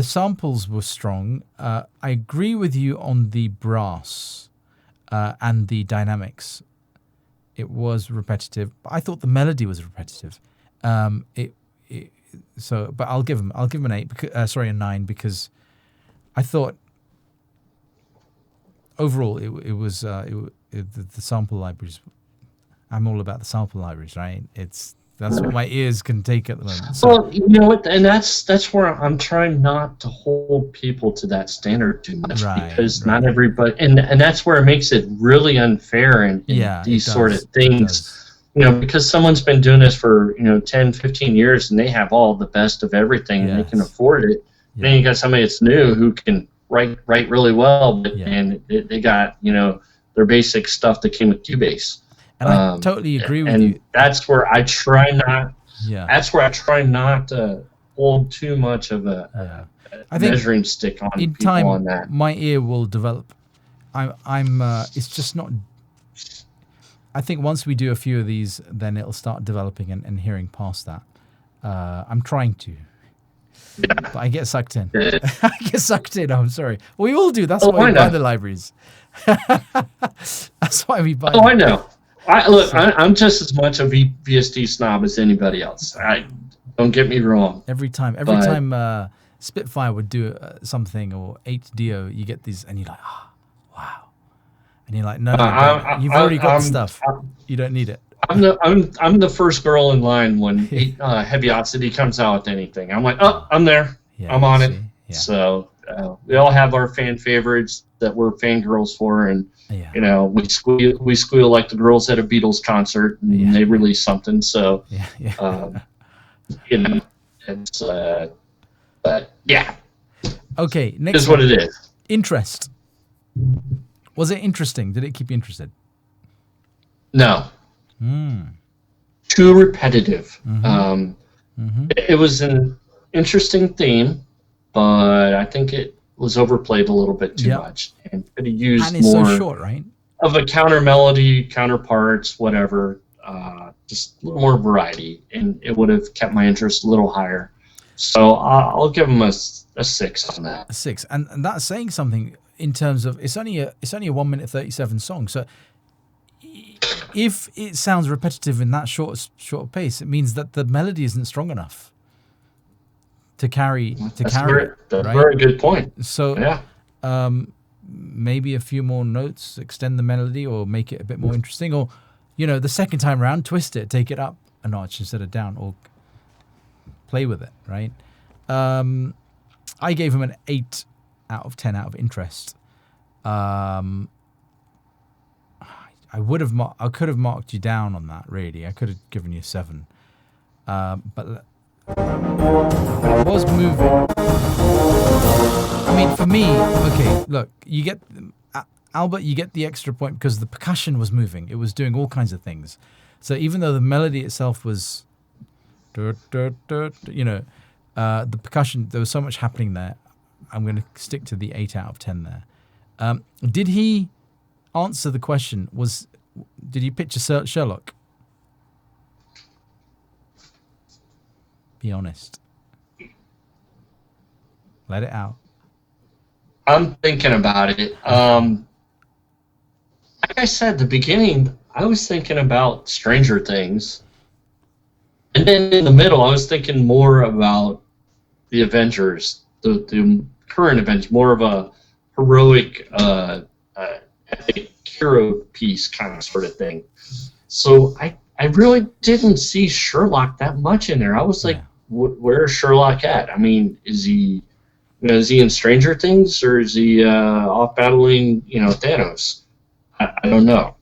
samples were strong. I agree with you on the brass and the dynamics. It was repetitive. But I thought the melody was repetitive. But I'll give him an 8. A 9, because I thought overall it was the sample libraries. I'm all about the sample libraries, right? That's what my ears can take at the moment. So. Well, you know what, and that's where I'm trying not to hold people to that standard too much, because not everybody, and that's where it makes it really unfair in these sort of things. Because someone's been doing this for 10, 15 years, and they have all the best of everything, and they can afford it. Yeah. Then you got somebody that's new who can write really well, and they got their basic stuff that came with Cubase. And I totally agree with you. And that's where I try not. Yeah. That's where I try not to hold too much of a measuring stick on in people time, on that. My ear will develop. It's just not. I think once we do a few of these, then it'll start developing and hearing past that. I'm trying to. Yeah. But I get sucked in. I get sucked in. I'm sorry. We all do. That's why we buy the libraries. That's why we buy. Oh, I know. I'm just as much a VST snob as anybody else. Don't get me wrong. Every time Spitfire would do something, or 8DO, you get these, and you're like, oh, wow, and you're like, no, you've already got the stuff. You don't need it. I'm the first girl in line when Heaviosity comes out with anything. I'm like, I'm there. Yeah, I'm on it. Yeah. So we all have our fan favorites that we're fangirls for, and we squeal like the girls at a Beatles concert, and they release something. So it's but yeah. Okay, next is what it is. Interest. Was it interesting? Did it keep you interested? No. Too repetitive. Mm-hmm. It was an interesting theme, but I think it was overplayed a little bit too much, and could have used more so short, right? of a counter melody, counterparts, whatever. just a little more variety, and it would have kept my interest a little higher. So I'll give him a 6 on that. A 6, and that's saying something in terms of it's only a 1 minute 37 song. So if it sounds repetitive in that short pace, it means that the melody isn't strong enough to carry That's it. a Right? very good point. So Yeah. maybe a few more notes, extend the melody, or make it a bit more interesting, or the second time around, twist it, take it up a notch instead of down, or play with it. Right? I gave him an 8 out of 10 out of interest. I could have marked you down on that. Really, I could have given you 7, but it was moving. I mean, for me, okay, look, you get Albert, you get the extra point because the percussion was moving. It was doing all kinds of things. So even though the melody itself was, the percussion, there was so much happening there. I'm going to stick to the 8 out of 10 there. Did he answer the question? Did you picture Sherlock? Be honest. Let it out. I'm thinking about it. Like I said at the beginning, I was thinking about Stranger Things. And then in the middle, I was thinking more about the Avengers, the current Avengers, more of a heroic, epic hero piece kind of sort of thing. So I really didn't see Sherlock that much in there. I was like, where's Sherlock at? I mean, is he in Stranger Things, or is he off battling, Thanos? I don't know.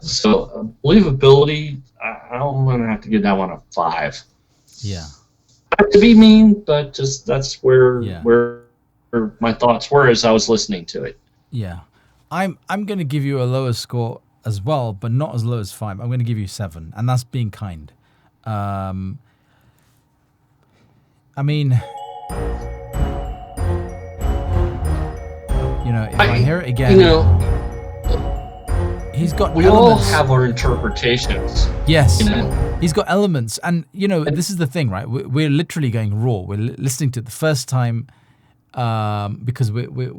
So believability, I'm gonna have to give that one a 5. Yeah. Not to be mean, but just that's where my thoughts were as I was listening to it. Yeah, I'm gonna give you a lower score as well, but not as low as 5. I'm gonna give you 7, and that's being kind. I mean, if I hear it again, he's got we elements. all have our interpretations. Yes, he's got elements, and this is the thing, right? We're literally going raw. We're listening to it the first time because we're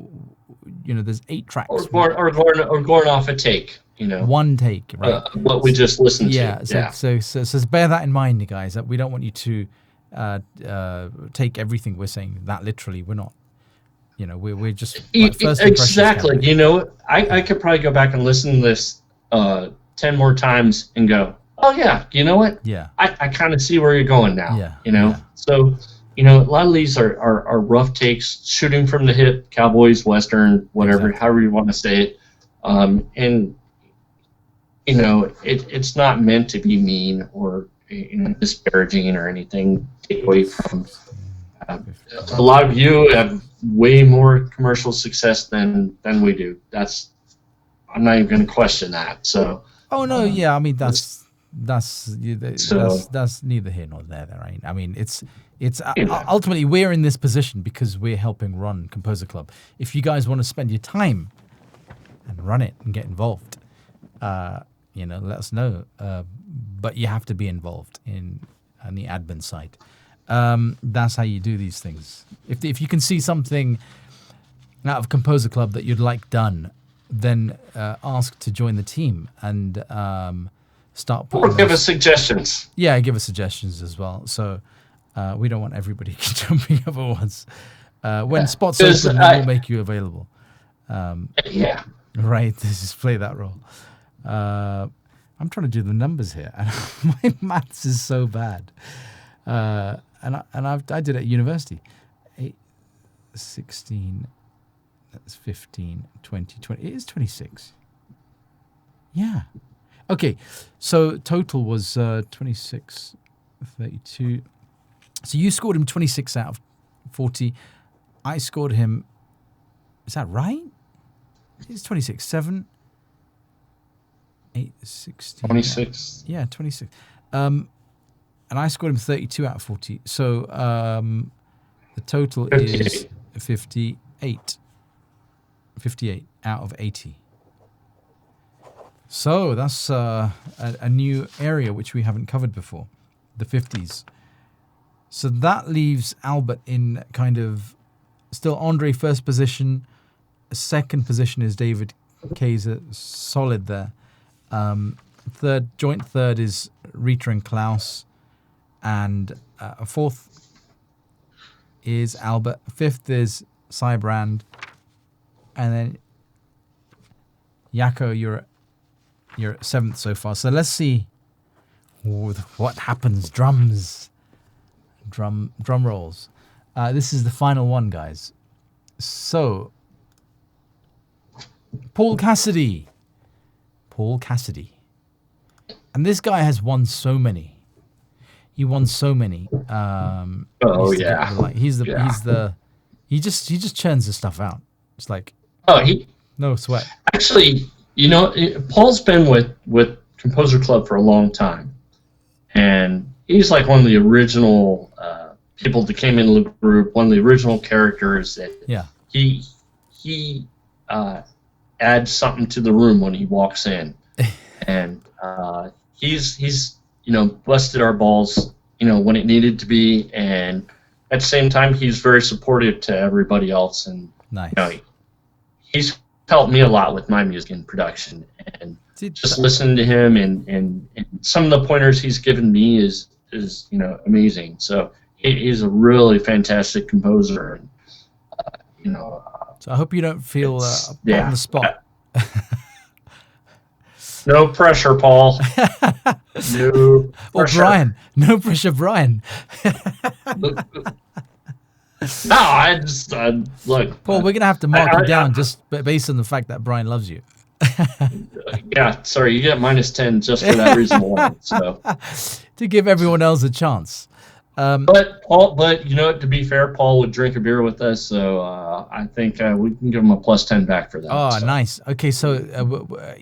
there's 8 tracks. Or going off a take. One take, right? What we just listened to. So bear that in mind, you guys. That we don't want you to take everything we're saying that literally. We're not. We're just first exactly. I could probably go back and listen to this 10 more times and go, oh yeah, you know what? Yeah. I kind of see where you're going now. Yeah. Yeah. So a lot of these are rough takes, shooting from the hip, cowboys, western, whatever, however you want to say it, and it's not meant to be mean or disparaging or anything. Take away from. A lot of you have way more commercial success than we do. I'm not even going to question that. So. Oh no, yeah. I mean that's neither here nor there, right? I mean it's ultimately we're in this position because we're helping run Composer Club. If you guys want to spend your time and run it and get involved, let us know. But you have to be involved on the admin side. That's how you do these things. If you can see something out of Composer Club that you'd like done, then ask to join the team and start putting or give us suggestions. Yeah, give us suggestions as well. So we don't want everybody jumping over once. When spots open, we'll make you available. Yeah. Right, just play that role. I'm trying to do the numbers here, and my maths is so bad. I did it at university. 8, 16, that's 15, 20, 20. It is 26. Yeah. Okay, so total was 26, 32. So you scored him 26 out of 40. I scored him, is that right? It's 26, 7, 8, 16. 26. Yeah, 26. And I scored him 32 out of 40. So the total 58. is 58. 58 out of 80. So that's a new area which we haven't covered before, the 50s. So that leaves Albert in kind of still Andre first position. Second position is David Kaiser, solid there. Joint third is Rita and Klaus. And fourth is Albert. Fifth is Cybrand. And then Yako, you're seventh so far. So let's see what happens. Drum rolls. This is the final one, guys. So, Paul Cassidy. And this guy has won so many. He won so many. He just churns the stuff out. It's like no sweat. Actually, Paul's been with Composer Club for a long time, and he's like one of the original people that came into the group. One of the original characters that he adds something to the room when he walks in, and he's busted our balls when it needed to be, and at the same time he's very supportive to everybody else, and nice. He's helped me a lot with my music and production, and just listening to him and some of the pointers he's given me is amazing. So he's a really fantastic composer, and so I hope you don't feel put on the spot. No pressure, Paul. No pressure. Or Brian. No pressure, Brian. No, I look. Paul, we're gonna have to mark you down just based on the fact that Brian loves you. Yeah, sorry, you get -10 just for that reason alone. So to give everyone else a chance. But to be fair, Paul would drink a beer with us, so I think we can give him a +10 back for that. Oh, so. Nice. Okay, so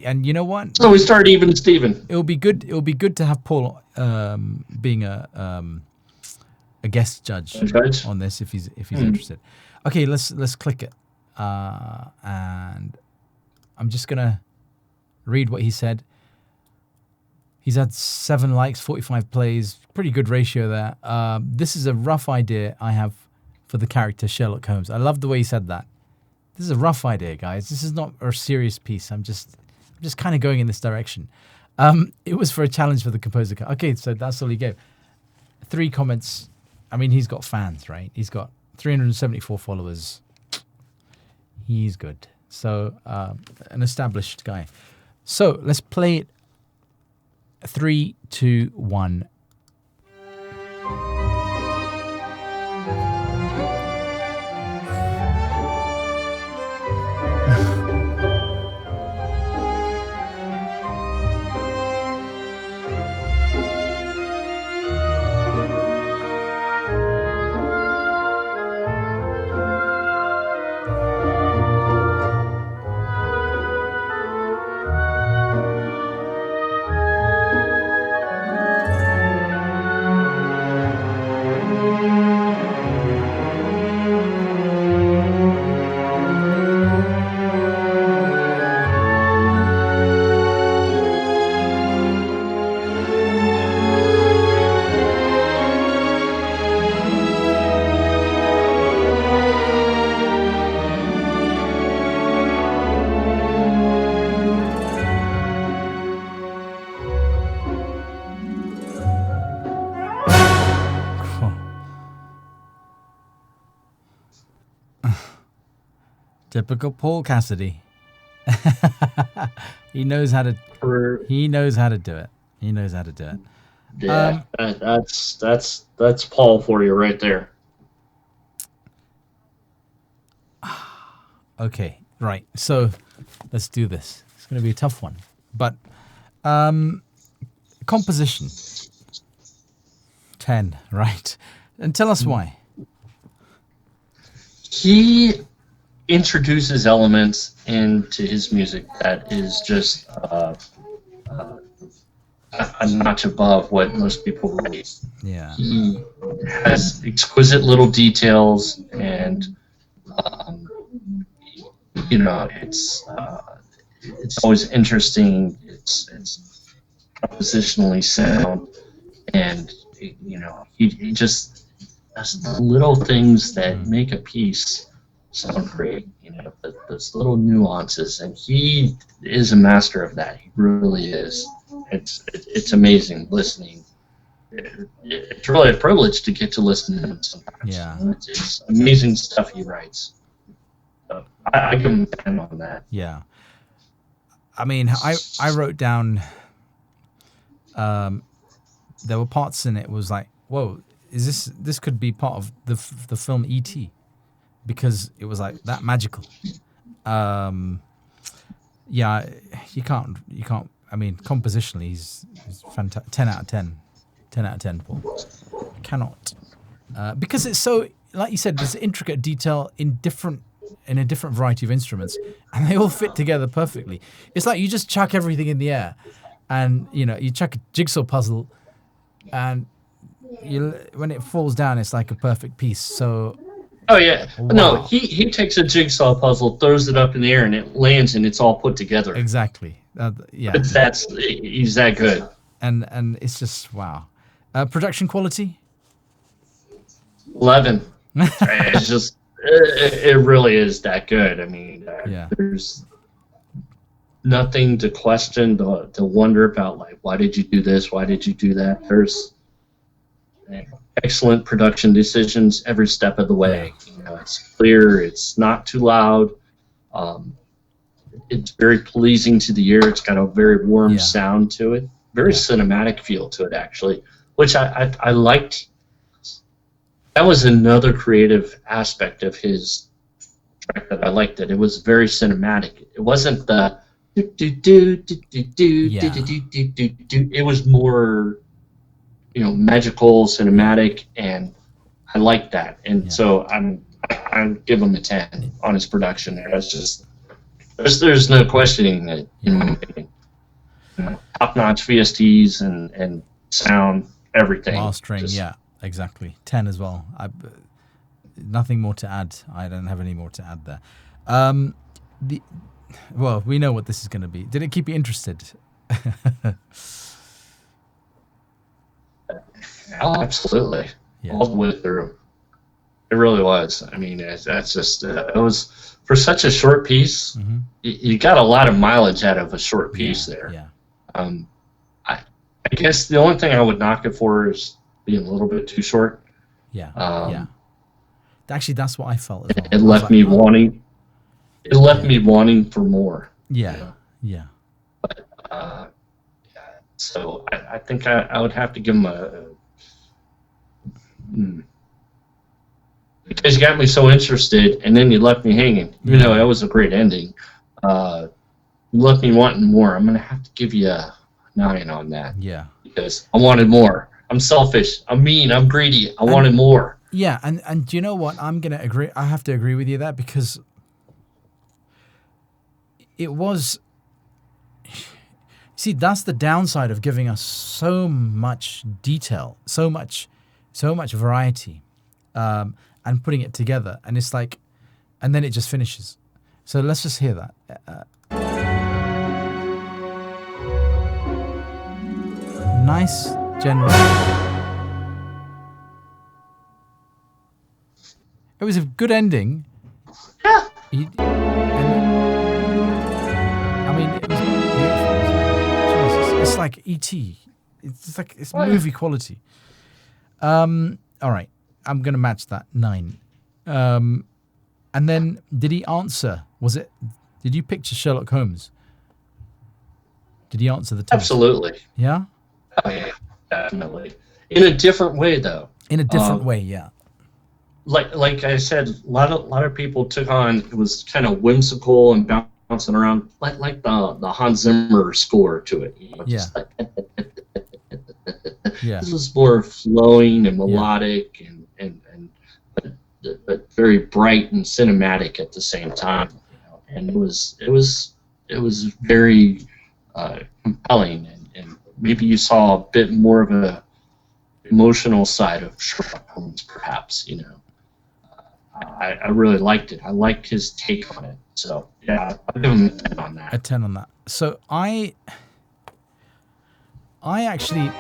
and you know what? So we start even, Steven. It'll be good to have Paul being a guest judge on this if he's interested. Okay, let's click it, and I'm just gonna read what he said. He's had 7 likes, 45 plays, pretty good ratio there. This is a rough idea I have for the character Sherlock Holmes. I love the way he said that. This is a rough idea, guys. This is not a serious piece. I'm just kind of going in this direction. It was for a challenge for the composer. Okay, so that's all he gave. 3 comments. I mean, he's got fans, right? He's got 374 followers. He's good. So, an established guy. So, let's play it. 3, 2, 1. Typical Paul Cassidy. He knows how to do it. He knows how to do it. Yeah, that's Paul for you right there. Okay, right. So let's do this. It's going to be a tough one, but composition 10, right? And tell us why. He introduces elements into his music that is just a notch above what most people write. Yeah. He has exquisite little details, and it's always interesting it's compositionally sound, and he just does the little things that make a piece sound great. Those little nuances, and he is a master of that. He really is. It's amazing listening. It's really a privilege to get to listen to him sometimes. Yeah. It's amazing stuff he writes. So I give him a 10 on that. Yeah. I mean, I wrote down. There were parts in it was like, whoa, is this could be part of the film E.T. because it was like that magical. Yeah, you can't. I mean, compositionally, he's fantastic. 10 out of 10. 10 out of 10, Paul. Cannot. Because it's so, like you said, there's intricate detail in a different variety of instruments, and they all fit together perfectly. It's like you just chuck everything in the air, and you chuck a jigsaw puzzle, and when it falls down, it's like a perfect piece. So. Oh yeah, wow. No, he takes a jigsaw puzzle, throws it up in the air, and it lands, and it's all put together. Exactly. Yeah. He's that good. And it's just wow. Production quality. 11. It's just it really is that good. I mean, there's nothing to question, to wonder about. Like, why did you do this? Why did you do that? There's excellent production decisions every step of the way. It's clear. It's not too loud. It's very pleasing to the ear. It's got a very warm sound to it. Very cinematic feel to it, actually, which I liked. That was another creative aspect of his track that I liked. It was very cinematic. It wasn't the do do do do do do do do do do. It was more, magical, cinematic, and I like that. And so I give him a 10 on his production there. That's just there's no questioning it. Top-notch VSTs and sound, everything. Mastering, exactly. 10 as well. Nothing more to add. I don't have any more to add there. Well, we know what this is going to be. Did it keep you interested? Oh, absolutely. All the way through. It really was. I mean, that's just it was for such a short piece. Mm-hmm. You got a lot of mileage out of a short piece there. Yeah. I guess the only thing I would knock it for is being a little bit too short. Yeah. Actually, that's what I felt as well. It left me wanting. It left me wanting for more. Yeah. But so I think I would have to give him a. Because you got me so interested, and then you left me hanging. That was a great ending. You left me wanting more. I'm gonna have to give you a 9 on that. Yeah. Because I wanted more. I'm selfish. I'm mean. I'm greedy. I wanted more. Yeah, and do you know what? I'm gonna agree. I have to agree with you there because it was. See, that's the downside of giving us so much detail, so much variety, and putting it together, and it's like, and then it just finishes. So let's just hear that. Nice, general. It was a good ending. Yeah. I mean, it was beautiful. Jesus, it's like E.T. It's movie quality. All right, I'm gonna match that 9. And then, did he answer? Did you picture Sherlock Holmes? Did he answer the test? Absolutely. Yeah. Oh yeah, definitely. In a different way, though. In a different way, yeah. Like I said, a lot of people took on. It was kind of whimsical and bouncing around, like the Hans Zimmer score to it. Just like, This was more flowing and melodic but very bright and cinematic at the same time. And it was very compelling, and maybe you saw a bit more of a emotional side of Sherlock Holmes, perhaps. I really liked it. I liked his take on it. So yeah, I'll give him a 10 on that. A 10 on that. So I I actually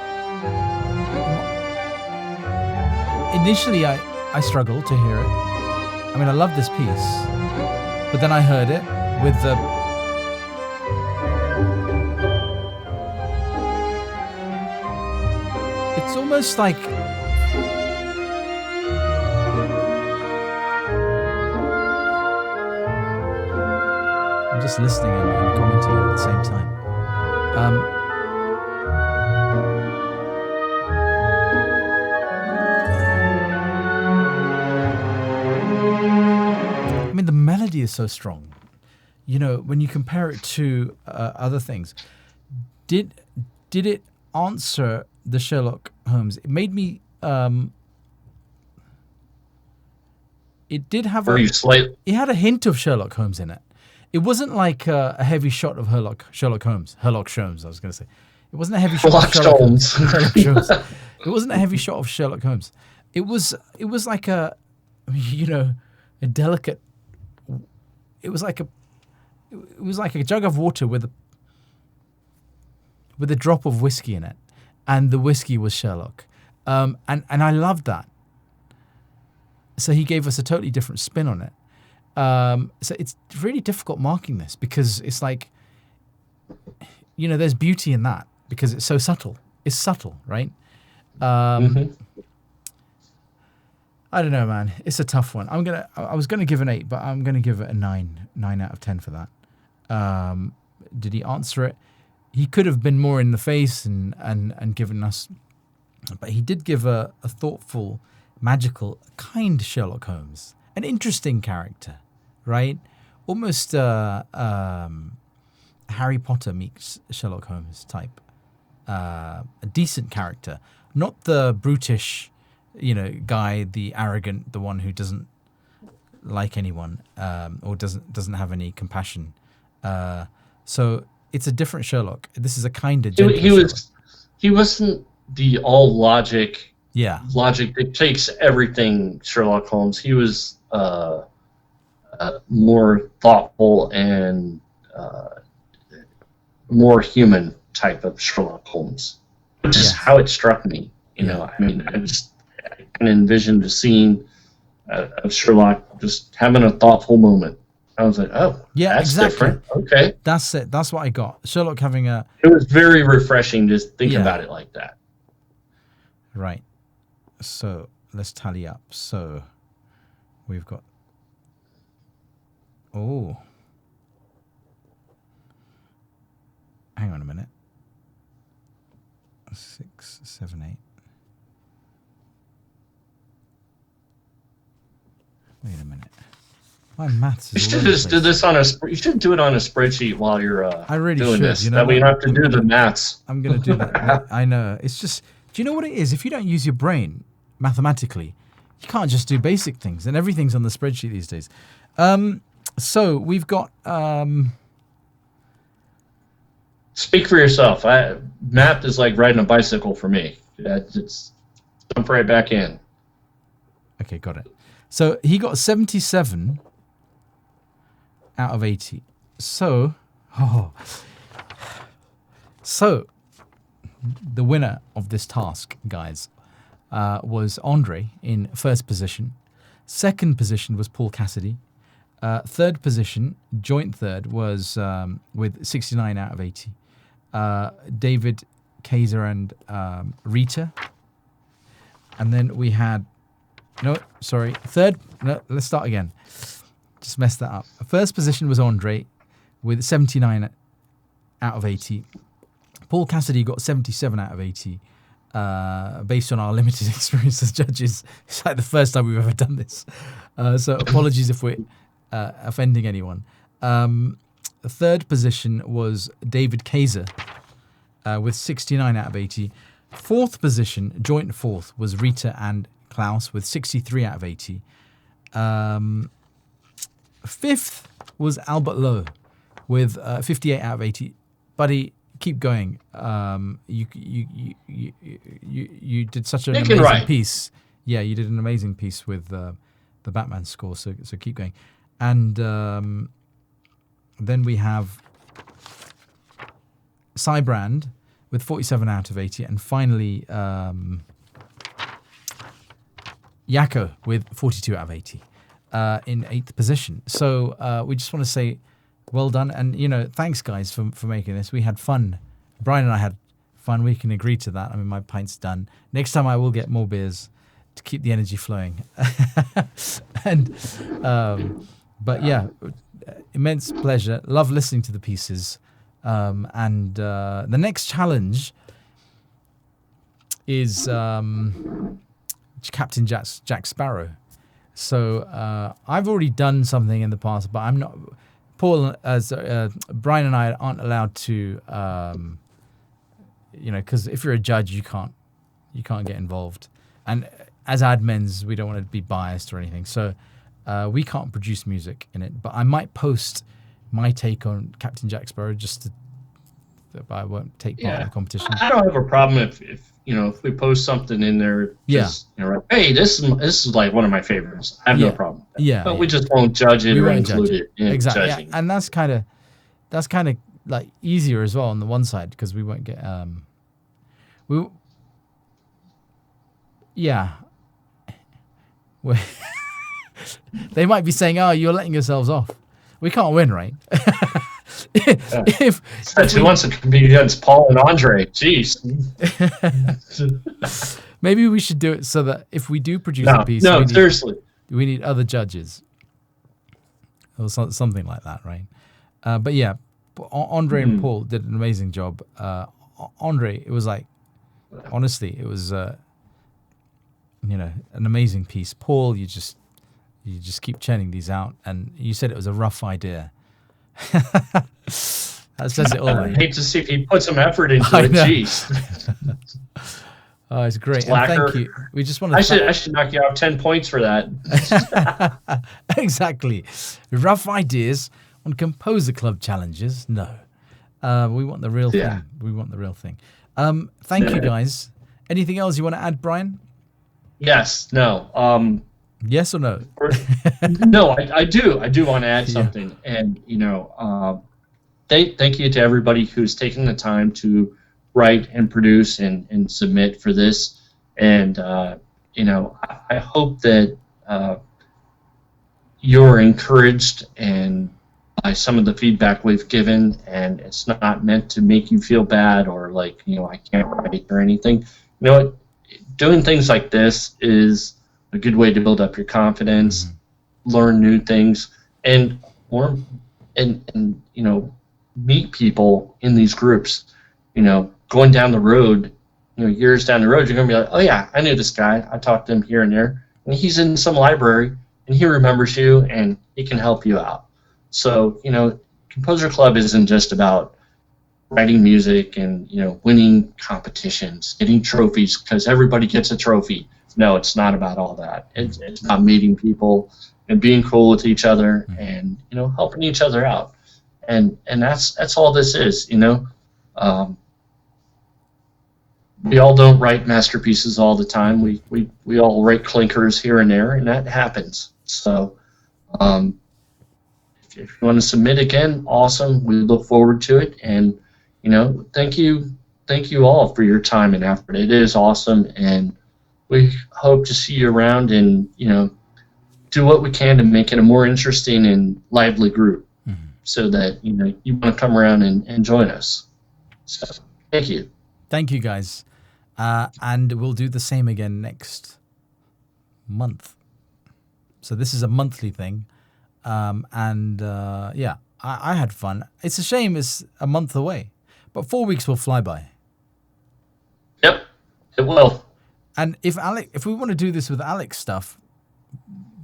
initially I struggled to hear it. I mean, I love this piece, but then I heard it with the it's almost like I'm just listening and commenting at the same time. I mean, the melody is so strong. You know, when you compare it to other things, did it answer the Sherlock Holmes? It made me. It did have it had a hint of Sherlock Holmes in it. It wasn't like a heavy shot of Sherlock Holmes. I was going to say. It wasn't a heavy shot of Sherlock Holmes. It wasn't a heavy shot of Sherlock Holmes. It was like a delicate. It was like a jug of water with a drop of whiskey in it, and the whiskey was Sherlock, and I loved that. So he gave us a totally different spin on it. So it's really difficult marking this because it's like, there's beauty in that because it's so subtle. It's subtle, right? I don't know, man. It's a tough one. I was gonna give an 8, but I'm gonna give it a 9 out of 10 for that. Did he answer it? He could have been more in the face and given us, but he did give a thoughtful, magical, kind Sherlock Holmes, an interesting character, right? Almost Harry Potter meets Sherlock Holmes type, a decent character, not the brutish, guy, the arrogant, the one who doesn't like anyone, or doesn't have any compassion. So it's a different Sherlock. This is a kind of he wasn't the all logic. Yeah, logic dictates everything. Sherlock Holmes. He was more thoughtful and more human type of Sherlock Holmes, which is how it struck me. I mean, I can envision the scene of Sherlock just having a thoughtful moment. I was like, oh, yeah, that's exactly. different. Okay. That's it. That's what I got. Sherlock having a... It was very refreshing to think about it like that. Right. So let's tally up. So we've got... Oh. Hang on a minute. 6, 7, 8. Wait a minute. My maths is... You should just do this you should do it on a spreadsheet while you're I really doing should, this. That way you don't have to do the maths. I'm going to do that. I know. It's just... Do you know what it is? If you don't use your brain mathematically, you can't just do basic things. And everything's on the spreadsheet these days. So we've got... Speak for yourself. Math is like riding a bicycle for me. It's jump right back in. Okay, got it. So he got 77 out of 80. So the winner of this task, guys, was Andre in first position. Second position was Paul Cassidy. Third position, joint third, was with 69 out of 80. David, Kaiser, and Rita. And then we had... No, sorry. Third... No, let's start again. Just messed that up. First position was Andre with 79 out of 80. Paul Cassidy got 77 out of 80. Based on our limited experience as judges. It's like the first time we've ever done this. So apologies if we're offending anyone. The third position was David Kaiser with 69 out of 80. Fourth position, joint fourth, was Rita and Klaus with 63 out of 80. Fifth was Albert Lowe with 58 out of 80. Buddy, keep going. You did such an amazing piece. Yeah, you did an amazing piece with the Batman score. So keep going. And then we have Cybrand with 47 out of 80. And finally, Yako with 42 out of 80 in 8th position. So we just want to say well done. And, thanks, guys, for making this. We had fun. Brian and I had fun. We can agree to that. I mean, my pint's done. Next time I will get more beers to keep the energy flowing. And but yeah, immense pleasure. Love listening to the pieces. And the next challenge is Captain Jack Sparrow. So I've already done something in the past, but I'm not. Paul, as Brian and I aren't allowed to, because if you're a judge, you can't get involved, and as admins, we don't want to be biased or anything. So we can't produce music in it. But I might post my take on Captain Jack Sparrow but I won't take part in the competition. I don't have a problem if we post something in there. Just, like, hey, this is like one of my favorites. I have no problem with that. Yeah, but we just won't judge it or include it in exactly. judging. Yeah. And that's kind of like easier as well on the one side because we won't get they might be saying, "Oh, you're letting yourselves off." We can't win, right? If who wants to compete against Paul and Andre? Jeez. Maybe we should do it so that if we do produce a piece, seriously, we need other judges or something like that, right? But yeah, Andre and Paul did an amazing job. Andre, it was like, honestly, it was an amazing piece. Paul, you just keep churning these out, and you said it was a rough idea. That says it all. I hate to see if he put some effort into it. Jeez. Oh, it's great. And thank you. We just want to. I should knock you out 10 points for that. Exactly. Rough ideas on Composer Club challenges. No, we want the real thing. We want the real thing. Thank you, guys. Anything else you want to add, Brian? Yes. No. Yes or no? No, I do. I do want to add something. And, thank you to everybody who's taken the time to write and produce and submit for this. And, I hope that you're encouraged and by some of the feedback we've given, and it's not meant to make you feel bad or like, I can't write or anything. Doing things like this is a good way to build up your confidence, learn new things, and meet people in these groups. Going down the road, years down the road, you're gonna be like, oh yeah, I knew this guy. I talked to him here and there, and he's in some library, and he remembers you, and he can help you out. So, Composer Club isn't just about writing music and winning competitions, getting trophies because everybody gets a trophy. No, it's not about all that. It's about meeting people and being cool with each other and helping each other out, and that's all this is. We all don't write masterpieces all the time. We all write clinkers here and there, and that happens. So, if you want to submit again, awesome. We look forward to it, and thank you all for your time and effort. It is awesome, and we hope to see you around and, do what we can to make it a more interesting and lively group so that, you want to come around and join us. So, thank you. Thank you, guys. And we'll do the same again next month. So this is a monthly thing. I had fun. It's a shame it's a month away, but 4 weeks will fly by. Yep, it will. And if we want to do this with Alex stuff,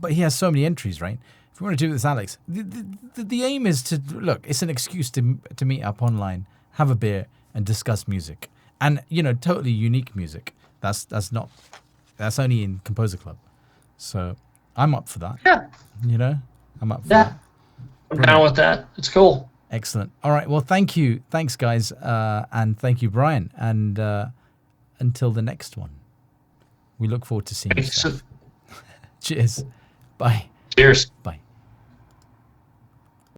but he has so many entries, right? If we want to do this, Alex, the aim is to look. It's an excuse to meet up online, have a beer, and discuss music, and totally unique music. That's only in Composer Club. So I'm up for that. Yeah. I'm up for that. I'm down with that. It's cool. Excellent. All right. Well, thank you. Thanks, guys, and thank you, Brian. And until the next one. We look forward to seeing you. Cheers. Bye. Cheers. Bye.